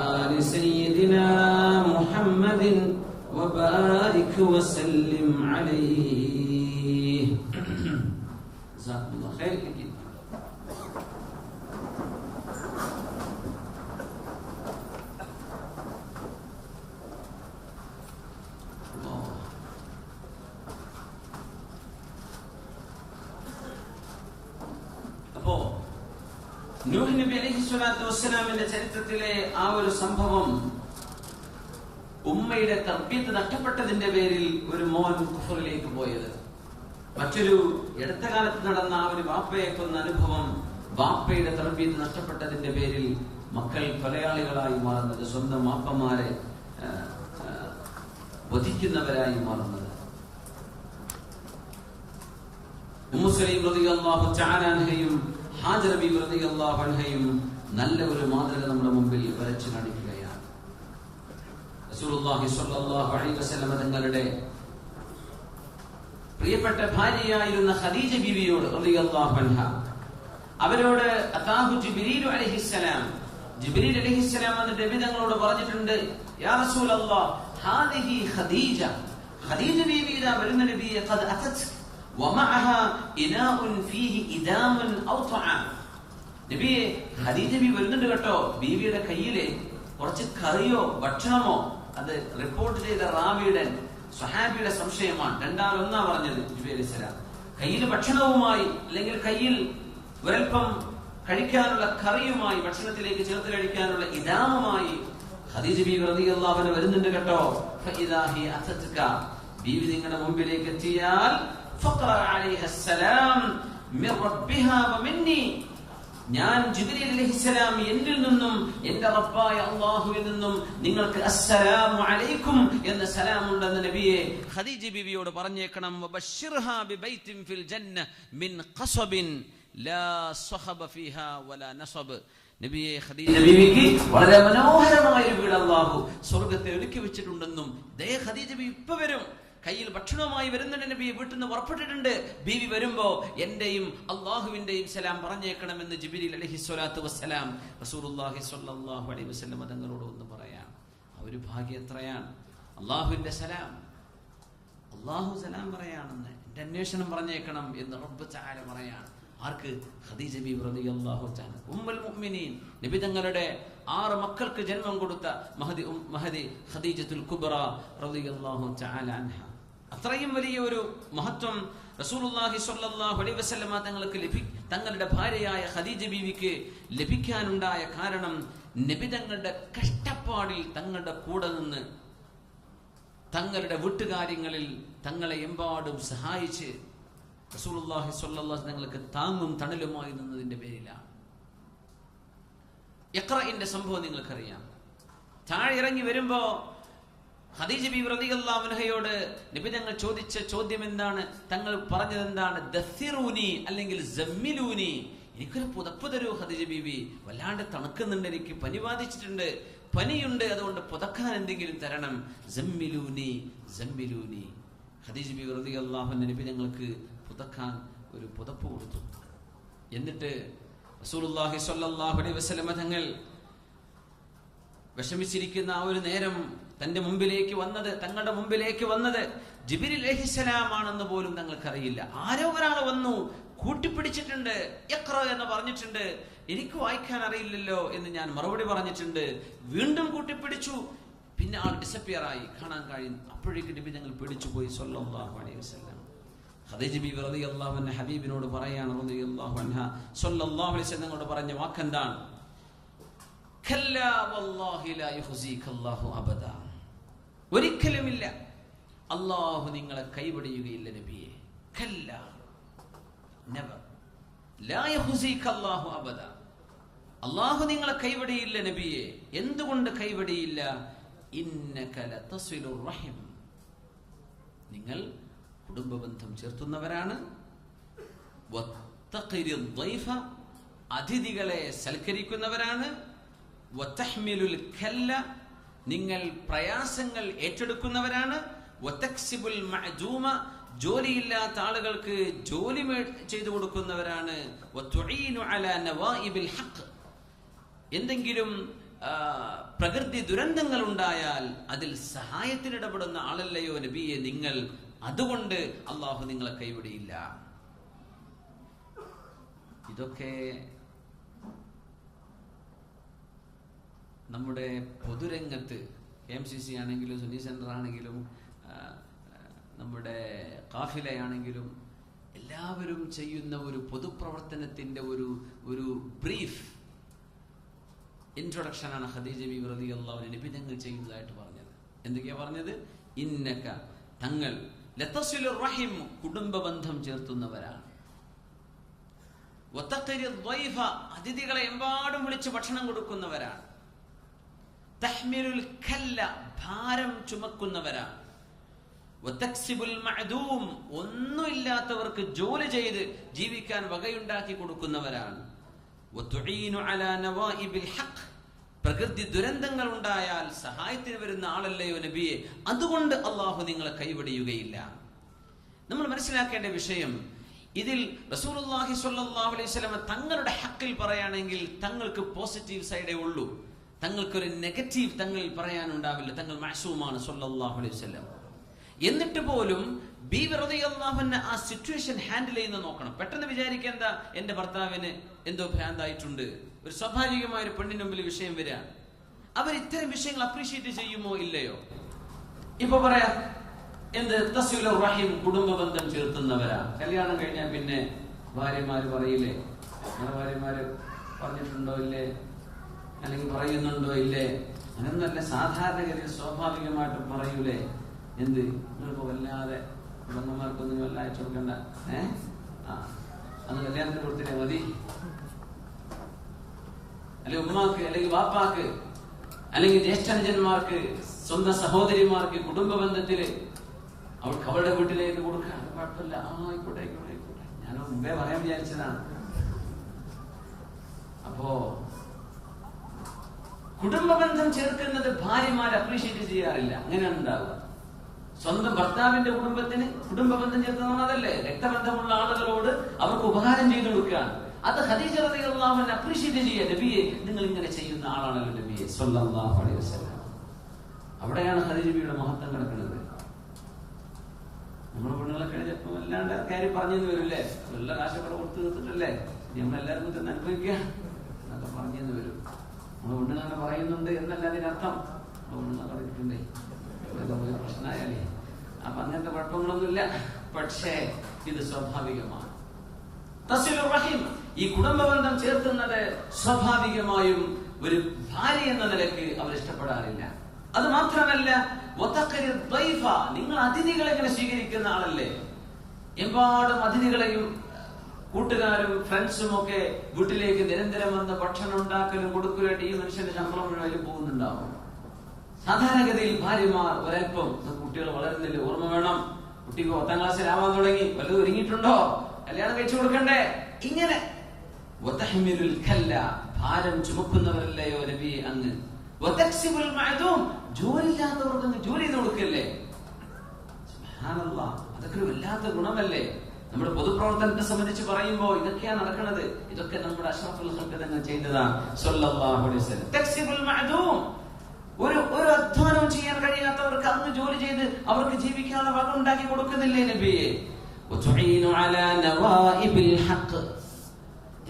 Speaker 1: ആലി സയ്യിദിനാ മുഹമ്മദിൻ വബാരിക് വസല്ലിം അലൈഹി. ജസാകുല്ലാഹു ഖൈർ. അപ്പോ നൂഹ് നബി അലൈഹിസ്സലാത്തു വസ്സലാമിന്റെ ചരിത്രത്തിലെ ആ ഒരു സംഭവം, ഉമ്മയുടെ തർബീത്ത് നഷ്ടപ്പെട്ടതിന്റെ പേരിൽ ഒരു മോൻ കുഫറിലേക്ക് പോയത്, മറ്റൊരു അടുത്ത കാലത്ത് നടന്ന ആ ഒരു വാപ്പയെ കൊന്ന അനുഭവം, വാപ്പയുടെ തർബീത്ത് നഷ്ടപ്പെട്ടതിന്റെ പേരിൽ മക്കൾ കൊലയാളികളായി മാറുന്നത്, സ്വന്തം വാപ്പമാരെ വധിക്കുന്നവരായി മാറുന്നത്. ഉമ്മു സുലൈം റളിയല്ലാഹു തആല അൻഹയും ഹാജറ ബീവി റളിയല്ലാഹു അൻഹയും നല്ല ഒരു മാതൃക നമ്മുടെ മുമ്പിൽ വരച്ചു കാണിക്കുകയാണ്. റസൂലുള്ളാഹി സ്വല്ലല്ലാഹു അലൈഹി വസല്ലം തങ്ങളുടെ പ്രിയപ്പെട്ട ഭാര്യയായിരുന്ന ഖദീജ ബീവിയോട് റളിയല്ലാഹു അൻഹ, അവരോട് അതാഹു ജിബ്രീൽ അലൈഹിസ്സലാം, ജിബ്രീൽ അലൈഹിസ്സലാം വന്നിട്ട് നബി തങ്ങളോട് പറഞ്ഞിട്ടുണ്ട്, യാ റസൂലല്ലാഹ് ഹാദിഹി ഖദീജ, ഖദീജ ബീവി ഇദാ വരുന്ന നബിയെ ഖദ് അതത് വമഅഹാ ഇനാഉൻ ഫീഹി ഇദാമുൻ ഔ തആം. നബിയെ ഖദീജ ബീവി വരുന്നുണ്ട് കേട്ടോ, ബീവിയുടെ കയ്യിലെ കുറച്ച് കറിയോ ഭക്ഷണമോ. അത് റിപ്പോർട്ട് ചെയ്ത റാവിയുടെ സ്വഹാബിയുടെ സംശയമാണ്. രണ്ടാമതൊന്നാ പറഞ്ഞത് ജിബ്രീൽ അലൈഹിസ്സലാം. കയ്യിൽ ഭക്ഷണവുമായി അല്ലെങ്കിൽ കയ്യിൽ ഒരൽപ്പം കഴിക്കാനുള്ള കറിയുമായി, ഭക്ഷണത്തിലേക്ക് ചേർത്ത് കഴിക്കാനുള്ള ഇദാമുമായി ഖദീജ ബീവി റളിയല്ലാഹു അൻഹ വരുന്നുണ്ട് കേട്ടോ. ഫഇദാ ഹി അതത്ക, ബീവി നിങ്ങളുടെ മുമ്പിലേക്ക് എത്തിയാൽ ഫഖറ അലൈഹിസ്സലാം മിർ റബ്ബിഹാ വമിന്നി, ഞാൻ ജിബ്രീൽ അലൈഹിസ്സലാം എന്നിൽ നിന്നും എന്റെ റബ്ബായ അല്ലാഹുവിൽ നിന്നും നിങ്ങൾക്ക് അസ്സലാമു അലൈക്കും എന്ന സലാം ഉണ്ടെന്ന് നബിയെ ഖദീജ ബീവിയോട് പറഞ്ഞേക്കണം. വബശ്ശിർഹാ ബിബൈത്തിൻ ഫിൽ ജന്ന മിൻ ഖസബിൻ ലാ സഹബ ഫീഹാ വലാ നസബ്. നബിയെ ഖദീജ ബീവിക്ക് വളരെ മനോഹരമായ ഒരു വീട് അല്ലാഹു സ്വർഗ്ഗത്തിൽ ഒരുക്കി വെച്ചിട്ടുണ്ടെന്നും, ദേ ഖദീജ ബീവി ഇപ്പോ വരും, കയ്യിൽ ഭക്ഷണവുമായി വരുന്നുണ്ട്, നബി വീട്ടിൽ നിന്ന് പുറപ്പെട്ടിട്ടുണ്ട്, ബീവി വരുമ്പോ എന്റെയും അള്ളാഹുവിന്റെയും സലാം പറഞ്ഞേക്കണമെന്ന് ജിബ്രീൽ അലൈഹിസ്സലാത്തു വസ്സലാം റസൂലുള്ളാഹി സ്വല്ലല്ലാഹു അലൈഹി വസല്ലം തങ്ങളോട് ഒന്ന് പറയാം. ആ ഒരു ഭാഗ്യം എത്രയാണ്! അള്ളാഹുവിന്റെ സലാം, അള്ളാഹു സലാം പറയാണെന്ന്, എന്റെ അന്വേഷണം പറഞ്ഞേക്കണം എന്ന് റബ്ബ് തആല പറയാണ്. ആർക്ക്? ഖദീജ ബീവി റളിയല്ലാഹു തആല ഉമ്മുൽ മുഅ്മിനീൻ, നബി തങ്ങളുടെ 6 മക്കൾക്ക് ജന്മം കൊടുത്ത മഹദി ഖദീജത്തുൽ കുബ്ര റളിയല്ലാഹു തആല അൻഹ. അത്രയും വലിയ ഒരു മഹത്വം റസൂലുള്ളാഹി സ്വല്ലല്ലാഹു അലൈഹി വസല്ലം തങ്ങളുടെ ഭാര്യയായ ഖദീജ ബീവിക്ക് ലഭിക്കാനുണ്ടായ കാരണം, നബി തങ്ങളുടെ കഷ്ടപ്പാടിൽ തങ്ങളുടെ കൂടെ നിന്ന് തങ്ങളുടെ വീട്ടുകാര്യങ്ങളിൽ തങ്ങളെ എമ്പാടും സഹായിച്ച് റസൂലുള്ളാഹി സ്വല്ലല്ലാഹു അലൈഹി തങ്ങൾക്ക് താങ്ങും തണലുമായി നിന്നതിന്റെ പേരിലാണ്. ഇഖ്റഇന്റെ സംഭവം നിങ്ങൾക്കറിയാം. താഴെ ഇറങ്ങി വരുമ്പോ ഖദീജ ബീവി റളിയല്ലാഹു അൻഹയോട് നബി തങ്ങൾ ചോദിച്ച ചോദ്യം എന്താണ്? തങ്ങൾ പറഞ്ഞത് എന്താണ്? ദസ്സിറൂനി അല്ലെങ്കിൽ സമ്മിലൂനി, എനിക്കൊരു പുതപ്പ് തരൂ ഖദീജ ബീവി, വല്ലാണ്ട് തണുക്കുന്നുണ്ട്, എനിക്ക് പനി ബാധിച്ചിട്ടുണ്ട്, പനിയുണ്ട്, അതുകൊണ്ട് പുതക്കാൻ എന്തെങ്കിലും തരണം. സമ്മിലൂനി സമ്മിലൂനി. ഖദീജ ബീവി റളിയല്ലാഹു അൻഹ നബി തങ്ങൾക്ക് പുതക്കാൻ ഒരു പുതപ്പ് കൊടുത്തു. എന്നിട്ട് റസൂലുള്ളാഹി സ്വല്ലല്ലാഹു അലൈഹി വസല്ലം തങ്ങൾ വിഷമിച്ചിരിക്കുന്ന ആ ഒരു നേരം തന്റെ മുമ്പിലേക്ക് വന്നത്, തങ്ങളുടെ മുമ്പിലേക്ക് വന്നത് ജിബ്രീൽ അലൈഹിസ്സലാം ആണെന്ന് പോലും തങ്ങൾക്കറിയില്ല. ആരോ ഒരാൾ വന്നു, കൂട്ടിപ്പിടിച്ചിട്ടുണ്ട്, ഇഖ്റ എന്ന് പറഞ്ഞിട്ടുണ്ട്. എനിക്ക് വായിക്കാൻ അറിയില്ലല്ലോ എന്ന് ഞാൻ മറുപടി പറഞ്ഞിട്ടുണ്ട്. വീണ്ടും കൂട്ടിപ്പിടിച്ചു, പിന്നെ ആൾ ഡിസപ്പിയർ ആയി, കാണാൻ കഴിയും. അപ്പോഴേക്ക് നബി തങ്ങൾ പിടിച്ചു പോയി സ്വല്ലല്ലാഹു അലൈഹി വസല്ലം. ഖദീജ ബീവി റളിയല്ലാഹു അൻഹ ഹബീബിനോട് പറയാണ്, റളിയല്ലാഹു അൻഹ സ്വല്ലല്ലാഹു അലൈഹി വസല്ലം പറഞ്ഞ വാക്കെന്താണ്? കല്ലാ വല്ലാഹി ലാ യുഖ്സികല്ലാഹു അബദാ. ഒരിക്കലുമില്ല, അല്ലാഹു നിങ്ങളെ കൈവടിയുകയില്ല നബിയെ. കല്ലാ, നെവർ. ലാ യുഖ്സികല്ലാഹു അബദാ. അല്ലാഹു നിങ്ങളെ കൈവടിയില്ല നബിയെ. എന്തുകൊണ്ട് കൈവടിയില്ല? ഇന്നക ലതസിലുർ റഹിം. നിങ്ങൾ കുടുംബബന്ധം ചേർത്തുന്നവരാണ്. വത്തഖിരിദ് ദൈഫ, അതിഥികളെ സൽക്കരിക്കുന്നവരാണ്. വതഹ്മിലുൽ കല്ല, നിങ്ങൾ പ്രയാസങ്ങൾ ഏറ്റെടുക്കുന്നവരാണ്. വതക്സിബുൽ മഅദൂമ, ജോലിയില്ലാത്ത ആളുകൾക്ക് ജോലി ചെയ്തു കൊടുക്കുന്നവരാണ്. വതുഈനു അലാ നവാഇബിൽ ഹഖ്, എന്തെങ്കിലും പ്രകൃതി ദുരന്തങ്ങൾ ഉണ്ടായാൽ അതിൽ സഹായത്തിനിടപെടുന്ന ആളല്ലയോ നബിയെ നിങ്ങൾ. അതുകൊണ്ട് അള്ളാഹു നിങ്ങളെ കൈവിടിയില്ല. ഇതൊക്കെ നമ്മുടെ പൊതുരംഗത്ത് KMCC ആണെങ്കിലും സുന്നി സെന്റർ ആണെങ്കിലും നമ്മുടെ ഖാഫിലയാണെങ്കിലും എല്ലാവരും ചെയ്യുന്ന ഒരു പൊതുപ്രവർത്തനത്തിന്റെ ഒരു ബ്രീഫ് ഇൻട്രൊഡക്ഷൻ ആണ് ഖദീജ ബീവി റളിയല്ലാഹു അൻഹ നബി തങ്ങൾ ചെയ്യുന്നതായിട്ട് പറഞ്ഞത്. എന്തൊക്കെയാ പറഞ്ഞത്? ഇന്നക, തങ്ങൾ, ലതസിലുർ റഹിം, കുടുംബബന്ധം ചേർത്തുന്നവരാണ്. വതഖിരിദ് ദൈഫ, അതിഥികളെ എമ്പാടും വിളിച്ച് ഭക്ഷണം കൊടുക്കുന്നവരാണ്. തഹ്മിലുൽ കല്ല, ഭാരം ചുമക്കുന്നവരാണ്. വതക്സിബുൽ മഅദൂം, ഒന്നുമില്ലാത്തവർക്ക് ജോലി ചെയ്ത് ജീവിക്കാൻ വകയുണ്ടാക്കി കൊടുക്കുന്നവരാണ്. വതുഈനു അലാ നവാഇബിൽ ഹഖ്, പ്രകൃതി ദുരന്തങ്ങൾ ഉണ്ടായാൽ സഹായത്തിന് വരുന്ന ആളല്ലയോ നബിയെ. അതുകൊണ്ട് അള്ളാഹു നിങ്ങളെ കൈവടിയുകയില്ല. നമ്മൾ മനസ്സിലാക്കേണ്ട വിഷയം, ഇതിൽ റസൂലുള്ളാഹി സ്വല്ലല്ലാഹു അലൈഹി വസല്ലം തങ്ങളുടെ ഹക്കിൽ പറയുകയാണെങ്കിൽ തങ്ങൾക്ക് പോസിറ്റീവ് സൈഡേ ഉള്ളൂ, തങ്ങൾക്കൊരു നെഗറ്റീവ് തങ്ങളിൽ പറയാനുണ്ടാവില്ല. തങ്ങൾ മഅസൂമാണ് സ്വല്ലല്ലാഹു അലൈഹി വസല്ലം. എന്നിട്ട് പോലും ബീവി റളിയല്ലാഹു അൻഹ ആ സിറ്റുവേഷൻ ഹാൻഡിൽ ചെയ്യുന്ന നോക്കണം. പെട്ടെന്ന് വിചാരിക്കുക, എന്താ എന്റെ ഭർത്താവിന് എന്തോ ഭ്രാന്തായിട്ടുണ്ട്, ഒരു സ്വാഭാവികമായ ഒരു പെണ്ണിന് മുമ്പിൽ വിഷയം വരികയാണ്. അവർ ഇത്തരം വിഷയങ്ങൾ അപ്രീഷിയേറ്റ് ചെയ്യുമോ ഇല്ലയോ? ഇപ്പൊ പറയാ എന്ത് തസ്വിലുർ റഹിം, കുടുംബബന്ധം ചേർത്തുന്നവരാ. കല്യാണം കഴിഞ്ഞാൽ പിന്നെ ഭാര്യമാര് പറയില്ലേ, നമ്മുടെ ഭാര്യമാര് പറഞ്ഞിട്ടുണ്ടോ ഇല്ലേ, അല്ലെങ്കിൽ പറയുന്നുണ്ടോ ഇല്ലേ? അങ്ങനൊന്നല്ല, സാധാരണഗതിയിൽ സ്വാഭാവികമായിട്ടും പറയൂലേ. എന്ത് നിങ്ങളിപ്പോ വല്ലാതെ കുടുംബന്മാർക്കൊന്നും വല്ല അയച്ചു കൊടുക്കണ്ട, അന്ന് കല്യാണത്തിന് കൊടുത്തില്ലേ മതി, അല്ലെങ്കിൽ ഉമ്മാക്ക് അല്ലെങ്കിൽ വാപ്പാക്ക് അല്ലെങ്കിൽ ജ്യേഷ്ഠനുജന്മാർക്ക് സ്വന്തം സഹോദരിമാർക്ക് കുടുംബ ബന്ധത്തില് അവൾക്ക് അവളുടെ വീട്ടിലേക്ക് കൊടുക്കാൻ കുഴപ്പമില്ല. ആയിക്കോട്ടെ ആയിക്കോട്ടെ ആയിക്കോട്ടെ, ഞാൻ മുമ്പേ പറയാൻ വിചാരിച്ചതാണ്. അപ്പോ കുടുംബ ബന്ധം ചേർക്കുന്നത് ഭാര്യമാരെ അപ്രീഷിയേറ്റ് ചെയ്യാറില്ല. അങ്ങനെയാണ് ഉണ്ടാവുക. സ്വന്തം ഭർത്താവിന്റെ കുടുംബത്തിന് കുടുംബ ബന്ധം ചേർക്കുന്നത് അതല്ലേ, രക്തബന്ധമുള്ള ആളുകളോട് അവർക്ക് ഉപകാരം ചെയ്തു കൊടുക്കുകയാണ്. അത് ഖദീജ റളിയല്ലാഹു അൻഹ അപ്രീഷിയേറ്റ് ചെയ്യുക. നബിയെ നിങ്ങൾ ഇങ്ങനെ ചെയ്യുന്ന ആളാണല്ലോ നബിയെ സ്വല്ലല്ലാഹു അലൈഹി വസല്ലം. അവിടെയാണ് ഖദീജ ബിയുടെ മഹത്വം കിടക്കുന്നത്. നമ്മുടെ പെണ്ണുങ്ങളൊക്കെ ചിലപ്പോൾ വല്ലാണ്ട് കാര്യം പറഞ്ഞെന്ന് വരില്ലേ, നല്ല കാശൊക്കെ കൊടുത്തു തീർത്തിട്ടല്ലേ നമ്മളെല്ലാവരും തന്നെ അനുഭവിക്കുക എന്നൊക്കെ പറഞ്ഞെന്ന് വരും. നമ്മുടെ പെണ്ണുങ്ങളെ പറയുന്നുണ്ട് എന്നല്ല അതിനർത്ഥം. പെണ്ണുങ്ങളെ പറഞ്ഞിട്ടുണ്ടേ പ്രശ്നമായാലേ, അപ്പൊ അങ്ങനത്തെ കുഴപ്പങ്ങളൊന്നുമില്ല. പക്ഷേ ഇത് സ്വാഭാവികമാണ്. തസ്വിലുർ റഹീം, ഈ കുടുംബബന്ധം ചേർത്തുന്നത് സ്വാഭാവികമായും ഒരു ഭാര്യ എന്ന നിലയ്ക്ക് അവർ ഇഷ്ടപ്പെടാറില്ല. അത് മാത്രമല്ല, നിങ്ങൾ അതിഥികളെ എങ്ങനെ സ്വീകരിക്കുന്ന ആളല്ലേ. എമ്പാടും അതിഥികളെയും കൂട്ടുകാരും ഫ്രണ്ട്സും ഒക്കെ വീട്ടിലേക്ക് നിരന്തരം വന്ന് ഭക്ഷണം ഉണ്ടാക്കലും കൊടുക്കലായിട്ട് ഈ മനുഷ്യന്റെ ശമ്പളം മുഴുവൻ പോകുന്നുണ്ടാവും. സാധാരണഗതിയിൽ ഭാര്യമാർ ഒരൽപ്പം കുട്ടികൾ വളരുന്നില്ല, ഓർമ്മ വേണം, കുട്ടിക്ക് 10ാം ക്ലാസ്സിലാവാൻ തുടങ്ങി, വല്ലതും ഒരുങ്ങിയിട്ടുണ്ടോ, കല്യാണം കഴിച്ചു കൊടുക്കണ്ടേ, ഇങ്ങനെ ഭാരം ചുമക്കുന്നവരല്ലയോ നബി അങ്ങ്. ജോലിയില്ലാത്തവർക്ക് അങ്ങ് ജോലി ചെയ്ത് കൊടുക്കല്ലേ. സുബ്ഹാനല്ലാഹ്, അതൊക്കെ ഒരു വല്ലാത്ത ഗുണമല്ലേ. നമ്മുടെ പൊതുപ്രവർത്തനത്തെ സംബന്ധിച്ച് പറയുമ്പോ ഇതൊക്കെയാണ് നടക്കുന്നത്. ഇതൊക്കെ നമ്മുടെ അഷ്റഫുൽ ഖൽഖ് തങ്ങൾ ചെയ്തതാണ് സ്വല്ലല്ലാഹു അലൈഹി വസല്ലം. തക്സിബുൽ മഅദൂം, ഒരു അധ്വാനം ചെയ്യാൻ കഴിയാത്തവർക്ക് അന്ന് ജോലി ചെയ്ത് അവർക്ക് ജീവിക്കാനുള്ള വക ഉണ്ടാക്കി കൊടുക്കുന്നില്ലേ നബിയെ.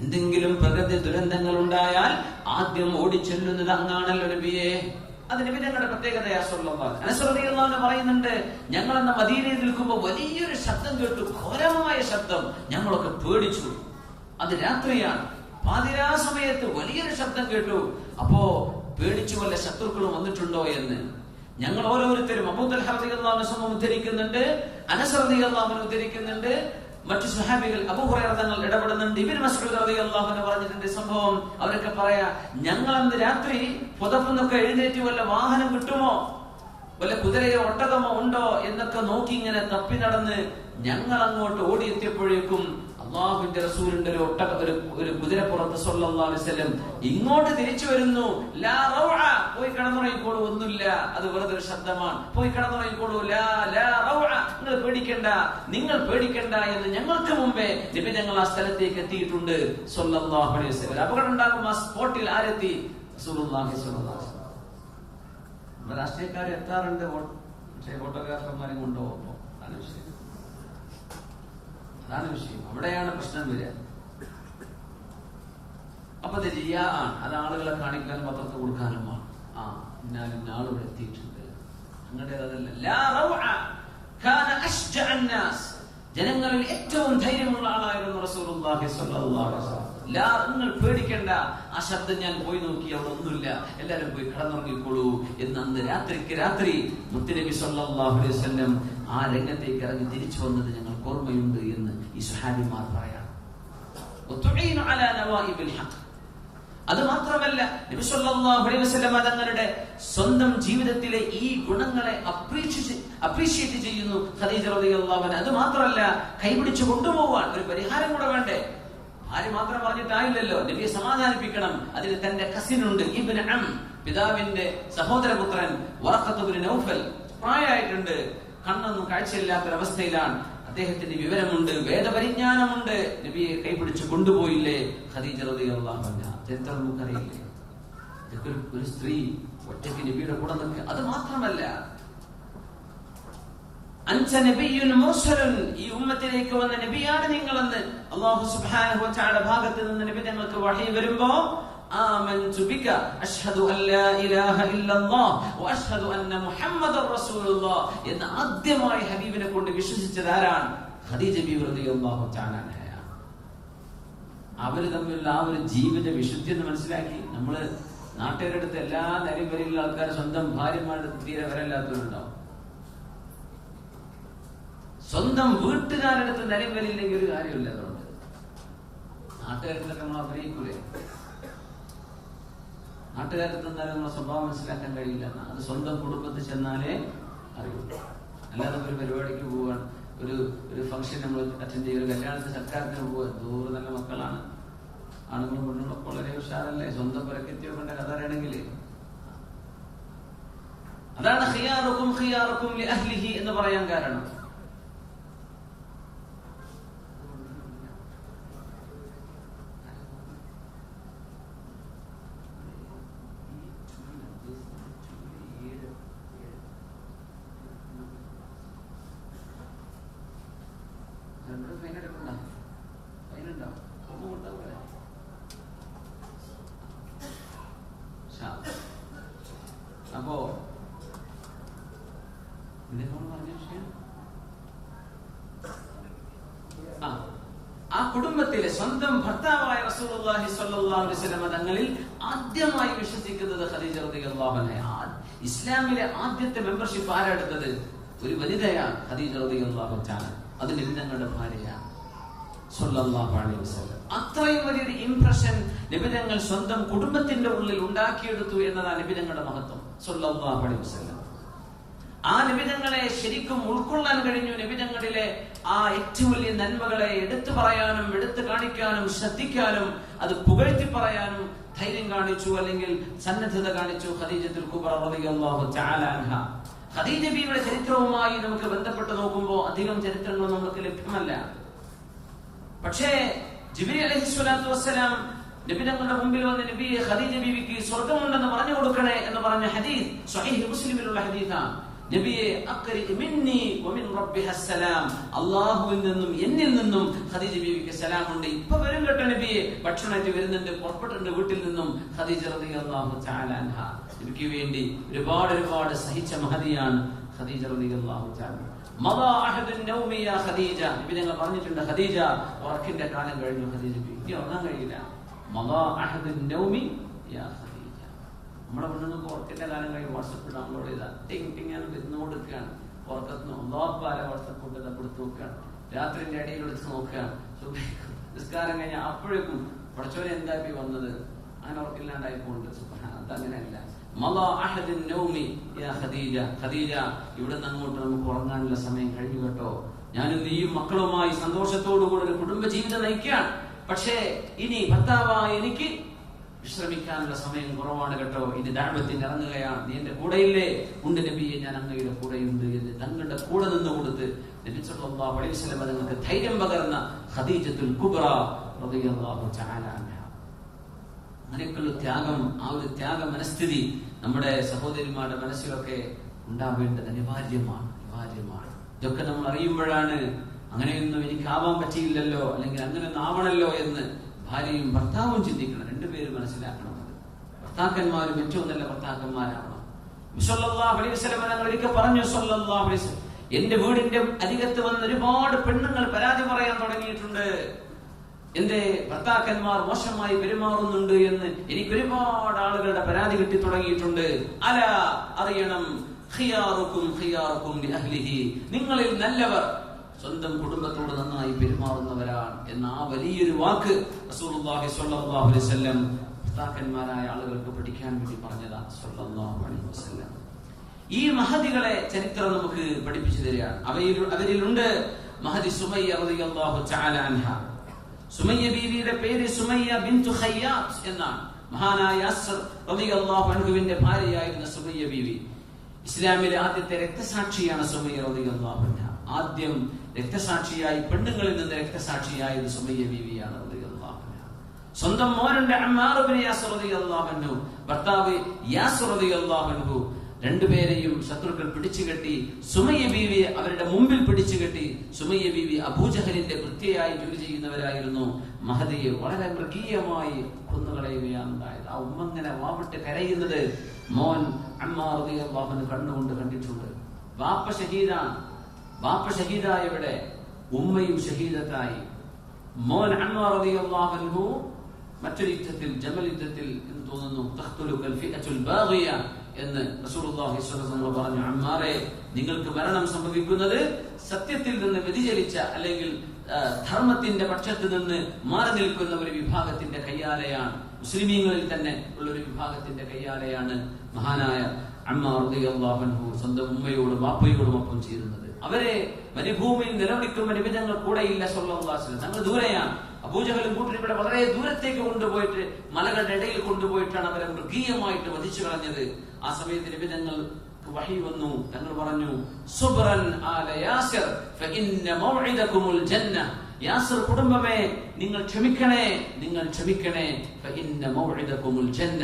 Speaker 1: എന്തെങ്കിലും പ്രകൃതി ദുരന്തങ്ങൾ ഉണ്ടായാൽ ആദ്യം ഓടിച്ചെല്ലുന്നത് അങ്ങാണല്ലോ നബിയെ. അത് നബി ഞങ്ങളുടെ പ്രത്യേകതയാ. അനസ് റളിയല്ലാഹു അൻഹു പറയുന്നുണ്ട്, ഞങ്ങൾ അന്ന് മദീനയിൽ നിൽക്കുമ്പോൾ വലിയൊരു ശബ്ദം കേട്ടു, ഘോരമായ ശബ്ദം. ഞങ്ങളൊക്കെ പേടിച്ചു. അത് രാത്രിയാണ്. പാതിരാ സമയത്ത് വലിയൊരു ശബ്ദം കേട്ടു. അപ്പോ പേടിച്ചു വല്ല ശത്രുക്കളും വന്നിട്ടുണ്ടോ എന്ന്. ഞങ്ങൾ ഓരോരുത്തരും അബൂ തൽഹ റളിയല്ലാഹു അൻഹു ഉദ്ധരിക്കുന്നുണ്ട്, അനസ് റളിയല്ലാഹു അൻഹു ഉദ്ധരിക്കുന്നുണ്ട്, മറ്റു സ്വഹാബികൾ അബൂ ഹുറൈറ തങ്ങൾ ഇടപെടുന്നുണ്ട്, ഇബ്നു മസ്ഊദ് റളിയല്ലാഹു അൻഹു പറഞ്ഞിട്ടുണ്ട് സംഭവം. അവരൊക്കെ പറയാ, ഞങ്ങൾ അന്ന് രാത്രി പുതപ്പൊന്നൊക്കെ എഴുന്നേറ്റ് വല്ല വാഹനം കിട്ടുമോ, വല്ല കുതിരയോ ഒട്ടകമോ ഉണ്ടോ എന്നൊക്കെ നോക്കി ഇങ്ങനെ തപ്പി നടന്ന് ഞങ്ങൾ അങ്ങോട്ട് ഓടിയെത്തിയപ്പോഴേക്കും അല്ലാഹുവിന്റെ റസൂലിന്റെ ഒരു കുതിരപ്പുറത്ത് സ്വല്ലല്ലാഹു അലൈഹി വസല്ലം ഇങ്ങോട്ട് തിരിച്ചു വരുന്നു. ലാ റൗഅ, പോയി കിടന്നുറങ്ങിക്കോളൂ, ഒന്നുമില്ല, അത് വെറുതെ ഒരു ശബ്ദമാണ്, പോയി കിടന്നുറങ്ങിക്കോളൂ, ലാ റൗഅ, നിങ്ങൾ പേടിക്കണ്ട എന്ന് ഞങ്ങൾക്ക് മുമ്പേ നബി ഞങ്ങൾ ആ സ്ഥലത്തേക്ക് എത്തിയിട്ടുണ്ട് സ്വല്ലല്ലാഹു അലൈഹി വസല്ലം. അപകടം ഉണ്ടാകും ആ സ്പോട്ടിൽ ആരെത്തി? റസൂലുള്ളാഹി സ്വല്ലല്ലാഹു അലൈഹി വസല്ലം. രാഷ്ട്രീയക്കാർ എത്താറുണ്ട്, പക്ഷേ ഫോട്ടോഗ്രാഫർമാരെ കൊണ്ടുപോകുമ്പോ അതാണ് വിഷയം. അവിടെയാണ് പ്രശ്നം വരിക. അപ്പൊ അത് റിയാഅാണ്, അത് ആളുകളെ കാണിക്കാനും പത്രത്തിൽ കൊടുക്കാനുമാണ്. ഇന്നാലും ആളുകൾ എത്തിയിട്ടുണ്ട്, അങ്ങടേതല്ല. ലാ റൗഅ കാന അശ്ജഅ അന്നാസ്, ജനങ്ങളിൽ ഏറ്റവും ധൈര്യമുള്ള ആളായിരുന്നു റസൂലുള്ളാഹി സ്വല്ലല്ലാഹു അലൈഹി വസല്ലം. ലാ, നിങ്ങൾ പേടിക്കണ്ട, ആ ശബ്ദം ഞാൻ പോയി നോക്കി, അവിടെ ഒന്നുമില്ല, എല്ലാരും പോയി കിടന്നുറങ്ങിക്കോളൂ എന്ന് അന്ന് രാത്രിക്ക് രാത്രി മുത്തുനബി സ്വല്ലല്ലാഹു അലൈഹി വസല്ലം ആ രംഗത്തേക്ക് ഇറങ്ങി തിരിച്ചു വന്നത് ഞങ്ങൾക്ക് ഓർമ്മയുണ്ട് എന്ന് ഈ സ്വഹാബിമാർ പറയാം. അത് മാത്രമല്ല, നബി സല്ലല്ലാഹു അലൈഹി വസല്ലം തങ്ങളുടെ സ്വന്തം ജീവിതത്തിലെ ഈ ഗുണങ്ങളെ അപ്രീഷിയേറ്റ് ചെയ്യുന്നു ഖദീജ റളിയല്ലാഹു അൻഹ. അത് മാത്രമല്ല, കൈപിടിച്ചു കൊണ്ടുപോവാൻ ഒരു പരിഹാരം കൂടെ വേണ്ടേ? ആര് മാത്രം പറഞ്ഞിട്ടായില്ലല്ലോ, നബിയെ സമാധാനിപ്പിക്കണം. അതിന് തന്റെ കസിനുണ്ട്, ഇബ്നു അം, പിതാവിന്റെ സഹോദരപുത്രൻ വറഖത്ത് ഇബ്നു നൗഫൽ, പ്രായമായിട്ടുണ്ട്, കണ്ണൊന്നും കാഴ്ചയില്ലാത്തൊരവസ്ഥയിലാണ്. അദ്ദേഹത്തിന്റെ വിവരമുണ്ട്, വേദപരിജ്ഞാനമുണ്ട്. നബിയെ കൈപിടിച്ച് കൊണ്ടുപോയില്ലേ ഖദീജ റളിയല്ലാഹു അൻഹ? ചരിത്രം നമുക്കറിയില്ലേ? ഒരു സ്ത്രീ ഒറ്റയ്ക്ക് നബിയുടെ കൂടെ നിൽക്കുക. അത് മാത്രമല്ല, അൻത നബിയ്യുൻ മുർസലുൻ, ഈ ഉമ്മത്തിലേക്ക് വന്ന നബിയാണ് നിങ്ങളെന്ന് അല്ലാഹു സുബ്ഹാനഹു വ തആല ഭാഗത്ത് നിന്ന് നബി ഞങ്ങൾക്ക് വഹി വരുമ്പോ ആമൻതു ബിക അഷ്ഹദു അൻ ലാ ഇലാഹ ഇല്ലല്ലാഹ് വ അഷ്ഹദു അന്ന മുഹമ്മദർ റസൂലുള്ളാഹ് എന്ന് ആദ്യമായി ഹബീബിനെ കൊണ്ട് വിശ്വസിച്ചത് ആരാണ്? ഖദീജ ബിബി റളിയല്ലാഹു തആല അൻഹ. അവര് തമ്മിലുള്ള ആ ഒരു ജീവിത വിശുദ്ധി എന്ന് മനസ്സിലാക്കി. നമ്മള് നാട്ടുകാരുടെ അടുത്ത് എല്ലാ നിലയും വരെയുള്ള ആൾക്കാർ സ്വന്തം ഭാര്യമാരുടെ തീരെ വരല്ലാത്തവരുണ്ടാവും. സ്വന്തം വീട്ടുകാരുടെ അടുത്ത് നിലയും വരില്ലെങ്കിൽ ഒരു കാര്യമില്ല. അതുകൊണ്ട് നാട്ടുകാരുടെ നമ്മൾ അഭിനയിക്കൂലേ? നാട്ടുകാരുടെ തന്നാലും നമ്മളെ സ്വഭാവം മനസ്സിലാക്കാൻ കഴിയില്ല. അത് സ്വന്തം കുടുംബത്തിൽ ചെന്നാലേ അറിയുള്ളൂ. അല്ലാതെ ഒരു പരിപാടിക്ക് പോവാൻ, ഒരു ഫംഗ്ഷൻ നമ്മൾ അറ്റൻഡ് ചെയ്യുക, ഒരു കല്യാണത്തിന് സൽക്കാരത്തിന് പോവുക, ദൂരെ നല്ല മക്കളാണ്, ആണുങ്ങളും പെണ്ണുങ്ങളൊക്കെ വളരെ ഉഷാറല്ലേ, സ്വന്തം പുരക്കെത്തിയോണ്ട കഥ അറിയണമെങ്കിൽ. അതാണ് ഖിയാറുക്കും ഖിയാറുക്കും ലി അഹ്ലിഹി എന്ന് പറയാൻ കാരണം. അപ്പോ ആ കുടുംബത്തിലെ സ്വന്തം ഭർത്താവായ റസൂലുള്ളാഹി സ്വല്ലല്ലാഹു അലൈഹി വസല്ലം തങ്ങളിൽ ആദ്യമായി വിശ്വസിക്കുന്നത് ഖദീജ റളിയല്ലാഹു അൻഹ. ഇസ്ലാമിലെ ആദ്യത്തെ മെമ്പർഷിപ്പ് ആരെടുത്തത്? ഒരു വനിതയാണ് ഖദീജ റളിയല്ലാഹു തആല. അത് നബി തങ്ങളുടെ ഭാര്യയാണ് സ്വല്ലല്ലാഹു അലൈഹി വസല്ലം. അത്രയും വലിയൊരു ഇംപ്രഷൻ നബി തങ്ങൾ സ്വന്തം കുടുംബത്തിന്റെ ഉള്ളിൽ ഉണ്ടാക്കിയെടുത്തു എന്നതാണ് നബി തങ്ങളുടെ മഹത്വം സ്വല്ലല്ലാഹു അലൈഹി വസല്ലം. ആ നബി തങ്ങളെ ശരിക്കും ഉൾക്കൊള്ളാൻ കഴിഞ്ഞു. നബി തങ്ങളിലെ ആ ഏറ്റവും വലിയ നന്മകളെ എടുത്തു പറയാനും എടുത്തു കാണിക്കാനും ശ്രദ്ധിക്കാനും അത് പുകഴ്ത്തി പറയാനും ധൈര്യം കാണിച്ചു, അല്ലെങ്കിൽ സന്നദ്ധത കാണിച്ചു ഖദീജത്തുൽ കുബ്ര റളിയല്ലാഹു തആല അൻഹ. ഖദീജ ബീവിയുടെ ചരിത്രവുമായി നമുക്ക് ബന്ധപ്പെട്ട് നോക്കുമ്പോൾ അധികം ചരിത്രങ്ങൾ നമുക്ക് ലഭ്യമല്ല. പക്ഷേ ജിബ്രീൽ അലൈഹിസ്സലാത്തു വസ്സലാം നബി തങ്ങളുടെ മുമ്പിൽ വന്ന് നബിയെ, ഖദീജ ബീവിക്ക് സ്വർഗ്ഗമുണ്ടെന്ന് പറഞ്ഞു കൊടുക്കണേ എന്ന് പറഞ്ഞ ഹദീസ് സ്വഹീഹ് മുസ്ലിമിലുള്ള ഹദീസാണ്. നബിയെ, അഖ്രി മിന്നി വമിൻ റബ്ബിഹ സലാം, അല്ലാഹുവിൽ നിന്നും എന്നിൽ നിന്നും ഖദീജ ബീവിക്ക് സലാം ഉണ്ട്. ഇപ്പൊ വരും കേട്ടോ നബിയെ, ഭക്ഷണമായിട്ട് വരുന്നുണ്ട്, പുറപ്പെട്ടിട്ടുണ്ട് വീട്ടിൽ നിന്നും ഖദീജ റളിയല്ലാഹു തആല അൻഹ. നബിക്ക് വേണ്ടി ഒരുപാട് സഹിച്ച മഹതിയാണ് ഖദീജ റളിയല്ലാഹു തആല. മദാ അഹദുൻ നൗമി യാ ഖദീജ, നബി ഞങ്ങൾ പറഞ്ഞിട്ടുണ്ട്, ഖദീജ ഉറക്കിന്റെ കാലം കഴിഞ്ഞു. ഖദീജ ബീവി ഇനി ഉറങ്ങാൻ കഴിയില്ല, നമ്മുടെ പെണ്ണുങ്ങൾക്ക് ഉറക്കത്തിന്റെ കാലം കഴിഞ്ഞ് വാട്സപ്പ് ഡൗൺലോഡ് ചെയ്താൽ ടിങ് വരുന്നു കൊടുക്കുകയാണ്. ഉറക്കത്തിന് ഒന്നാപ്പാല വാട്സപ്പ് കൊണ്ട് കൊടുത്ത് നോക്കുകയാണ്. രാത്രിന്റെ ഇടയിൽ എടുത്ത് നോക്കുകയാണ്. നിസ്കാരം കഴിഞ്ഞാൽ അപ്പോഴേക്കും പഠിച്ചവനെ എന്താക്കി വന്നത്, അങ്ങനെ ഉറക്കില്ലാണ്ടായിക്കൊണ്ട്. അതങ്ങനെയല്ല. ഇവിടെ നിന്ന് അങ്ങോട്ട് നമുക്ക് ഉറങ്ങാനുള്ള സമയം കഴിഞ്ഞു കേട്ടോ. ഞാനും നീയും മക്കളുമായി സന്തോഷത്തോടുകൂടി ഒരു കുടുംബ ജീവിതം നയിക്കുകയാണ്. പക്ഷേ ഇനി ഭർത്താവായ എനിക്ക് വിശ്രമിക്കാനുള്ള സമയം കുറവാണ് കേട്ടോ. ഇനി ദഅവത്തിന് ഇറങ്ങുകയാണ്. നീ എന്റെ കൂടെയില്ലേ? ഉണ്ട് നബിയെ, ഞാൻ അങ്ങയുടെ കൂടെയുണ്ട് എന്ന് തങ്ങളുടെ കൂടെ നിന്ന് കൊടുത്ത് നബി സല്ലല്ലാഹു അലൈഹി വസല്ലം തങ്ങൾക്ക് ധൈര്യം പകർന്ന ഖദീജത്തുൽ കുബ്ര റളിയല്ലാഹു തആല അൻഹ. അങ്ങനെയൊക്കെയുള്ള ത്യാഗം, ആ ഒരു ത്യാഗ മനസ്ഥിതി നമ്മുടെ സഹോദരിമാരുടെ മനസ്സിലൊക്കെ ഉണ്ടാവേണ്ടത് അനിവാര്യമാണ്. ഇതൊക്കെ നമ്മൾ അറിയുമ്പോഴാണ് അങ്ങനെയൊന്നും എനിക്കാവാൻ പറ്റിയില്ലല്ലോ, അല്ലെങ്കിൽ അങ്ങനെയൊന്നും ആവണല്ലോ എന്ന് ഭാര്യയും ഭർത്താവും ചിന്തിക്കണം. രണ്ടുപേരും മനസ്സിലാക്കണം. അത് ഭർത്താക്കന്മാരും ഏറ്റവും നല്ല ഭർത്താക്കന്മാരാവണം. സല്ലല്ലാഹു അലൈഹി വസല്ലം തങ്ങൾ ഒരിക്കൽ പറഞ്ഞു, സല്ലല്ലാഹു അലൈഹി വസല്ലം, എന്റെ വീടിന്റെ അരികത്ത് വന്ന് ഒരുപാട് പെണ്ണുങ്ങൾ പരാതി പറയാൻ തുടങ്ങിയിട്ടുണ്ട്. എന്റെ ഭർത്താക്കന്മാർ മോശമായി പെരുമാറുന്നുണ്ട് എന്ന് എനിക്ക് ഒരുപാട് ആളുകളുടെ പരാതി കിട്ടി തുടങ്ങിയിട്ടുണ്ട്. അല, അറിയണം, ഖിയാറുക്കും ഖിയാറുക്കും ലിഅഹ്ലിഹി, നിങ്ങളിൽ നല്ലവർ സ്വന്തം കുടുംബത്തോട് നന്നായി പെരുമാറുന്നവരാണ് എന്ന ആ വലിയൊരു വാക്ക് റസൂലുള്ളാഹി സ്വല്ലല്ലാഹു അലൈഹി വസല്ലം ഭർത്താക്കന്മാരായ ആളുകൾക്ക് പഠിക്കാൻ വേണ്ടി പറഞ്ഞതാണ് സ്വല്ലല്ലാഹു അലൈഹി വസല്ലം. ഈ മഹദികളെ ചരിത്രം നമുക്ക് പഠിപ്പിച്ചു തരികയാണ്. അവരിലുണ്ട് മഹദി സുമയ്യ റളിയല്ലാഹു തആല അൻഹ. സുമയ്യ ബീവിയുടെ പേര് സുമയ്യ ബിൻതു ഖയ്യാത്ത് എന്നാണ്. മഹാനായ യാസർ റളിയല്ലാഹു അൻഹുവിന്റെ ഭാര്യയായിരുന്ന സുമയ്യ ബീവി ഇസ്ലാമിലെ ആദ്യത്തെ രക്തസാക്ഷിയാണ് സുമയ്യ റളിയല്ലാഹു അൻഹ. ആദ്യം രക്തസാക്ഷിയായി, പെണ്ണുങ്ങളിൽ നിന്ന് രക്തസാക്ഷിയായത് സുമയ്യ ബീവിയാണ് റളിയല്ലാഹു അൻഹ. സ്വന്തം മോനുണ്ട് അമ്മാർ ഇബ്നു യാസർ റളിയല്ലാഹു അൻഹു, ഭർത്താവ് യാസർ റളിയല്ലാഹു അൻഹു, രണ്ടുപേരെയും ശത്രുക്കൾ പിടിച്ചുകെട്ടി. സുമയ്യ ബീവി അവരുടെ മുമ്പിൽ പിടിച്ചുകെട്ടി. സുമയ്യ ബീവി അബൂജഹലിന്റെ വൃത്തിയായി ജോലി ചെയ്യുന്നവരായിരുന്നു. മഹദിയെ വളരെ മൃഗീയമായി കൊന്നുകളയുകയാണ് ഉണ്ടായത്. ആ ഉമ്മ ഇങ്ങനെ വാവിട്ട് കരയുന്നത് മോൻ അമ്മാർ റളിയല്ലാഹു അൻഹു കണ്ണുകൊണ്ട് കണ്ടിട്ടുണ്ട്. വാപ്പ ഷഹീദാണ്. വാപ്പ ഷഹീദായവിടെ ഉമ്മയും ഷഹീദത്തായി. മോൻ അമ്മാർ റളിയല്ലാഹു അൻഹു മറ്റൊരു യുദ്ധത്തിൽ, ജമൽ യുദ്ധത്തിൽ എന്ന് തോന്നുന്നു, തഖ്തുലുകൽ ഫിഅത്തുൽ ബാഗിയ എന്ന് റസൂലുള്ളാഹി സ്വല്ലല്ലാഹു അലൈഹി വസല്ലം പറഞ്ഞു. അമ്മാറെ, നിങ്ങൾക്ക് മരണം സംഭവിക്കുന്നത് സത്യത്തിൽ നിന്ന് വ്യതിചലിച്ച, അല്ലെങ്കിൽ ധർമ്മത്തിന്റെ പക്ഷത്ത് നിന്ന് മാറി നിൽക്കുന്ന ഒരു വിഭാഗത്തിന്റെ കയ്യാലെയാണ്. മുസ്ലിമീങ്ങളിൽ തന്നെ ഉള്ള ഒരു വിഭാഗത്തിന്റെ കയ്യാലെയാണ് മഹാനായ അമ്മാർ റളിയല്ലാഹു അൻഹു സ്വന്തം ഉമ്മയോടും വാപ്പയോടും ഒപ്പം ചേരുന്നത്. അവരെ മരുഭൂമിയിൽ നിലവിളിക്കുമ്പോൾ നബി തങ്ങൾ കൂടെയില്ല സ്വല്ലല്ലാഹു അലൈഹി വസല്ലം. തങ്ങൾ ദൂരെയാണ്. അബൂജഹലും കൂട്ടരും ഇവിടെ വളരെ ദൂരത്തേക്ക് കൊണ്ടുപോയിട്ട്, മലകളുടെ ഇടയിൽ കൊണ്ടുപോയിട്ടാണ് അവരെ മൃഗീയമായിട്ട് വധിച്ചു കളഞ്ഞത്. ആ സമയത്ത് നബി തങ്ങൾക്ക് വഹി വന്നു. തങ്ങൾ പറഞ്ഞു, സുബ്രൻ ആല യാസിർ ഫഇന്ന മൗഇദകുമുൽ ജന്ന. യാസിർ കുടുംബമേ, നിങ്ങൾ ക്ഷമിക്കണേ, നിങ്ങൾ ക്ഷമിക്കണേ. ഫഇന്ന മൗഇദകുമുൽ ജന്ന,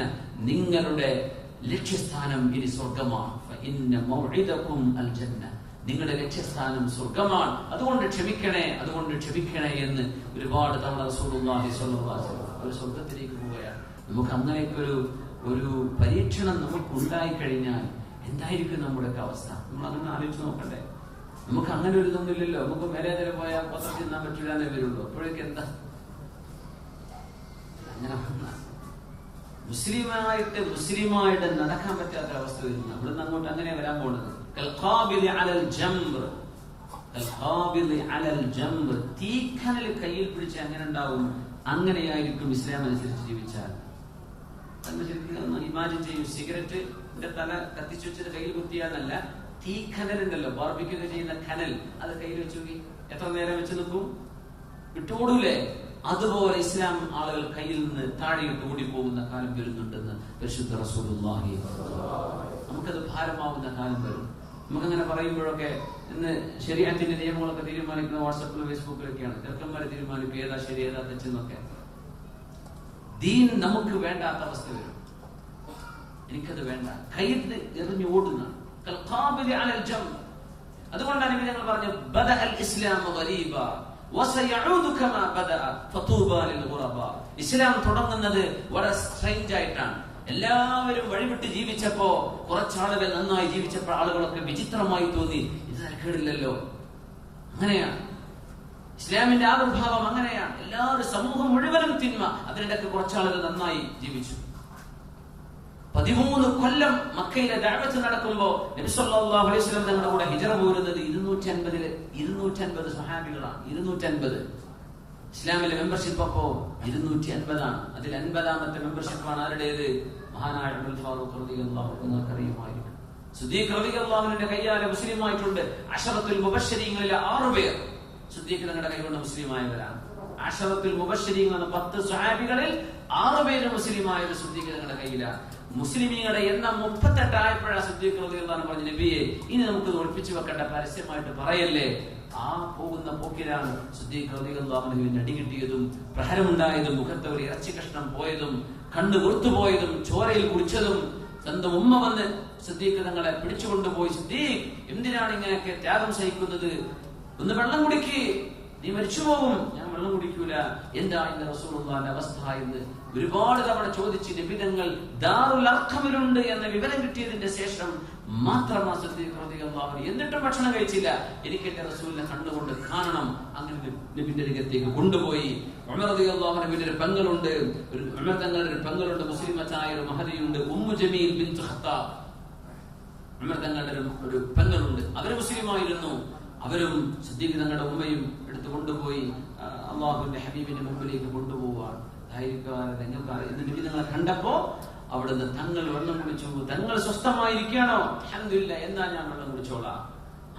Speaker 1: നിങ്ങളുടെ ലക്ഷ്യസ്ഥാനം ഇനി സ്വർഗ്ഗമാണ്. ഫഇന്ന മൗഇദകും അൽ ജന്ന, നിങ്ങളുടെ ലക്ഷ്യസ്ഥാനം സ്വർഗമാണ്. അതുകൊണ്ട് ക്ഷമിക്കണേ, അതുകൊണ്ട് ക്ഷമിക്കണേ എന്ന് ഒരുപാട് തവണ റസൂലുള്ളാഹി സ്വല്ലല്ലാഹു അലൈഹി വസല്ലം അവർ സ്വർഗത്തിലേക്ക് പോവുകയാണ്. നമുക്ക് അങ്ങനെയൊക്കെ ഒരു പരീക്ഷണം നമുക്ക് ഉണ്ടായി കഴിഞ്ഞാൽ എന്തായിരിക്കും നമ്മുടെയൊക്കെ അവസ്ഥ? നമ്മൾ അങ്ങനെ ആലോചിച്ച് നോക്കണ്ടേ? നമുക്ക് അങ്ങനെ ഒരു ഇതൊന്നുമില്ലല്ലോ. നമുക്ക് മേലേതര പോയാൽ പത്രം തിന്നാൻ പറ്റില്ല എന്നേ വരുള്ളൂ. അപ്പോഴേക്ക് എന്താ അങ്ങനെ മുസ്ലിമായിട്ട് നടക്കാൻ പറ്റാത്ത അവസ്ഥ വരുന്നു. അവിടുന്ന് അങ്ങോട്ട് അങ്ങനെ വരാൻ പോകുന്നത്. തീക്കനൽ കയ്യിൽ പിടിച്ച് അങ്ങനെ ഉണ്ടാവും. അങ്ങനെയായിരിക്കും ഇസ്ലാം അനുസരിച്ച് ജീവിച്ചാൽ. ശരിക്കും ഇമാജിൻ ചെയ്യും, സിഗരറ്റിന്റെ തല കത്തിച്ചു വെച്ചിട്ട് കയ്യിൽ കുത്തിയാന്നല്ല, തീക്കനലുണ്ടല്ലോ, ബാർബിക്യൊക്കെ ചെയ്യുന്ന കനൽ, അത് കയ്യിൽ വെച്ച് നോക്കി എത്ര നേരം വെച്ച് നിൽക്കും? വിട്ടുകൂടൂലേ? അതുപോലെ ഇസ്ലാം ആളുകൾ കയ്യിൽ നിന്ന് താഴെയിട്ട് ഓടിപ്പോകുന്ന കാലം വരുന്നുണ്ടെന്ന് പരിശുദ്ധ റസൂലുള്ളാഹി. നമുക്കത് ഭാരമാവുന്ന കാലം വരും. നമുക്കങ്ങനെ പറയുമ്പോഴൊക്കെ ഇന്ന് ശരീഅത്തിന്റെ നിയമങ്ങളൊക്കെ തീരുമാനിക്കുന്ന വാട്സപ്പിലും ഫേസ്ബുക്കിലൊക്കെയാണ്. ചെറുക്കന്മാരെ തീരുമാനിക്കും ഏതാ ശരി ഏതാ തെറ്റെന്നൊക്കെ. ദീൻ നമുക്ക് വേണ്ടാത്ത അവസ്ഥ വരും. എനിക്കത് വേണ്ട, കയ്യിൽ എറിഞ്ഞു ഓടുന്ന. അതുകൊണ്ടാണ് ഞങ്ങൾ പറഞ്ഞു, ബദഅൽ ഇസ്ലാമു ഗരീബ വസയഊദു കമാ ബദഅ ഫതൂബാ ലിൽ ഗുറബാ. ഇസ്ലാം തുടങ്ങുന്നത് വളരെ സ്ട്രേഞ്ച് ആയിട്ടാണ്. എല്ലാവരും വഴിവിട്ട് ജീവിച്ചപ്പോ, കുറച്ചാളുകൾ നന്നായി ജീവിച്ചപ്പോൾ ആളുകളൊക്കെ വിചിത്രമായി തോന്നി. ഇത് തരക്കേടില്ലല്ലോ. അങ്ങനെയാണ് ഇസ്ലാമിന്റെ ആവിർഭാവം അങ്ങനെയാണ്. എല്ലാവരും സമൂഹം മുഴുവനും തിന്മ, അതിനിടയ്ക്ക് കുറച്ചാളുകൾ നന്നായി ജീവിച്ചു. 13 കൊല്ലം മക്കയിലെ ദഅവത്ത് നടക്കുമ്പോ നബി സല്ലല്ലാഹു അലൈഹി വസല്ലം തങ്ങളുടെ കൂടെ ഹിജ്റ പോരുന്നത് 250 സ്വഹാബികളാണ്. 250. ഇസ്ലാമിലെ മെമ്പർഷിപ്പ് അപ്പോ 250 ആണ്. അതിൽ 80ാമത്തെ മെമ്പർഷിപ്പാണ് ആരുടേത്? മഹാനായ ഉമർ ഫാറൂഖ് റളിയല്ലാഹു അൻഹു. നിങ്ങൾക്കറിയുമായിരിക്കും, സിദ്ദീഖ് റളിയല്ലാഹു അൻഹുവിന്റെ കയ്യാലെ മുസ്ലിമായിട്ടുണ്ട്. അശറത്തുൽ മുബശ്ശരീങ്ങളിലെ 6 പേർ സിദ്ദീഖ് തങ്ങളുടെ കൈകൊണ്ട് മുസ്ലിമായവരാണ്. അശറത്തുൽ മുബശ്ശരീങ്ങൾ എന്ന 10 സ്വഹാബികളിൽ 6 പേര് മുസ്ലിമായത് സിദ്ദീഖ് തങ്ങളുടെ കയ്യിലാണ്. മുസ്ലിമീങ്ങളുടെ എണ്ണം 38 ആയപ്പോഴാണ് സിദ്ദീഖ് റളിയല്ലാഹു അൻഹു പറഞ്ഞു, നബിയെ ഇനി നമുക്ക് ഒളിപ്പിച്ചു വെക്കേണ്ട, പരസ്യമായിട്ട് പറയല്ലേ. ആ പോകുന്ന പോക്കിലാണ് സിദ്ദീഖ് റളിയല്ലാഹു അൻഹുവിന് അടി കിട്ടിയതും പ്രഹരമുണ്ടായതും മുഖത്ത് ഒരു ഇറച്ചി കഷ്ണം പോയതും കണ്ണ് വീർത്തുപോയതും ചോരയിൽ കുടിച്ചതും. സ്വന്തം ഉമ്മ വന്ന് സിദ്ദീഖ് തങ്ങളെ പിടിച്ചുകൊണ്ടുപോയി, സിദ്ദീഖ് എന്തിനാണ് ഇങ്ങനെയൊക്കെ ത്യാഗം സഹിക്കുന്നത്? ഒന്ന് വെള്ളം കുടിക്ക്, നീ മരിച്ചു പോകും. ഞാൻ വെള്ളം കുടിക്കൂല. എന്താ ഇന്ന് റസൂലുള്ളാഹിന്റെ അവസ്ഥ എന്ന് ഒരുപാട് തവണ ചോദിച്ച് നബി തങ്ങൾ ദാറുൽ അർഖമിലുണ്ട് എന്ന വിവരം കിട്ടിയതിന്റെ ശേഷം മാത്രമാ സിദ്ദീഖ് റളിയല്ലാഹു അൻഹു എന്നിട്ടും ഭക്ഷണം കഴിച്ചില്ല. എനിക്ക് എന്റെ റസൂലിനെ കണ്ടുകൊണ്ട് കാണണം. അങ്ങനെ നബിന്റെ അരികത്തേക്ക് കൊണ്ടുപോയി. ഉമർ റളിയല്ലാഹു അൻഹുവിന്റെ ഒരു പെങ്ങളുണ്ട്, ഉമർ തങ്ങളുടെ ഒരു പെങ്ങളുണ്ട്, മുസ്ലിമത്തായ ഒരു മഹദിയുണ്ട്, ഉമ്മു ജമീൽ ബിൻത് ഖത്താബ്. ഉമർ തങ്ങളുടെ ഒരു പെങ്ങളുണ്ട്, അവര് മുസ്ലിമായിരുന്നു. അവരും സിദ്ദീഖ് തങ്ങളുടെ ഉമ്മയും എടുത്തു കൊണ്ടുപോയി അള്ളാഹുവിന്റെ ഹബീബിന്റെ മുമ്പിലേക്ക് കൊണ്ടുപോവാണ്. നബി തങ്ങളെ കണ്ടപ്പോ അവിടുന്ന് തങ്ങൾ വെള്ളം കുടിച്ചു. തങ്ങൾ സ്വസ്ഥമായിരിക്കണോ? അൽഹംദുലില്ലാഹ്, എന്നാ ഞാൻ വെള്ളം കുടിച്ചോളാം.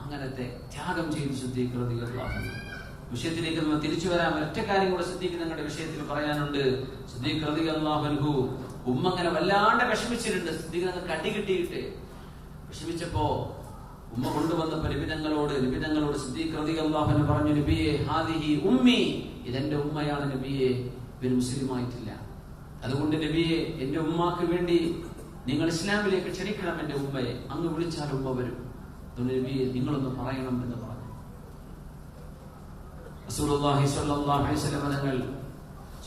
Speaker 1: അങ്ങനത്തെ ത്യാഗം ചെയ്തു സിദ്ദീഖ് റളിയല്ലാഹു അൻഹു. വിഷയത്തിലേക്ക് നമ്മൾ തിരിച്ചു വരാം. ഒറ്റ കാര്യം കൂടെ സിദ്ദീഖ് തങ്ങളുടെ വിഷയത്തിൽ പറയാനുണ്ട്. സിദ്ദീഖ് റളിയല്ലാഹു അൻഹു ഉമ്മ അങ്ങനെ വല്ലാണ്ട് വിഷമിച്ചിട്ടുണ്ട്. സിദ്ദീഖ് തങ്ങൾക്ക് അടി കിട്ടിയിട്ട് വിഷമിച്ചപ്പോ ഉമ്മ കൊണ്ടുവന്നപ്പോ നബിതങ്ങളോട് സിദ്ദീഖ് റളിയല്ലാഹു അൻഹു പറഞ്ഞു, നബിയെ ഹാദിഹി ഉമ്മി, ഇതെന്റെ ഉമ്മയാണ് നബിയെ, ഇവർ മുസ്ലിമായിട്ടില്ല. അതുകൊണ്ട് നബിയെ എന്റെ ഉമ്മാക്ക് വേണ്ടി നിങ്ങൾ ഇസ്ലാമിലേക്ക് ക്ഷണിക്കണം എന്റെ ഉമ്മയെ. അങ്ങ് വിളിച്ചാൽ ഉമ്മ വരും. അതുകൊണ്ട് നബിയെ നിങ്ങളൊന്ന് പറയണം എന്ന് പറഞ്ഞു. റസൂലുള്ളാഹി സ്വല്ലല്ലാഹു അലൈഹി വസല്ലം തങ്ങൾ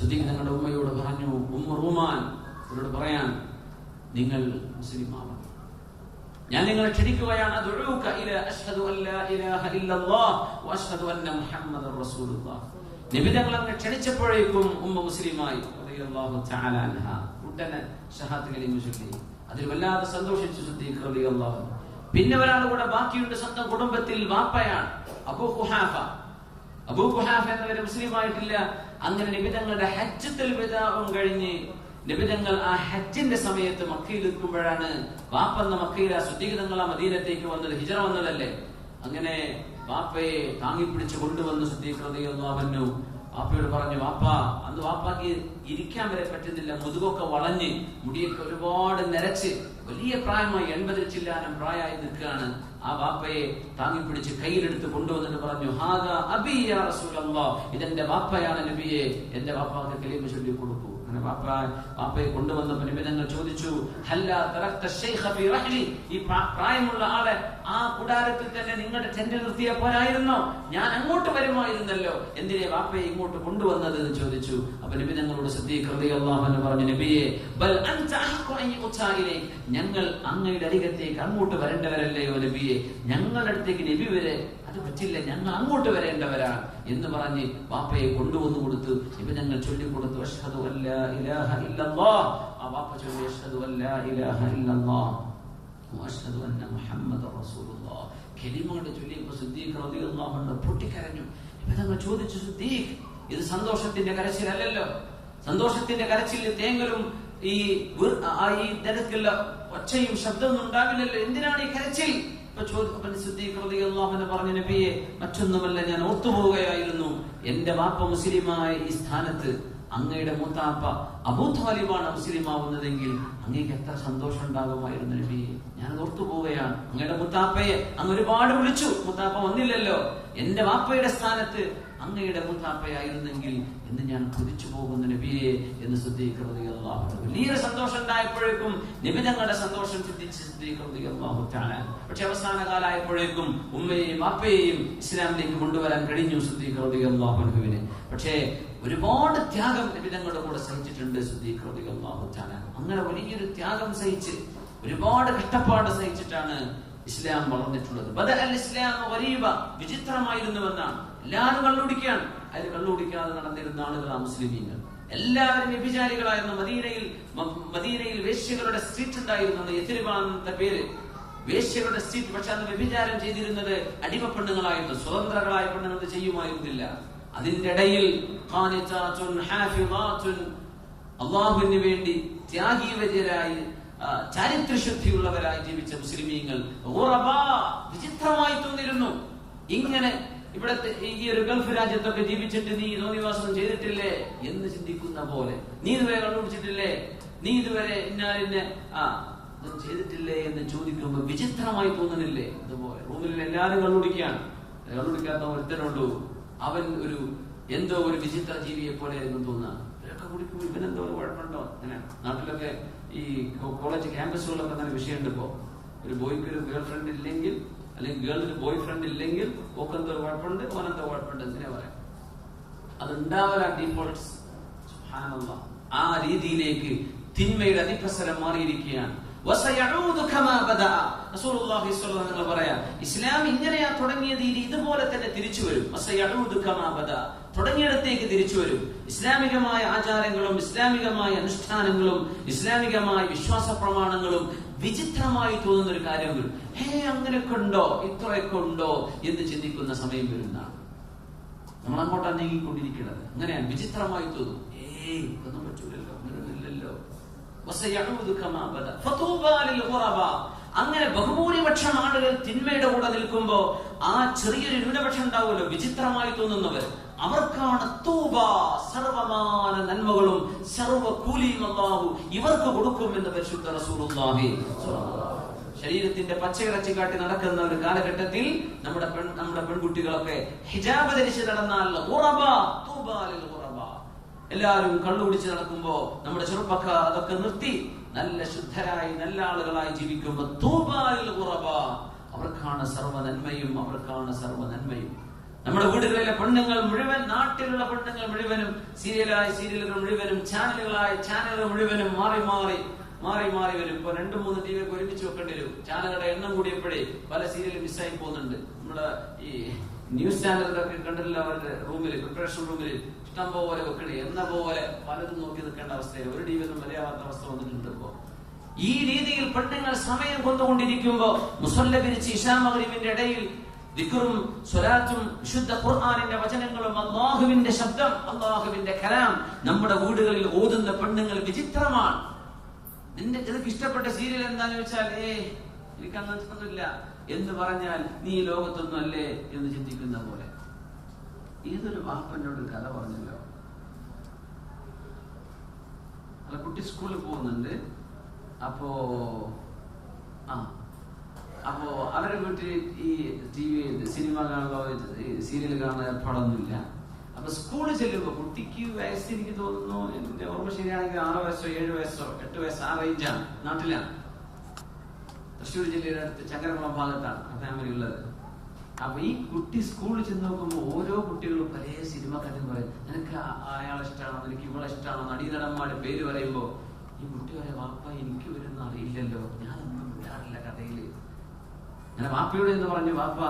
Speaker 1: സിദ്ദീഖ് തങ്ങളുടെ ഉമ്മയോട് പറഞ്ഞു, ഉമ്മ റൂമാൻ, അവരോട് പറയാൻ നിങ്ങൾ മുസ്ലിമാവണം. ഞാൻ നിങ്ങളെ ക്ഷണിക്കുകയാണ്. അദ്ഉക ഇലാ അശ്ഹദു അല്ലാ ഇലാഹ ഇല്ലല്ലാഹ് വ അശ്ഹദു അന്ന മുഹമ്മദർ റസൂലുള്ളാഹ്. നബി തങ്ങൾ അങ്ങ് ക്ഷണിച്ചപ്പോഴേക്കും ഉമ്മ മുസ്ലിമായി റളിയല്ലാഹു തആല അൻഹ. ഉടനെ ഷഹാദത്ത് കലിമ ചൊല്ലി. അതിൽ വല്ലാതെ സന്തോഷിച്ചു സിദ്ദീഖ് റളിയല്ലാഹു അൻഹു. പിന്നെ ഒരാൾ കൂടെ ബാക്കിയുണ്ട് സ്വന്തം കുടുംബത്തിൽ, വാപ്പയാണ് അബൂ ഖുഹാഫ. അബൂ ഖുഹാഫ എന്നവരെ മുസ്ലിമായിട്ടില്ല. അങ്ങനെ നബി തങ്ങളുടെ ഹജ്ജത്തുൽ വിദാഉം കഴിഞ്ഞ് നബി തങ്ങൾ ആ ഹജ്ജിന്റെ സമയത്ത് മക്കയിൽ എത്തുമ്പോഴാണ് വാപ്പന്ന മക്കയിലെ സിദ്ദീഖ് തങ്ങൾ ആ മദീനത്തേക്ക് വന്നത്. ഹിജ്റ വന്നതല്ലേ. അങ്ങനെ വാപ്പയെ താങ്ങിപ്പിടിച്ച് കൊണ്ടുവന്ന് സിദ്ദീഖ് റളിയല്ലാഹു അൻഹു വാപ്പയോട് പറഞ്ഞു, വാപ്പ, അന്ന് വാപ്പാക്ക് ഇരിക്കാൻ വരെ പറ്റുന്നില്ല, മുതുകൊക്കെ വളഞ്ഞ് മുടിയൊക്കെ ഒരുപാട് നിരച്ച് വലിയ പ്രായമായി, 80 ചില്ലാനം പ്രായമായി നിൽക്കുകയാണ്. ആ വാപ്പയെ താങ്ങിപ്പിടിച്ച് കയ്യിലെടുത്ത് കൊണ്ടുവന്നിട്ട് പറഞ്ഞു, ഹാദാ അബീ യാ റസൂലല്ലാഹ്, ഇതെന്റെ വാപ്പയാണ് നബിയെ, എന്റെ വാപ്പാക്ക് കലിമ ചൊല്ലി കൊടുക്കൂ. വാപ്പയെ കൊണ്ടുവന്നപ്പോൾ നബി തങ്ങൾ ചോദിച്ചു, ഹല്ലാ തറക്ത ശൈഖ ഫീ റഹ്ലി, ഈ പ്രായമുള്ള ആളെ ആ കുടാരത്തിൽ തന്നെ നിങ്ങളുടെ ടെന്റിൽ നിർത്തിയ പോരായിരുന്നോ? ഞാൻ അങ്ങോട്ട് വരുമായിരുന്നല്ലോ, എന്തിനെ വാപ്പയെ ഇങ്ങോട്ട് കൊണ്ടുവന്നത് എന്ന് ചോദിച്ചു. അപ്പൊ നബി തങ്ങളോട് സിദ്ദീഖ് റളിയല്ലാഹു അൻഹു പറഞ്ഞു, നബിയെ ബൽ അൻത അഹ്ഖു അൻ യുഅ്താ ഇലൈക, ഞങ്ങൾ അങ്ങയുടെ അരികത്തേക്ക് അങ്ങോട്ട് വരേണ്ടവരല്ലയോ നബിയെ, ഞങ്ങളുടെ അടുത്തേക്ക് നബി വരെ അത് പറ്റില്ല, ഞങ്ങൾ അങ്ങോട്ട് വരേണ്ടവരാണ് എന്ന് പറഞ്ഞ് വാപ്പയെ കൊണ്ടുവന്നു കൊടുത്തു. നബി തങ്ങൾ ചൊല്ലിക്കൊടുത്തു, അശ്ഹദു അല്ലാ ഇലാഹ ഇല്ലല്ലാഹ്. ആ വാപ്പ ചൊല്ലി, അശ്ഹദു അല്ലാ ഇലാഹ ഇല്ലല്ലാഹ് വ അശ്ഹദു അന്ന മുഹമ്മദർ റസൂലുള്ളാഹ്. കലിമകൾ ചൊല്ലിയപ്പോൾ സിദ്ദീഖ് റളിയല്ലാഹു അൻഹു പൊട്ടിക്കരഞ്ഞു. നബി തങ്ങൾ ചോദിച്ചു, സിദ്ദീഖ്, ഇത് സന്തോഷത്തിന്റെ കരച്ചിലല്ലല്ലോ. സന്തോഷത്തിന്റെ കരച്ചിൽ തേങ്ങലും ഈ നിരക്കുള്ള ഒച്ചയും ശബ്ദമൊന്നും ഉണ്ടാവില്ലല്ലോ, എന്തിനാണ് ഈ കരച്ചിൽ? സിദ്ദീഖ് റളിയല്ലാഹു അൻഹു പറഞ്ഞു, നബിയെ മറ്റൊന്നുമല്ല, ഞാൻ ഓർത്തുപോവുകയായിരുന്നു, എന്റെ വാപ്പ മുസ്ലിമായ ഈ സ്ഥാനത്ത് അങ്ങയുടെ മൂത്താപ്പ അബൂ ത്വാലിബാണ് മുസ്ലിമാവുന്നതെങ്കിൽ അങ്ങേക്ക് എത്ര സന്തോഷം ഉണ്ടാകുമായിരുന്നു നബിയെ. ഞാനത് ഓർത്തുപോവുകയാണ്. അങ്ങയുടെ മുത്താപ്പയെ അങ്ങ് ഒരുപാട് വിളിച്ചു, മുത്താപ്പ വന്നില്ലല്ലോ. എന്റെ വാപ്പയുടെ സ്ഥാനത്ത് അങ്ങയുടെ മുത്താപ്പയായിരുന്നെങ്കിൽ എന്ന് ഞാൻ കൊതിച്ചു പോകുന്ന നബിയെ എന്ന് സിദ്ദീഖ് റളിയല്ലാഹു അൻഹു. വലിയ സന്തോഷം ഉണ്ടായപ്പോഴേക്കും നബി തങ്ങളുടെ സന്തോഷം ചിന്തിച്ച് സിദ്ദീഖ് റളിയല്ലാഹു തആല. പക്ഷെ അവസാന കാലമായപ്പോഴേക്കും ഉമ്മയെയും വാപ്പയെയും ഇസ്ലാമിലേക്ക് കൊണ്ടുവരാൻ കഴിഞ്ഞു സിദ്ദീഖ് റളിയല്ലാഹു അൻഹുവിന്. പക്ഷേ ഒരുപാട് ത്യാഗം നബി തങ്ങളുടെ കൂടെ സഹിച്ചിട്ടുണ്ട് സിദ്ദീഖ് റളിയല്ലാഹു തആല. അങ്ങനെ വലിയൊരു ത്യാഗം സഹിച്ച് ഒരുപാട് കഷ്ടപ്പാട് സഹിച്ചിട്ടാണ് ഇസ്ലാം വളർന്നിട്ടുള്ളത്. വിചിത്രമായിരുന്നുവെന്നാണ്. എല്ലാവരും കള്ളുപിടിക്കുകയാണ്. അതിൽ കള്ളുപിടിക്കാതെ നടന്നിരുന്ന ആളുകളാണ് മുസ്ലിമീങ്ങൾ. എല്ലാവരും വ്യഭിചാരികളായിരുന്നു. മദീനയിൽ വേശ്യകളുടെ സ്ട്രീറ്റ് ഉണ്ടായിരുന്നു. യഥരിബാണെന്ന പേര്, വേശ്യകളുടെ സ്ട്രീറ്റ്. പക്ഷെ അന്ന് വ്യഭിചാരം ചെയ്തിരുന്നത് അടിമ പെണ്ണുങ്ങളായിരുന്നു. സ്വതന്ത്രകളായ പെണ്ണുങ്ങൾ ചെയ്യുമായിരുന്നില്ല. അതിന്റെ ഇടയിൽ അള്ളാഹുവിന് വേണ്ടി ത്യാഗീവര്യരായി ചാരിത്രശുദ്ധിയുള്ളവരായി ജീവിച്ച മുസ്ലിമീങ്ങൾ വിചിത്രമായി തോന്നിയിരുന്നു. ഇങ്ങനെ ഇവിടത്തെ ഈ ഒരു ഗൾഫ് രാജ്യത്തൊക്കെ ജീവിച്ചിട്ട് നീ തോന്നിവാസം ചെയ്തിട്ടില്ലേ എന്ന് ചിന്തിക്കുന്ന പോലെ, നീ ഇതുവരെ കണ്ടുപിടിച്ചിട്ടില്ലേ, നീ ഇതുവരെ ഇന്നാലിന്നെ ചെയ്തിട്ടില്ലേ എന്ന് ചോദിക്കുമ്പോൾ വിചിത്രമായി തോന്നുന്നില്ലേ? അതുപോലെ റൂമിൽ എല്ലാവരും കണ്ടുപിടിക്കുകയാണ്. കണ്ടുപിടിക്കാത്ത ഒരുത്തനുള്ളൂ, അവൻ ഒരു എന്തോ ഒരു വിചിത്ര ജീവിയെ പോലെ ആയിരുന്നു തോന്നുക. ഇവരൊക്കെ കുടിക്കുമ്പോൾ ഇവനെന്തോ ഒരു കുഴപ്പമുണ്ടോ? അങ്ങനെ നാട്ടിലൊക്കെ ഈ കോളേജ് ക്യാമ്പസുകളിലൊക്കെ അങ്ങനെ വിഷയമുണ്ട്. ഇപ്പോ ഒരു ബോയ്ക്ക് ഒരു ഗേൾ ഫ്രണ്ട് ഇല്ലെങ്കിൽ, അല്ലെങ്കിൽ ഗേളിന് ബോയ് ഫ്രണ്ട് ഇല്ലെങ്കിൽ ഓക്കെന്തോ കുഴപ്പമുണ്ട്, ഓനെന്തോ കുഴപ്പമുണ്ട് എന്തിനാ പറയാം. അതുണ്ടാവലാണ് ഡീഫോൾട്ട്സ്. സുബ്ഹാനല്ലാഹ്, ആ രീതിയിലേക്ക് തിന്മയുടെ അതിപ്രസരം മാറിയിരിക്കുകയാണ്. പറയാ ഇസ്ലാം ഇങ്ങനെയാ തുടങ്ങിയത്, ഇതുപോലെ തന്നെ തിരിച്ചു വരും. തുടങ്ങിയിടത്തേക്ക് തിരിച്ചു വരും. ഇസ്ലാമികമായ ആചാരങ്ങളും ഇസ്ലാമികമായ അനുഷ്ഠാനങ്ങളും ഇസ്ലാമികമായ വിശ്വാസ പ്രമാണങ്ങളും വിചിത്രമായി തോന്നുന്ന ഒരു കാര്യങ്ങൾ അങ്ങനെയൊക്കെ ഉണ്ടോ, ഇത്രയൊക്കെ ഉണ്ടോ എന്ന് ചിന്തിക്കുന്ന സമയം വരുന്നതാണ്. നമ്മൾ അങ്ങോട്ടാണ് നീങ്ങിക്കൊണ്ടിരിക്കുന്നത്. അങ്ങനെയാണ്, വിചിത്രമായി തോന്നും. ഒന്നും പറ്റൂലല്ലോ, അങ്ങനെയൊന്നുമില്ലല്ലോ. അങ്ങനെ ബഹുഭൂരിപക്ഷം ആളുകൾ തിന്മയുടെ കൂടെ നിൽക്കുമ്പോ ആ ചെറിയൊരു ന്യൂനപക്ഷം ഉണ്ടാവുമല്ലോ, വിചിത്രമായി തോന്നുന്നവർ, അവർക്കാണ് തൂബ, സർവമാന നന്മകളും സർവ കൂലിയും അല്ലാഹു ഇവർക്ക് കൊടുക്കുമെന്ന് പരിശുദ്ധ റസൂലുള്ളാഹി. ശരീരത്തിന്റെ പച്ചയിറച്ചി കാട്ടി നടക്കുന്ന ഒരു കാലഘട്ടത്തിൽ നമ്മുടെ പെൺകുട്ടികളൊക്കെ ഹിജാബ് ധരിച്ച് നടന്നാൽ എല്ലാവരും കള്ളുപിടിച്ച് നടക്കുമ്പോ നമ്മുടെ ചെറുപ്പക്കാർ അതൊക്കെ നിർത്തി നല്ല ശുദ്ധരായി നല്ല ആളുകളായി ജീവിക്കുമ്പോ തൂബാലിൽ ഖുറബ, അവർക്കാണ് സർവ്വ നന്മയും, അവർക്കാണ് സർവ്വ നന്മയും. നമ്മുടെ വീടുകളിലെ പെണ്ണുങ്ങൾ മുഴുവൻ, നാട്ടിലുള്ള പെണ്ണുങ്ങൾ മുഴുവനും സീരിയലുകൾ മുഴുവനും ചാനലുകൾ മുഴുവനും മാറി വരും. ഇപ്പൊ 2-3 TV ഒക്കെ ഒരുമിച്ച് വെക്കേണ്ടി വരും. ചാനലുകളുടെ എണ്ണം കൂടിയപ്പോഴേ പല സീരിയലും മിസ്സായി പോകുന്നുണ്ട്. നമ്മുടെ ഈ ന്യൂസ് ചാനലുകളൊക്കെ കണ്ടില്ല, അവരുടെ റൂമിൽ, പ്രിപ്പറേഷൻ റൂമിൽ ഇഷ്ടം പോലെ വെക്കണേ എന്ന പോലെ പലതും നോക്കി നിൽക്കേണ്ട അവസ്ഥയിൽ ഒരു TV ഒന്നും വരെയാവാത്ത അവസ്ഥ വന്നിട്ടുണ്ട്. ഇപ്പോ ഈ രീതിയിൽ പെണ്ണുങ്ങൾ സമയം കൊണ്ടുകൊണ്ടിരിക്കുമ്പോ മുസല്ല പിരിച്ച് ഇശാ മഗ്രിബിന്റെ ഇടയിൽ ദിക്റും സ്വലാത്തും വിശുദ്ധ ഖുർആനിന്റെ വചനങ്ങളും അല്ലാഹുവിന്റെ ശബ്ദം, അല്ലാഹുവിന്റെ കലാം നമ്മുടെ വീടുകളിൽ ഓതുന്ന പെണ്ണുങ്ങൾ വിചിത്രമാണ്. നിനക്ക് ഇഷ്ടപ്പെട്ട സീരിയൽ എന്താന്ന് വെച്ചാൽ എനിക്ക് അങ്ങനൊന്നുമില്ല എന്ന് പറഞ്ഞാൽ നീ ലോകത്തൊന്നും അല്ലേ എന്ന് ചിന്തിക്കുന്ന പോലെ. ഏതൊരു വാപ്പനോട് കഥ പറഞ്ഞല്ലോ, അല്ല കുട്ടി സ്കൂളിൽ പോകുന്നുണ്ട്. അപ്പോ അവരെ വീട്ടിൽ ഈ TV സിനിമ കാണുക, സീരിയൽ കാണുന്ന ഏർപ്പാടൊന്നുമില്ല. അപ്പൊ സ്കൂളിൽ ചെല്ലുമ്പോ കുട്ടിക്ക് വയസ്സ്, എനിക്ക് തോന്നുന്നു, എന്റെ ഓർമ്മ ശരിയാണെങ്കിൽ 6 വയസ്സോ 7 വയസ്സോ 8 വയസ്സ് ആ റേഞ്ചാണ്. നാട്ടിലാണ്, തൃശ്ശൂർ ജില്ലയുടെ അടുത്ത് ചങ്ങരകുളം ഭാഗത്താണ് ഫാമിലി ഉള്ളത്. അപ്പൊ ഈ കുട്ടി സ്കൂളിൽ ചെന്ന് നോക്കുമ്പോ ഓരോ കുട്ടികളും പല സിനിമ കഥയും പറയും. നിനക്ക് അയാളെ ഇഷ്ടമാണോ, എനിക്ക് ഇവളെ ഇഷ്ടമാണോ, നടീനടന്മാരുടെ പേര് പറയുമ്പോ ഈ കുട്ടി പറയാം, വാപ്പ എനിക്ക് ഇവരൊന്നും അറിയില്ലല്ലോ, ഞാനൊന്നും വിടാറില്ല കഥയില്. അങ്ങനെ വാപ്പയോട് എന്ന് പറഞ്ഞു, വാപ്പ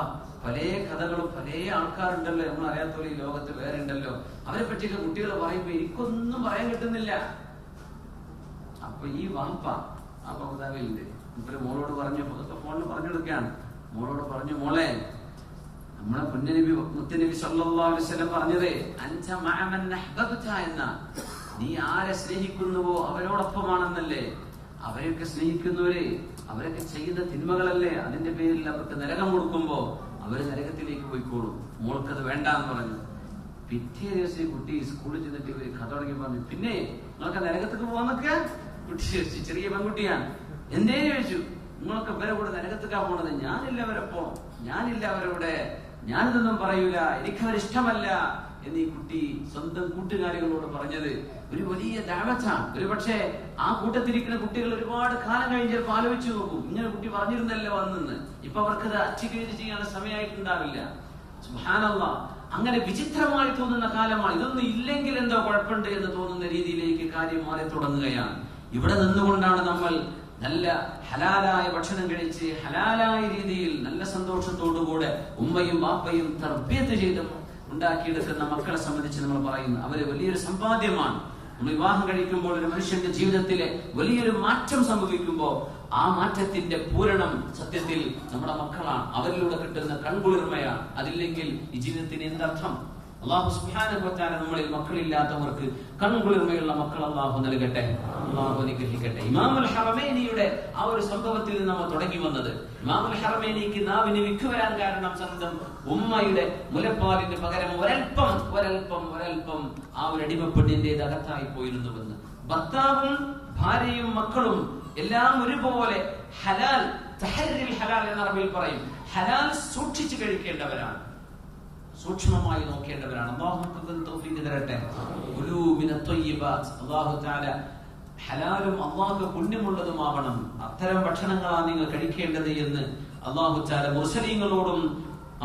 Speaker 1: പല കഥകളും പല ആൾക്കാരുണ്ടല്ലോ, നമ്മൾ അറിയാത്തവരെ ഈ ലോകത്ത് വേറെ ഉണ്ടല്ലോ, അവരെ പറ്റിയൊക്കെ കുട്ടികൾ പറയുമ്പോ എനിക്കൊന്നും പറയാൻ കിട്ടുന്നില്ല. അപ്പൊ ഈ വാപ്പ അബുദാബിയിലുണ്ട്, ഇപ്പൊ മോളോട് പറഞ്ഞു, അതൊക്കെ ഫോണിൽ പറഞ്ഞെടുക്കുകയാണ്. മോളോട് പറഞ്ഞു, മോളെ, നമ്മളെ മുത്തുനബി സല്ലല്ലാഹു അലൈഹി വസല്ലം പറഞ്ഞത് അൻത മഅ മൻ അഹ്ബബ്ത എന്ന, നീ ആരെ സ്നേഹിക്കുന്നുവോ അവരോടൊപ്പമാണെന്നല്ലേ. അവരെയൊക്കെ സ്നേഹിക്കുന്നവരെ അവരൊക്കെ ചെയ്യുന്ന തിന്മകളല്ലേ, അതിന്റെ പേരിൽ അവർക്ക് നരകം കൊടുക്കുമ്പോ അവര് നരകത്തിലേക്ക് പോയിക്കോളും, മോൾക്കത് വേണ്ടാന്ന് പറഞ്ഞു. പിറ്റേ ദിവസം ഈ കുട്ടി സ്കൂളിൽ ചെന്നിട്ട് ഇവര് കഥ തുടങ്ങി പറഞ്ഞു, പിന്നെ നിങ്ങൾക്ക് നരകത്തേക്ക് പോകാന്നൊക്കെ. കുട്ടി ചോദിച്ചു, ചെറിയ പെൺകുട്ടിയാണ്, എന്തേ ചോദിച്ചു, നിങ്ങളൊക്കെ ഇവരെ കൂടെ നരകത്തേക്കാ പോണത്. ഞാനില്ല അവരൊപ്പം, ഞാനില്ല അവരോടെ, ഞാനിതൊന്നും പറയൂല, എനിക്കവരിഷ്ടമല്ല എന്ന് ഈ കുട്ടി സ്വന്തം കൂട്ടുകാരികളോട് പറഞ്ഞത് ഒരു വലിയ ദഅവത്താണ്. ഒരു പക്ഷേ ആ കൂട്ടത്തിരിക്കുന്ന കുട്ടികൾ ഒരുപാട് കാലം കഴിഞ്ഞ് ചിലപ്പോൾ ആലോചിച്ചു നോക്കും, ഇങ്ങനെ കുട്ടി പറഞ്ഞിരുന്നല്ലോ അന്നെന്ന്. ഇപ്പൊ അവർക്കത് അച്ചിക്കേറ്റ് ചെയ്യാനുള്ള സമയമായിട്ടുണ്ടാവില്ല. സുബ്ഹാനല്ലാഹ്, അങ്ങനെ വിചിത്രമായി തോന്നുന്ന കാലമാണ്. ഇതൊന്നും ഇല്ലെങ്കിൽ എന്തോ കുഴപ്പമുണ്ട് എന്ന് തോന്നുന്ന രീതിയിലേക്ക് കാര്യം മാറി തുടങ്ങുകയാണ്. ഇവിടെ നിന്നുകൊണ്ടാണ് നമ്മൾ നല്ല ഹലാലായ ഭക്ഷണം കഴിച്ച് ഹലാലായ രീതിയിൽ നല്ല സന്തോഷത്തോടുകൂടെ ഉമ്മയും ബാപ്പയും തർബിയത്ത് ചെയ്ത് ഉണ്ടാക്കിയെടുക്കുന്ന മക്കളെ സംബന്ധിച്ച് നമ്മൾ പറയുന്നു, അവര് വലിയൊരു സമ്പാദ്യമാണ്. നമ്മൾ വിവാഹം കഴിക്കുമ്പോൾ ഒരു മനുഷ്യന്റെ ജീവിതത്തിലെ വലിയൊരു മാറ്റം സംഭവിക്കുമ്പോൾ ആ മാറ്റത്തിന്റെ പൂരണം സത്യത്തിൽ നമ്മുടെ മക്കളാണ്. അവരിലൂടെ കിട്ടുന്ന കൺകുളിർമയാണ്. അതില്ലെങ്കിൽ ഈ ജീവിതത്തിന് എന്തർത്ഥം? അല്ലാഹു സുബ്ഹാനഹു വ തആല നമ്മളിൽ മക്കളില്ലാത്തവർക്ക് കൺകുളിർമയുള്ള മക്കൾ അല്ലാഹു നൽകട്ടെ, അല്ലാഹു അനുഗ്രഹിക്കട്ടെ. ഇമാമുൽ ഹറമൈനിയുടെ ആ ഒരു സംഭവത്തിൽ നമ്മൾ തുടങ്ങി വന്നത്, ഇമാമുൽ ഹറമൈനിക്ക് നാവിന് വിക്ക് വരാൻ കാരണം സ്വന്തം ഉമ്മയുടെ മുലപ്പാലിന് പകരം ഒരൽപ്പം ആ ഒരു അടിമപ്പെട്ടിന്റേത് അകത്തായി പോയിരുന്നുവെന്ന്. ഭർത്താവും ഭാര്യയും മക്കളും എല്ലാം ഒരുപോലെ ഹലാൽ, തഹരിൽ ഹലാൽ എന്ന അറബിയിൽ പറയും, ഹലാൽ സൂക്ഷിച്ചു കഴിക്കേണ്ടവരാണ്, സൂക്ഷ്മമായി നോക്കേണ്ടവരാണ്. അല്ലാഹു നമുക്ക് തൗഫീഖ് തരട്ടെ. കുലൂ മിനത് ത്വയ്യിബാത്ത്, അല്ലാഹു തആല ഹലാലും അല്ലാഹുവിന്റെ പുണ്യമുള്ളതുമാവണം, അത്തരം ഭക്ഷണങ്ങളാണ് നിങ്ങൾ കഴിക്കേണ്ടത് എന്ന് അല്ലാഹു തആല മുർസലീങ്ങളോടും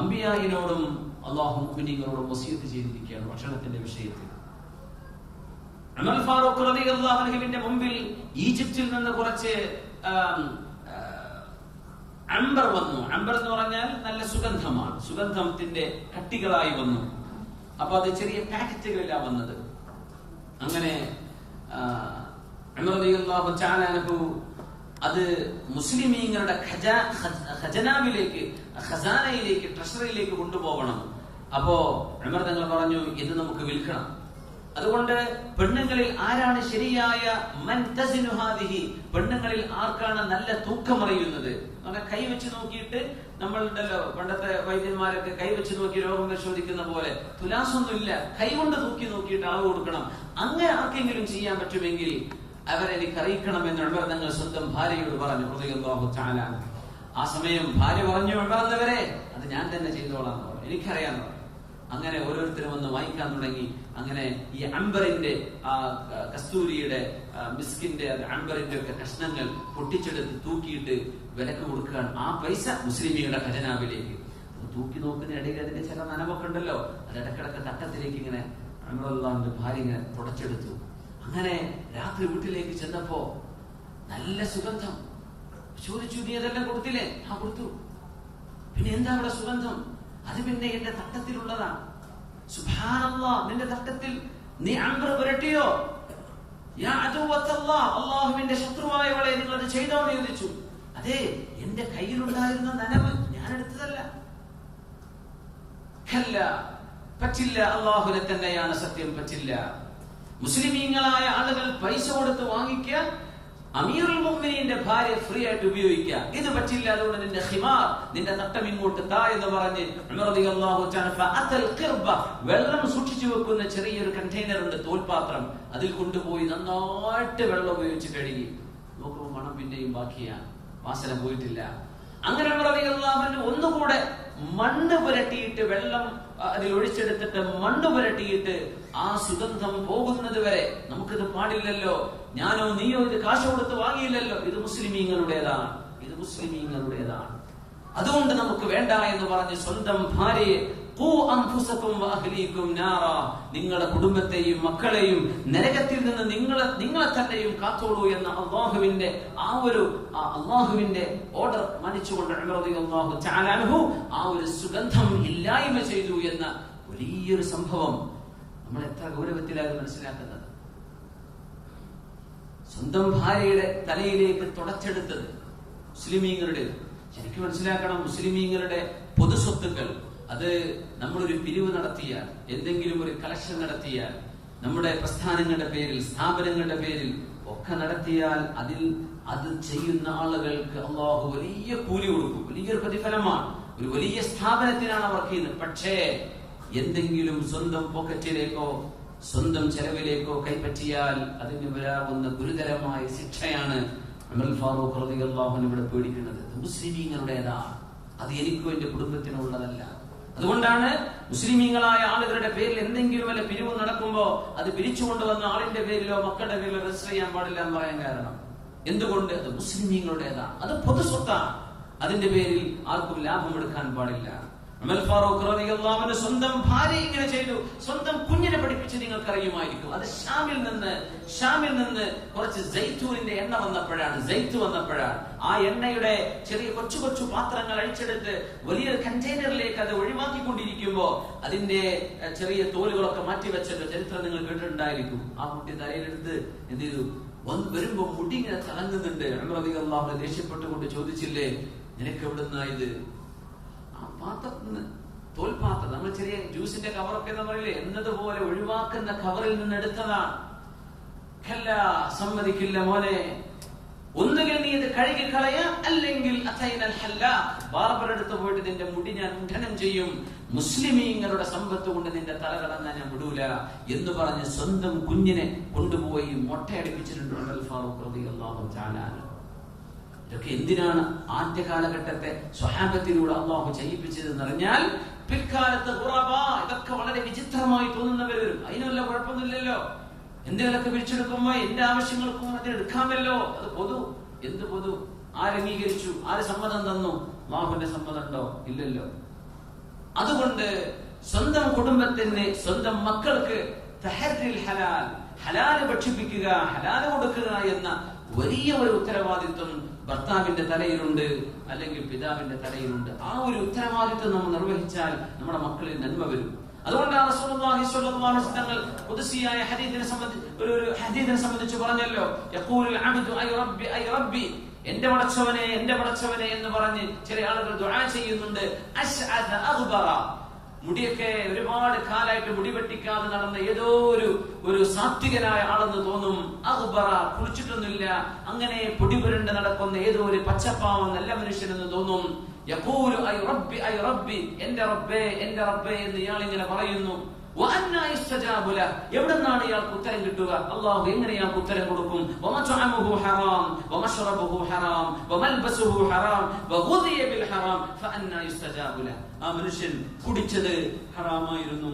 Speaker 1: അംബിയായിനോടും അല്ലാഹു മുഅ്മിനീങ്ങളോടും വസിയത്ത് ചെയ്തിരിക്കുകയാണ് ഭക്ഷണത്തിന്റെ വിഷയത്തിൽ. ഉമർ ഫാറൂഖ് റളിയല്ലാഹു അൻഹുവിന്റെ മുമ്പിൽ ഈജിപ്തിൽ നിന്ന് കുറച്ച് അംബർ വന്നു. അംബർ എന്ന് പറഞ്ഞാൽ നല്ല സുഗന്ധമാണ്, സുഗന്ധത്തിന്റെ കട്ടികളായി വന്നു. അപ്പൊ അത് ചെറിയ പാക്കറ്റുകളിലാണ് വന്നത്. അങ്ങനെ ഉമർ റളിയല്ലാഹു തആല അൻഹു അത് മുസ്ലിമീങ്ങളുടെ ഖജനാവിലേക്ക്, ഖസാനയിലേക്ക്, ട്രഷറിയിലേക്ക് കൊണ്ടുപോകണം. അപ്പോ ഉമർ തങ്ങൾ പറഞ്ഞു, ഇത് നമുക്ക് വിൽക്കണം. അതുകൊണ്ട് പെണ്ണുങ്ങളിൽ ആരാണ് ശരിയായ മൻ തസിനു ഹാദിഹി, പെണ്ണുങ്ങളിൽ ആർക്കാണ് നല്ല തൂക്കമറിയുന്നത്? കൈവച്ച് നോക്കിയിട്ട്, നമ്മളുണ്ടല്ലോ പണ്ടത്തെ വൈദ്യന്മാരൊക്കെ കൈവച്ച് നോക്കി രോഗം പരിശോധിക്കുന്ന പോലെ, തുലാസൊന്നുമില്ല, കൈകൊണ്ട് നോക്കിയിട്ട് അളവ് കൊടുക്കണം. അങ്ങനെ ആർക്കെങ്കിലും ചെയ്യാൻ പറ്റുമെങ്കിൽ അവരെനിക്ക് അറിയിക്കണമെന്ന് ഉമർ തങ്ങൾ സ്വന്തം ഭാര്യയോട് പറഞ്ഞു റളിയല്ലാഹു തആല. ആ സമയം ഭാര്യ പറഞ്ഞു, ഉമർ എന്നവരെ അത് ഞാൻ തന്നെ ചെയ്തോളാം, എനിക്കറിയാന്ന് പറഞ്ഞു. അങ്ങനെ ഓരോരുത്തരും വന്ന് വാങ്ങിക്കാൻ തുടങ്ങി. അങ്ങനെ ഈ അംബറിന്റെ ആ കസ്തൂരിയുടെ മിസ്കിന്റെ അംബറിന്റെ ഒക്കെ കഷ്ണങ്ങൾ പൊട്ടിച്ചെടുത്ത് തൂക്കിയിട്ട് വിലക്ക് കൊടുക്കാൻ, ആ പൈസ മുസ്ലിമിയുടെ ഖജനാവിലേക്ക് തൂക്കി നോക്കുന്ന ഇടയിൽ അതിന്റെ ചില നനവൊക്കെ ഉണ്ടല്ലോ, അത് ഇടക്കിടക്ക് തട്ടത്തിലേക്ക് ഇങ്ങനെ ഉമറുള്ളാഹിന്റെ ഭാര്യ ഇങ്ങനെ തുടച്ചെടുത്തു. അങ്ങനെ രാത്രി വീട്ടിലേക്ക് ചെന്നപ്പോ നല്ല സുഗന്ധം. ചോദിച്ചു, നീ അതെല്ലാം കൊടുത്തില്ലേ? ആ കൊടുത്തു. പിന്നെ എന്താ അവിടെ സുഗന്ധം? അത് പിന്നെ എന്റെ തട്ടത്തിലുള്ളതാണ്. സുബ്ഹാനല്ലാഹ്, നിന്റെ തട്ടത്തിൽ നീ അംബർ പുരട്ടിയോ? യാ അദുവത്തല്ലാഹ്, അല്ലാഹുവിന്റെ ശത്രുവായവളെ നിങ്ങൾ അത് ചെയ്തോ എന്ന് ചോദിച്ചു. അതെ, എന്റെ കയ്യിലുണ്ടായിരുന്ന നനവ് ഞാൻ എടുത്തതല്ല. പറ്റില്ല, അല്ലാഹുവിനെ തന്നെയാണ് സത്യം, പറ്റില്ല. മുസ്ലിമീങ്ങളായ ആളുകൾ പൈസ കൊടുത്ത് വാങ്ങിക്കാൻ അമീറുൽ മുഅ്മിനീന്റെ ഭാര്യ ഫ്രീ ആയിട്ട് ഉപയോഗിക്കുക, ഇത് പറ്റില്ല. അതുകൊണ്ട് നിന്റെ ഖിമാർ, നിന്റെ തട്ടം ഇങ്ങോട്ട് താ എന്ന് പറഞ്ഞ് ഉമർ റളിയല്ലാഹു തആല ഫഅതൽ ഖിർബ, വെള്ളം സൂക്ഷിച്ചു വെക്കുന്ന ചെറിയൊരു കണ്ടെയ്നർ ഉണ്ട്, തോൽപാത്രം, അതിൽ കൊണ്ടുപോയി നന്നായിട്ട് വെള്ളം ഉപയോഗിച്ച് കഴുകി. നോക്കുമ്പോൾ മണം പിന്നെയും ബാക്കിയാണ്, വാസന പോയിട്ടില്ല. അങ്ങനെ ഉമർ റളിയല്ലാഹു അൻഹു ഒന്നുകൂടെ മണ്ണ് പുരട്ടിയിട്ട്, വെള്ളം അതിൽ ഒഴിച്ചെടുത്തിട്ട് മണ്ണ് പുരട്ടിയിട്ട് ആ സുഗന്ധം പോകുന്നത് വരെ, നമുക്കിത് പാടില്ലല്ലോ, ഞാനോ നീയോ ഇത് കാശ് കൊടുത്ത് വാങ്ങിയില്ലല്ലോ, ഇത് മുസ്ലിമീങ്ങളുടേതാണ്, ഇത് മുസ്ലിമീങ്ങളുടേതാണ്, അതുകൊണ്ട് നമുക്ക് വേണ്ട എന്ന് പറഞ്ഞ് സ്വന്തം ഭാര്യയെ നിങ്ങളുടെ കുടുംബത്തെയും മക്കളെയും നരകത്തിൽ നിന്ന് നിങ്ങളെ തന്നെയും കാത്തോളൂ എന്ന അള്ളാഹുവിന്റെ ഓർഡർ മാനിച്ചുകൊണ്ട് ഉമർ റളിയല്ലാഹു തആല അൻഹു ആ ഒരു സുഗന്ധം ഇല്ലായ്മ ചെയ്തു എന്ന വലിയൊരു സംഭവം നമ്മൾ എത്ര ഗൗരവത്തിലാണ് മനസ്സിലാക്കുന്നത്. സ്വന്തം ഭാര്യയുടെ തലയിലേക്ക് തുടച്ചെടുത്തത് മുസ്ലിമീങ്ങളുടെ, ശരിക്കും മനസ്സിലാക്കണം, മുസ്ലിമീങ്ങളുടെ പൊതു സ്വത്തുക്കൾ, അത് നമ്മളൊരു പിരിവ് നടത്തിയാൽ, എന്തെങ്കിലും ഒരു കളക്ഷൻ നടത്തിയാൽ, നമ്മുടെ പ്രസ്ഥാനങ്ങളുടെ പേരിൽ, സ്ഥാപനങ്ങളുടെ പേരിൽ ഒക്കെ നടത്തിയാൽ, അത് ചെയ്യുന്ന ആളുകൾക്ക് അല്ലാഹു വലിയ കൂലി കൊടുക്കും, വലിയൊരു പ്രതിഫലമാണ്. ഒരു വലിയ സ്ഥാപനത്തിനാണ് അവർ ചെയ്യുന്നത്. പക്ഷേ എന്തെങ്കിലും സ്വന്തം പോക്കറ്റിലേക്കോ സ്വന്തം ചെലവിലേക്കോ കൈപ്പറ്റിയാൽ അതിന് വരാവുന്ന ഗുരുതരമായ ശിക്ഷയാണ് ഉമർ ഫാറൂഖ് റളിയല്ലാഹു അൻഹു ഇവിടെ പേടിക്കുന്നത്. മുസ്ലിമീങ്ങളുടേതാണ്, അത് എനിക്കോ എന്റെ കുടുംബത്തിനോ ഉള്ളതല്ല. അതുകൊണ്ടാണ് മുസ്ലിമീങ്ങളായ ആളുകളുടെ പേരിൽ എന്തെങ്കിലും വല്ല പിരിവ് നടക്കുമ്പോ അത് പിരിച്ചുകൊണ്ടുവന്ന ആളിന്റെ പേരിലോ മക്കളുടെ പേരിലോ രജിസ്റ്റർ ചെയ്യാൻ പാടില്ല എന്ന് പറയാൻ കാരണം എന്തുകൊണ്ട്? അത് മുസ്ലിമീങ്ങളുടേതാണ്, അത് പൊതു സ്വത്താണ്, അതിന്റെ പേരിൽ ആർക്കും ലാഭം എടുക്കാൻ പാടില്ല. ഉമർ ഫാറൂഖ് റളിയല്ലാഹു അൻഹു സ്വന്തം ഭാര്യ ഇങ്ങനെ ചെയ്തു, സ്വന്തം കുഞ്ഞിനെ പഠിപ്പിച്ച് നിങ്ങൾക്കറിയുമായിരിക്കും. അത് ഷാമിൽ നിന്ന് കുറച്ച് സൈത്തൂനിന്റെ എണ്ണ വന്നപ്പോഴാണ് ആ എണ്ണയുടെ ചെറിയ കൊച്ചു പാത്രങ്ങൾ അഴിച്ചെടുത്ത് വലിയൊരു കണ്ടെയ്നറിലേക്ക് അത് ഒഴിവാക്കിക്കൊണ്ടിരിക്കുമ്പോ അതിന്റെ ചെറിയ തോലുകളൊക്കെ മാറ്റിവെച്ചല്ലോ ചരിത്രം നിങ്ങൾ കേട്ടിട്ടുണ്ടായിരിക്കും. ആ കുട്ടി തലയിലെടുത്ത് എന്ത് ചെയ്തു, വരുമ്പോ മുടി ഇങ്ങനെ തിളങ്ങുന്നുണ്ട്. ഉമർ റളിയല്ലാഹു അൻഹു ദേഷ്യപ്പെട്ടുകൊണ്ട് ചോദിച്ചില്ലേ, നിനക്ക് എവിടുന്നാ ഇത്? ആ പാത്രത്തിന്, തോൽപാത്രം, നമ്മൾ ചെറിയ ജ്യൂസിന്റെ കവറൊക്കെ എന്ന് പറയില്ലേ, എന്നതുപോലെ ഒഴിവാക്കുന്ന കവറിൽ നിന്ന് എടുത്തതാണ്. സമ്മതിക്കില്ല മോനെ, ഒന്നുകിൽ നീ ഇത് കഴുകി കളയ, അല്ലെങ്കിൽ ബാർബർ എടുത്ത് പോയിട്ട് നിന്റെ മുടി ഞാൻ മുണ്ഡനം ചെയ്യും, മുസ്ലിമീങ്ങളുടെ സമ്പത്ത് കൊണ്ട് നിന്റെ തല കടന്നാൻ ഞാൻ വിടൂല എന്ന് പറഞ്ഞ് സ്വന്തം കുഞ്ഞിനെ കൊണ്ടുപോയി മൊട്ടയടിപ്പിച്ചിട്ടുണ്ട് ഉമർ ഫാറൂഖ് റളിയല്ലാഹു തആല അൻഹു. ഇതൊക്കെ എന്തിനാണ് ആദ്യ കാലഘട്ടത്തെ സ്വഹാബത്തിലൂടെ അള്ളാഹു ചെയ്യിപ്പിച്ചതെന്ന് അറിഞ്ഞാൽ പിൽക്കാലത്ത് ഇതൊക്കെ വളരെ വിചിത്രമായി തോന്നുന്നവർ വരും. അതിനുള്ള കുഴപ്പമൊന്നുമില്ലല്ലോ, എന്തെങ്കിലുമൊക്കെ വിളിച്ചെടുക്കുമ്പോ എന്റെ ആവശ്യങ്ങൾക്കും അത് എടുക്കാമല്ലോ. അത് എന്ത് പൊതു? ആരംഗീകരിച്ചു? ആര് സമ്മതം തന്നു? അല്ലാഹുവിന്റെ സമ്മതം ഉണ്ടോ? ഇല്ലല്ലോ. അതുകൊണ്ട് സ്വന്തം കുടുംബത്തിന്, സ്വന്തം മക്കൾക്ക് ഹലാല് ഭക്ഷിപ്പിക്കുക, ഹലാല് കൊടുക്കുക എന്ന വലിയ ഒരു ഉത്തരവാദിത്വം ഭർത്താവിന്റെ തലയിലുണ്ട്, അല്ലെങ്കിൽ പിതാവിന്റെ തലയിലുണ്ട്. ആ ഒരു ഉത്തരവാദിത്വം നമ്മൾ നിർവഹിച്ചാൽ നമ്മുടെ മക്കളിൽ നന്മ വരും. അതുകൊണ്ടാണ് റസൂലുള്ളാഹി സ്വല്ലല്ലാഹു അലൈഹി വസല്ലം ഖുദ്സിയായ ഹദീസിനെ സംബന്ധിച്ച് പറഞ്ഞല്ലോ, യഖൂലുൽ അബ്ദു ഐ റബ്ബി, എന്റെ പടച്ചവനെ എന്ന് പറഞ്ഞ് ചില ആളുകൾ ദുആ ചെയ്യുന്നുണ്ട്. അശ്അദ അഗ്ബറ, മുടിയൊക്കെ ഒരുപാട് കാലായിട്ട് മുടി വെട്ടിക്കാതെ നടന്ന ഏതോ ഒരു സാത്വികനായ ആളെന്ന് തോന്നും. അഗ്ബറ, കുളിച്ചിട്ടൊന്നുമില്ല, അങ്ങനെ പൊടി പുരണ്ട് നടക്കുന്ന ഏതോ ഒരു പച്ചപ്പാവൻ നല്ല മനുഷ്യനെന്ന് തോന്നും. യഖൂലു ഐ റബ്ബി, എന്റെ റബ്ബേ എന്ന് ഇയാൾ ഇങ്ങനെ പറയുന്നു. എവിടെന്നാണ് ഇയാൾക്ക് ഉത്തരം കിട്ടുക? അള്ളാഹു എങ്ങനെ ഇയാൾക്ക് ഉത്തരം കൊടുക്കും? ആ മനുഷ്യൻ കുടിച്ചത് ഹറാമായിരുന്നു,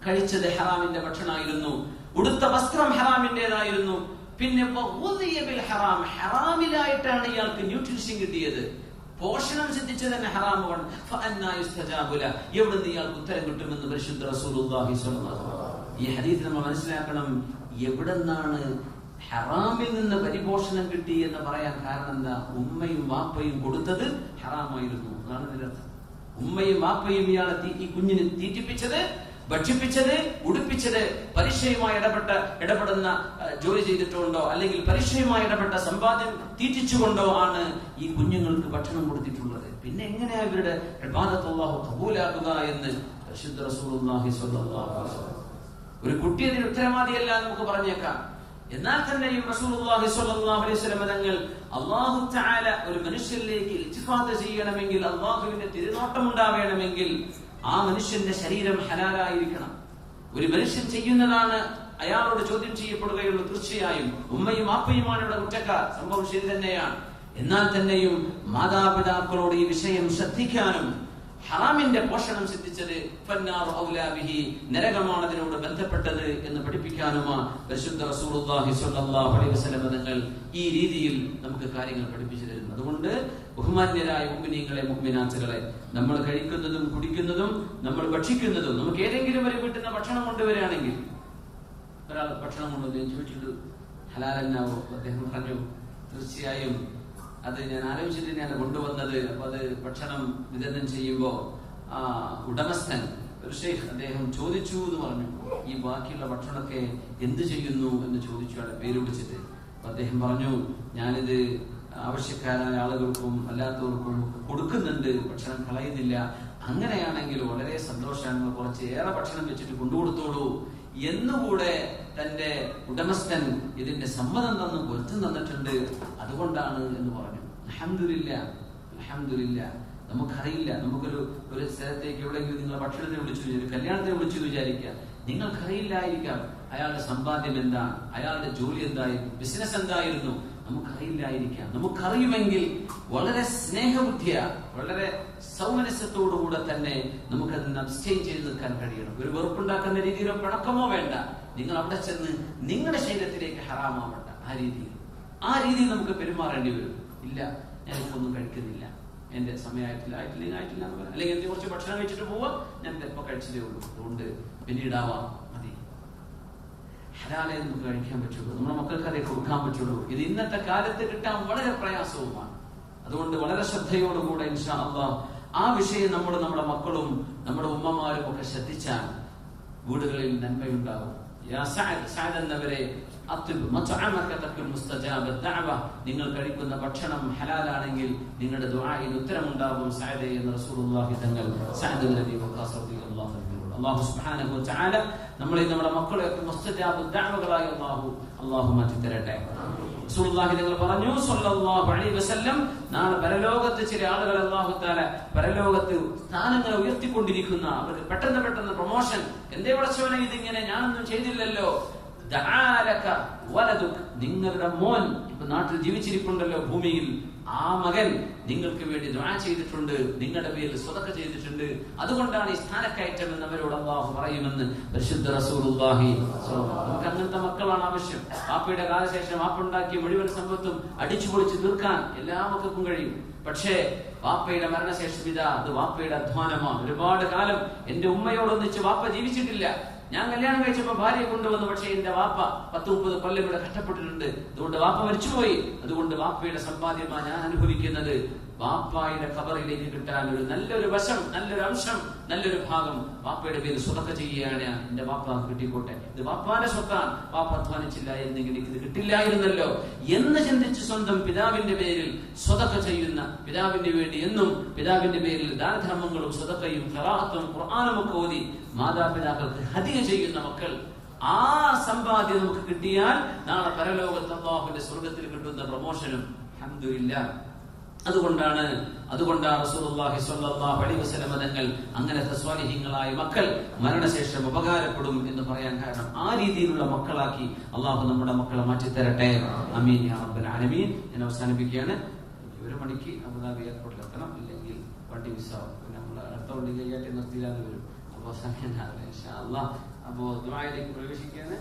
Speaker 1: കഴിച്ചത് ഹറാമിന്റെ ഭക്ഷണമായിരുന്നു, ഉടുത്ത വസ്ത്രം ഹറാമിന്റേതായിരുന്നു, പിന്നെ ഹറാമിലായിട്ടാണ് ഇയാൾക്ക് ന്യൂട്രീഷൻ കിട്ടിയത്, പോഷണം സിദ്ധിച്ചത് തന്നെ ഹറാമാണ്. എവിടുന്ന് ഇയാൾക്ക് ഉത്തരം കിട്ടുമെന്ന് പരിശുദ്ധ റസൂലുള്ളാഹി സ്വല്ലല്ലാഹു അലൈഹി വസല്ലം. ഈ ഹദീസ് നമ്മൾ മനസ്സിലാക്കണം. എവിടെന്നാണ് ഹറാമിൽ നിന്ന് പരിപോഷണം കിട്ടി എന്ന് പറയാൻ കാരണം എന്താ? ഉമ്മയും വാപ്പയും കൊടുത്തത് ഹറാമായിരുന്നു, അതാണ് ഇതിന്റെ അർത്ഥം. ഉമ്മയും വാപ്പയും ഇയാളെ ഈ കുഞ്ഞിന് തീറ്റിപ്പിച്ചത്, ഭക്ഷിപ്പിച്ചത്, ഉടുപ്പിച്ചത് പരീക്ഷയുമായി ഇടപെടുന്ന ജോലി ചെയ്തിട്ടുണ്ടോ, അല്ലെങ്കിൽ പരീക്ഷയുമായി ഇടപെട്ട സമ്പാദ്യം തീറ്റിച്ചുകൊണ്ടോ ആണ് ഈ കുഞ്ഞുങ്ങൾക്ക് ഭക്ഷണം കൊടുത്തിട്ടുള്ളത്. പിന്നെ എങ്ങനെയാ ഇവരുടെ ഇബാദത്ത് അല്ലാഹു ഖബൂലാക്കുക എന്ന് പരിശുദ്ധ റസൂലുള്ളാഹി സ്വല്ലല്ലാഹു അലൈഹി വസല്ലം. ഒരു കുട്ടി അതിന് ഉത്തരവാദിയല്ല നമുക്ക് പറഞ്ഞേക്കാം. എന്നാൽ തന്നെയും റസൂലുള്ളാഹി സ്വല്ലല്ലാഹു അലൈഹി വസല്ലം തങ്ങൾ അല്ലാഹു തആല ഒരു മനുഷ്യനിലേക്ക് ഇൽത്തിഫാത്ത് ചെയ്യണമെങ്കിൽ, അല്ലാഹുവിന്റെ തിരുനോട്ടം ഉണ്ടാവണമെങ്കിൽ ആ മനുഷ്യന്റെ ശരീരം ഹലാലായിരിക്കണം. ഒരു മനുഷ്യൻ ചെയ്യുന്നതാണ് അയാളോട് ചോദ്യം ചെയ്യപ്പെടുകയുള്ളൂ. തീർച്ചയായും ഉമ്മയും വാപ്പയുമാണ് ഇവിടെ കുറ്റക്കാർ, സംഭവം ശരി തന്നെയാണ്. എന്നാൽ തന്നെയും മാതാപിതാക്കളോട് ഈ വിഷയം ശ്രദ്ധിക്കാനും ഹറാമിന്റെ പോഷണം സിദ്ധിച്ചത് നരകമാണ് അതിനോട് ബന്ധപ്പെട്ടത് എന്ന് പഠിപ്പിക്കാനുമാണ് പരിശുദ്ധ റസൂലുള്ളാഹി സ്വല്ലല്ലാഹു അലൈഹി വസല്ലം തങ്ങൾ ഈ രീതിയിൽ നമുക്ക് കാര്യങ്ങൾ പഠിപ്പിച്ചു തരുന്നു. അതുകൊണ്ട് ബഹുമാന്യരായ മുഅ്മിനീങ്ങളെ, മുഅ്മിനാത്തുകളെ, നമ്മൾ കഴിക്കുന്നതും കുടിക്കുന്നതും നമ്മൾ ഭക്ഷിക്കുന്നതും, നമുക്ക് ഏതെങ്കിലും ഒരു വീട്ടിൽ നിന്ന് ഭക്ഷണം കൊണ്ടുവരികയാണെങ്കിൽ, ഒരാൾ ഭക്ഷണം കൊണ്ടുവന്ന് ചോദിച്ചിട്ട് ഹലാലെന്നാവോ? അദ്ദേഹം പറഞ്ഞു, തീർച്ചയായും അത് ഞാൻ ആലോചിച്ചിട്ട് തന്നെയാണ് കൊണ്ടുവന്നത്. അപ്പൊ അത് ഭക്ഷണം വിതരണം ചെയ്യുമ്പോ ഉടമസ്ഥൻ, ഒരു ഷെയ്ഖ്, അദ്ദേഹം ചോദിച്ചു എന്ന് പറഞ്ഞു, ഈ ബാക്കിയുള്ള ഭക്ഷണമൊക്കെ എന്ത് ചെയ്യുന്നു എന്ന് ചോദിച്ചു, അയാളെ പേര് വിളിച്ചിട്ട്. അപ്പൊ അദ്ദേഹം പറഞ്ഞു, ഞാനിത് ആവശ്യക്കാരായ ആളുകൾക്കും അല്ലാത്തവർക്കും കൊടുക്കുന്നുണ്ട്, ഭക്ഷണം കളയുന്നില്ല. അങ്ങനെയാണെങ്കിൽ വളരെ സന്തോഷമാണ്, കുറച്ച് ഏറെ ഭക്ഷണം വെച്ചിട്ട് കൊണ്ടുകൊടുത്തോളൂ എന്നുകൂടെ തന്റെ ഉടമസ്ഥൻ ഇതിന്റെ സമ്മതം പൊരുത്തം തന്നിട്ടുണ്ട്, അതുകൊണ്ടാണ് എന്ന് പറഞ്ഞു. അൽഹംദുലില്ലാ. നമുക്കറിയില്ല, ഒരു സ്ഥലത്തേക്ക് എവിടെയെങ്കിലും നിങ്ങൾ ഭക്ഷണത്തിന് വിളിച്ചു, കല്യാണത്തിന് വിളിച്ചു വിചാരിക്കുക, നിങ്ങൾക്കറിയില്ലായിരിക്കാം അയാളുടെ സമ്പാദ്യം എന്താണ്, അയാളുടെ ജോലി എന്തായിരുന്നു, ബിസിനസ് എന്തായിരുന്നു, നമുക്കറിയില്ലായിരിക്കാം. നമുക്കറിയുമെങ്കിൽ വളരെ സ്നേഹബുദ്ധിയ, വളരെ സൗമനസ്യത്തോടുകൂടെ തന്നെ നമുക്കതിന് അബ്സ്റ്റെയിൻ ചെയ്ത് നിൽക്കാൻ കഴിയണം. ഒരു വെറുപ്പുണ്ടാക്കുന്ന രീതിയിലോ പിണക്കമോ വേണ്ട. നിങ്ങൾ അവിടെ ചെന്ന് നിങ്ങളുടെ ശരീരത്തിലേക്ക് ഹറാമാവണ്ട. ആ രീതിയിൽ നമുക്ക് പെരുമാറേണ്ടി വരും. ഇല്ല, ഞാനിപ്പൊന്നും കഴിക്കുന്നില്ല, എന്റെ സമയമായിട്ടില്ല ആയിട്ടില്ല എന്ന് പറയാം. അല്ലെങ്കിൽ കുറച്ച് ഭക്ഷണം കഴിച്ചിട്ട് പോവാ, ഞാൻ ചിലപ്പോൾ കഴിച്ചതേ ഉള്ളൂ, അതുകൊണ്ട് പിന്നീടാവാം, മതി. ഹലാലേ നമുക്ക് കഴിക്കാൻ പറ്റുള്ളൂ, നമ്മുടെ മക്കൾക്ക് അതേ കൊടുക്കാൻ പറ്റുള്ളൂ. ഇത് ഇന്നത്തെ കാലത്ത് കിട്ടാൻ വളരെ പ്രയാസവുമാണ്. അതുകൊണ്ട് വളരെ ശ്രദ്ധയോടുകൂടെ ഇൻഷാ അല്ലാഹ് ആ വിഷയം നമ്മുടെ മക്കളും നമ്മുടെ ഉമ്മമാരും ഒക്കെ ശ്രദ്ധിച്ചാൽ വീടുകളിൽ നന്മയുണ്ടാകും. എന്നവരെ നിങ്ങൾ കഴിക്കുന്ന ഭക്ഷണം ഹലാലാണെങ്കിൽ നിങ്ങളുടെ ദുആഇന് ഉത്തരമുണ്ടാകും സഅദേ എന്ന് റസൂലുള്ളാഹി തങ്ങൾ സഅദ് നബി വഖാസ് റളിയല്ലാഹു അൻഹു. അല്ലാഹു സുബ്ഹാനഹു വ തആല നമ്മളെ നമ്മുടെ മക്കളെയൊക്കെ മുസ്തജാബ് ദഅവകളായി അല്ലാഹു മാറ്റി തരട്ടെ. റസൂലുള്ളാഹി തങ്ങൾ പറഞ്ഞു സ്വല്ലല്ലാഹു അലൈഹി വസല്ലം, നാളെ പരലോകത്ത് ചില ആളുകൾ അല്ലാഹു തആല പരലോകത്ത് സ്ഥാനങ്ങൾ ഉയർത്തിക്കൊണ്ടിരിക്കുന്ന, അവർക്ക് പെട്ടെന്ന് പ്രൊമോഷൻ. എന്തേ പടച്ചവനെ ഇതിങ്ങനെ, ഞാനൊന്നും ചെയ്തില്ലല്ലോ. നിങ്ങളുടെ മോൻ ഇപ്പൊ നാട്ടിൽ ജീവിച്ചിരിപ്പുണ്ടല്ലോ ഭൂമിയിൽ, ആ മകൻ നിങ്ങൾക്ക് വേണ്ടി ദുആ ചെയ്തിട്ടുണ്ട്, നിങ്ങളുടെ പേരിൽ സ്വതക്ക ചെയ്തിട്ടുണ്ട്, അതുകൊണ്ടാണ് ഈ സ്ഥാനക്കയറ്റം എന്ന് അവരോട് അല്ലാഹു പറയുമെന്ന് പരിശുദ്ധ റസൂലുള്ളാഹി. നമുക്ക് അങ്ങനത്തെ മക്കളാണ് ആവശ്യം. വാപ്പയുടെ കാലശേഷം വാപ്പുണ്ടാക്കിയ മുഴുവൻ സമ്പത്തും അടിച്ചു പൊളിച്ച് തീർക്കാൻ എല്ലാ മക്കൾക്കും കഴിയും. പക്ഷേ വാപ്പയുടെ മരണശേഷം അത് വാപ്പയുടെ അധ്വാനമാണ്. ഒരുപാട് കാലം എന്റെ ഉമ്മയോടൊന്നിച്ച് വാപ്പ ജീവിച്ചിട്ടില്ല. ഞാൻ കല്യാണം കഴിച്ചപ്പോ ഭാര്യയെ കൊണ്ടുവന്നു, പക്ഷേ എന്റെ വാപ്പ 10-30 കൊല്ലം ഇവിടെ കഷ്ടപ്പെട്ടിട്ടുണ്ട്. അതുകൊണ്ട് വാപ്പ മരിച്ചുപോയി. അതുകൊണ്ട് വാപ്പയുടെ സമ്പാദ്യമാണ് ഞാൻ അനുഭവിക്കുന്നത്. വാപ്പായുടെ ഖബറിലേക്ക് കിട്ടാൻ ഒരു നല്ലൊരു വശം, നല്ലൊരു അംശം, നല്ലൊരു ഭാഗം വാപ്പയുടെ പേരിൽ സ്വതക്ക ചെയ്യുകയാണ്. എന്റെ വാപ്പ കിട്ടിക്കോട്ടെ, ഇത് വാപ്പാന്റെ സ്വത്താണ്, വാപ്പ അധ്വാനിച്ചില്ല എന്നെങ്കിൽ ഇത് കിട്ടില്ലായിരുന്നല്ലോ എന്ന് ചിന്തിച്ച് സ്വന്തം പിതാവിന്റെ പേരിൽ സ്വതക്ക ചെയ്യുന്ന, പിതാവിന്റെ വേണ്ടി എന്നും പിതാവിന്റെ പേരിൽ ദാനധർമ്മങ്ങളും സ്വതക്കയും ഖിറാഅത്തും ഖുർആനും ഒക്കെ ഓതി മാതാപിതാക്കൾക്ക് ഹദിയ ചെയ്യുന്ന മക്കൾ, ആ സമ്പാദ്യം നമുക്ക് കിട്ടിയാൽ നാളെ പരലോകത്ത് അല്ലാഹുവിന്റെ സ്വർഗ്ഗത്തിൽ കിട്ടുന്ന പ്രമോഷനും അൽഹംദുലില്ലാഹ്. അതുകൊണ്ടാണ് റസൂലുള്ളാഹി സ്വല്ലല്ലാഹു അലൈഹി വസല്ലം തങ്ങൾ അങ്ങനത്തെ സ്വാലിഹീങ്ങളായ മക്കൾ മരണശേഷം ഉപകാരപ്പെടും എന്ന് പറയാൻ കാരണം, ആ രീതിയിലുള്ള മക്കളാക്കി അല്ലാഹു നമ്മുടെ മക്കളെ മാറ്റിത്തരട്ടെ. ആമീൻ യാ റബ്ബൽ ആലമീൻ. ഞാൻ അവസാനിപ്പിക്കുകയാണ്. 1 മണിക്ക് അബുദാബി എയർപോർട്ടിൽ എത്തണം, ഇല്ലെങ്കിൽ വണ്ടി മിസ്സാവും. പിന്നെ നമ്മൾ അടുത്ത വണ്ടി കൈയാട്ടി നിർത്തിയില്ലാതെ വരും. അപ്പോൾ സമയം ഇൻഷാ അല്ലാഹ്. അപ്പോൾ ദുആയിലേക്ക് പ്രവേശിക്കുകയാണ്.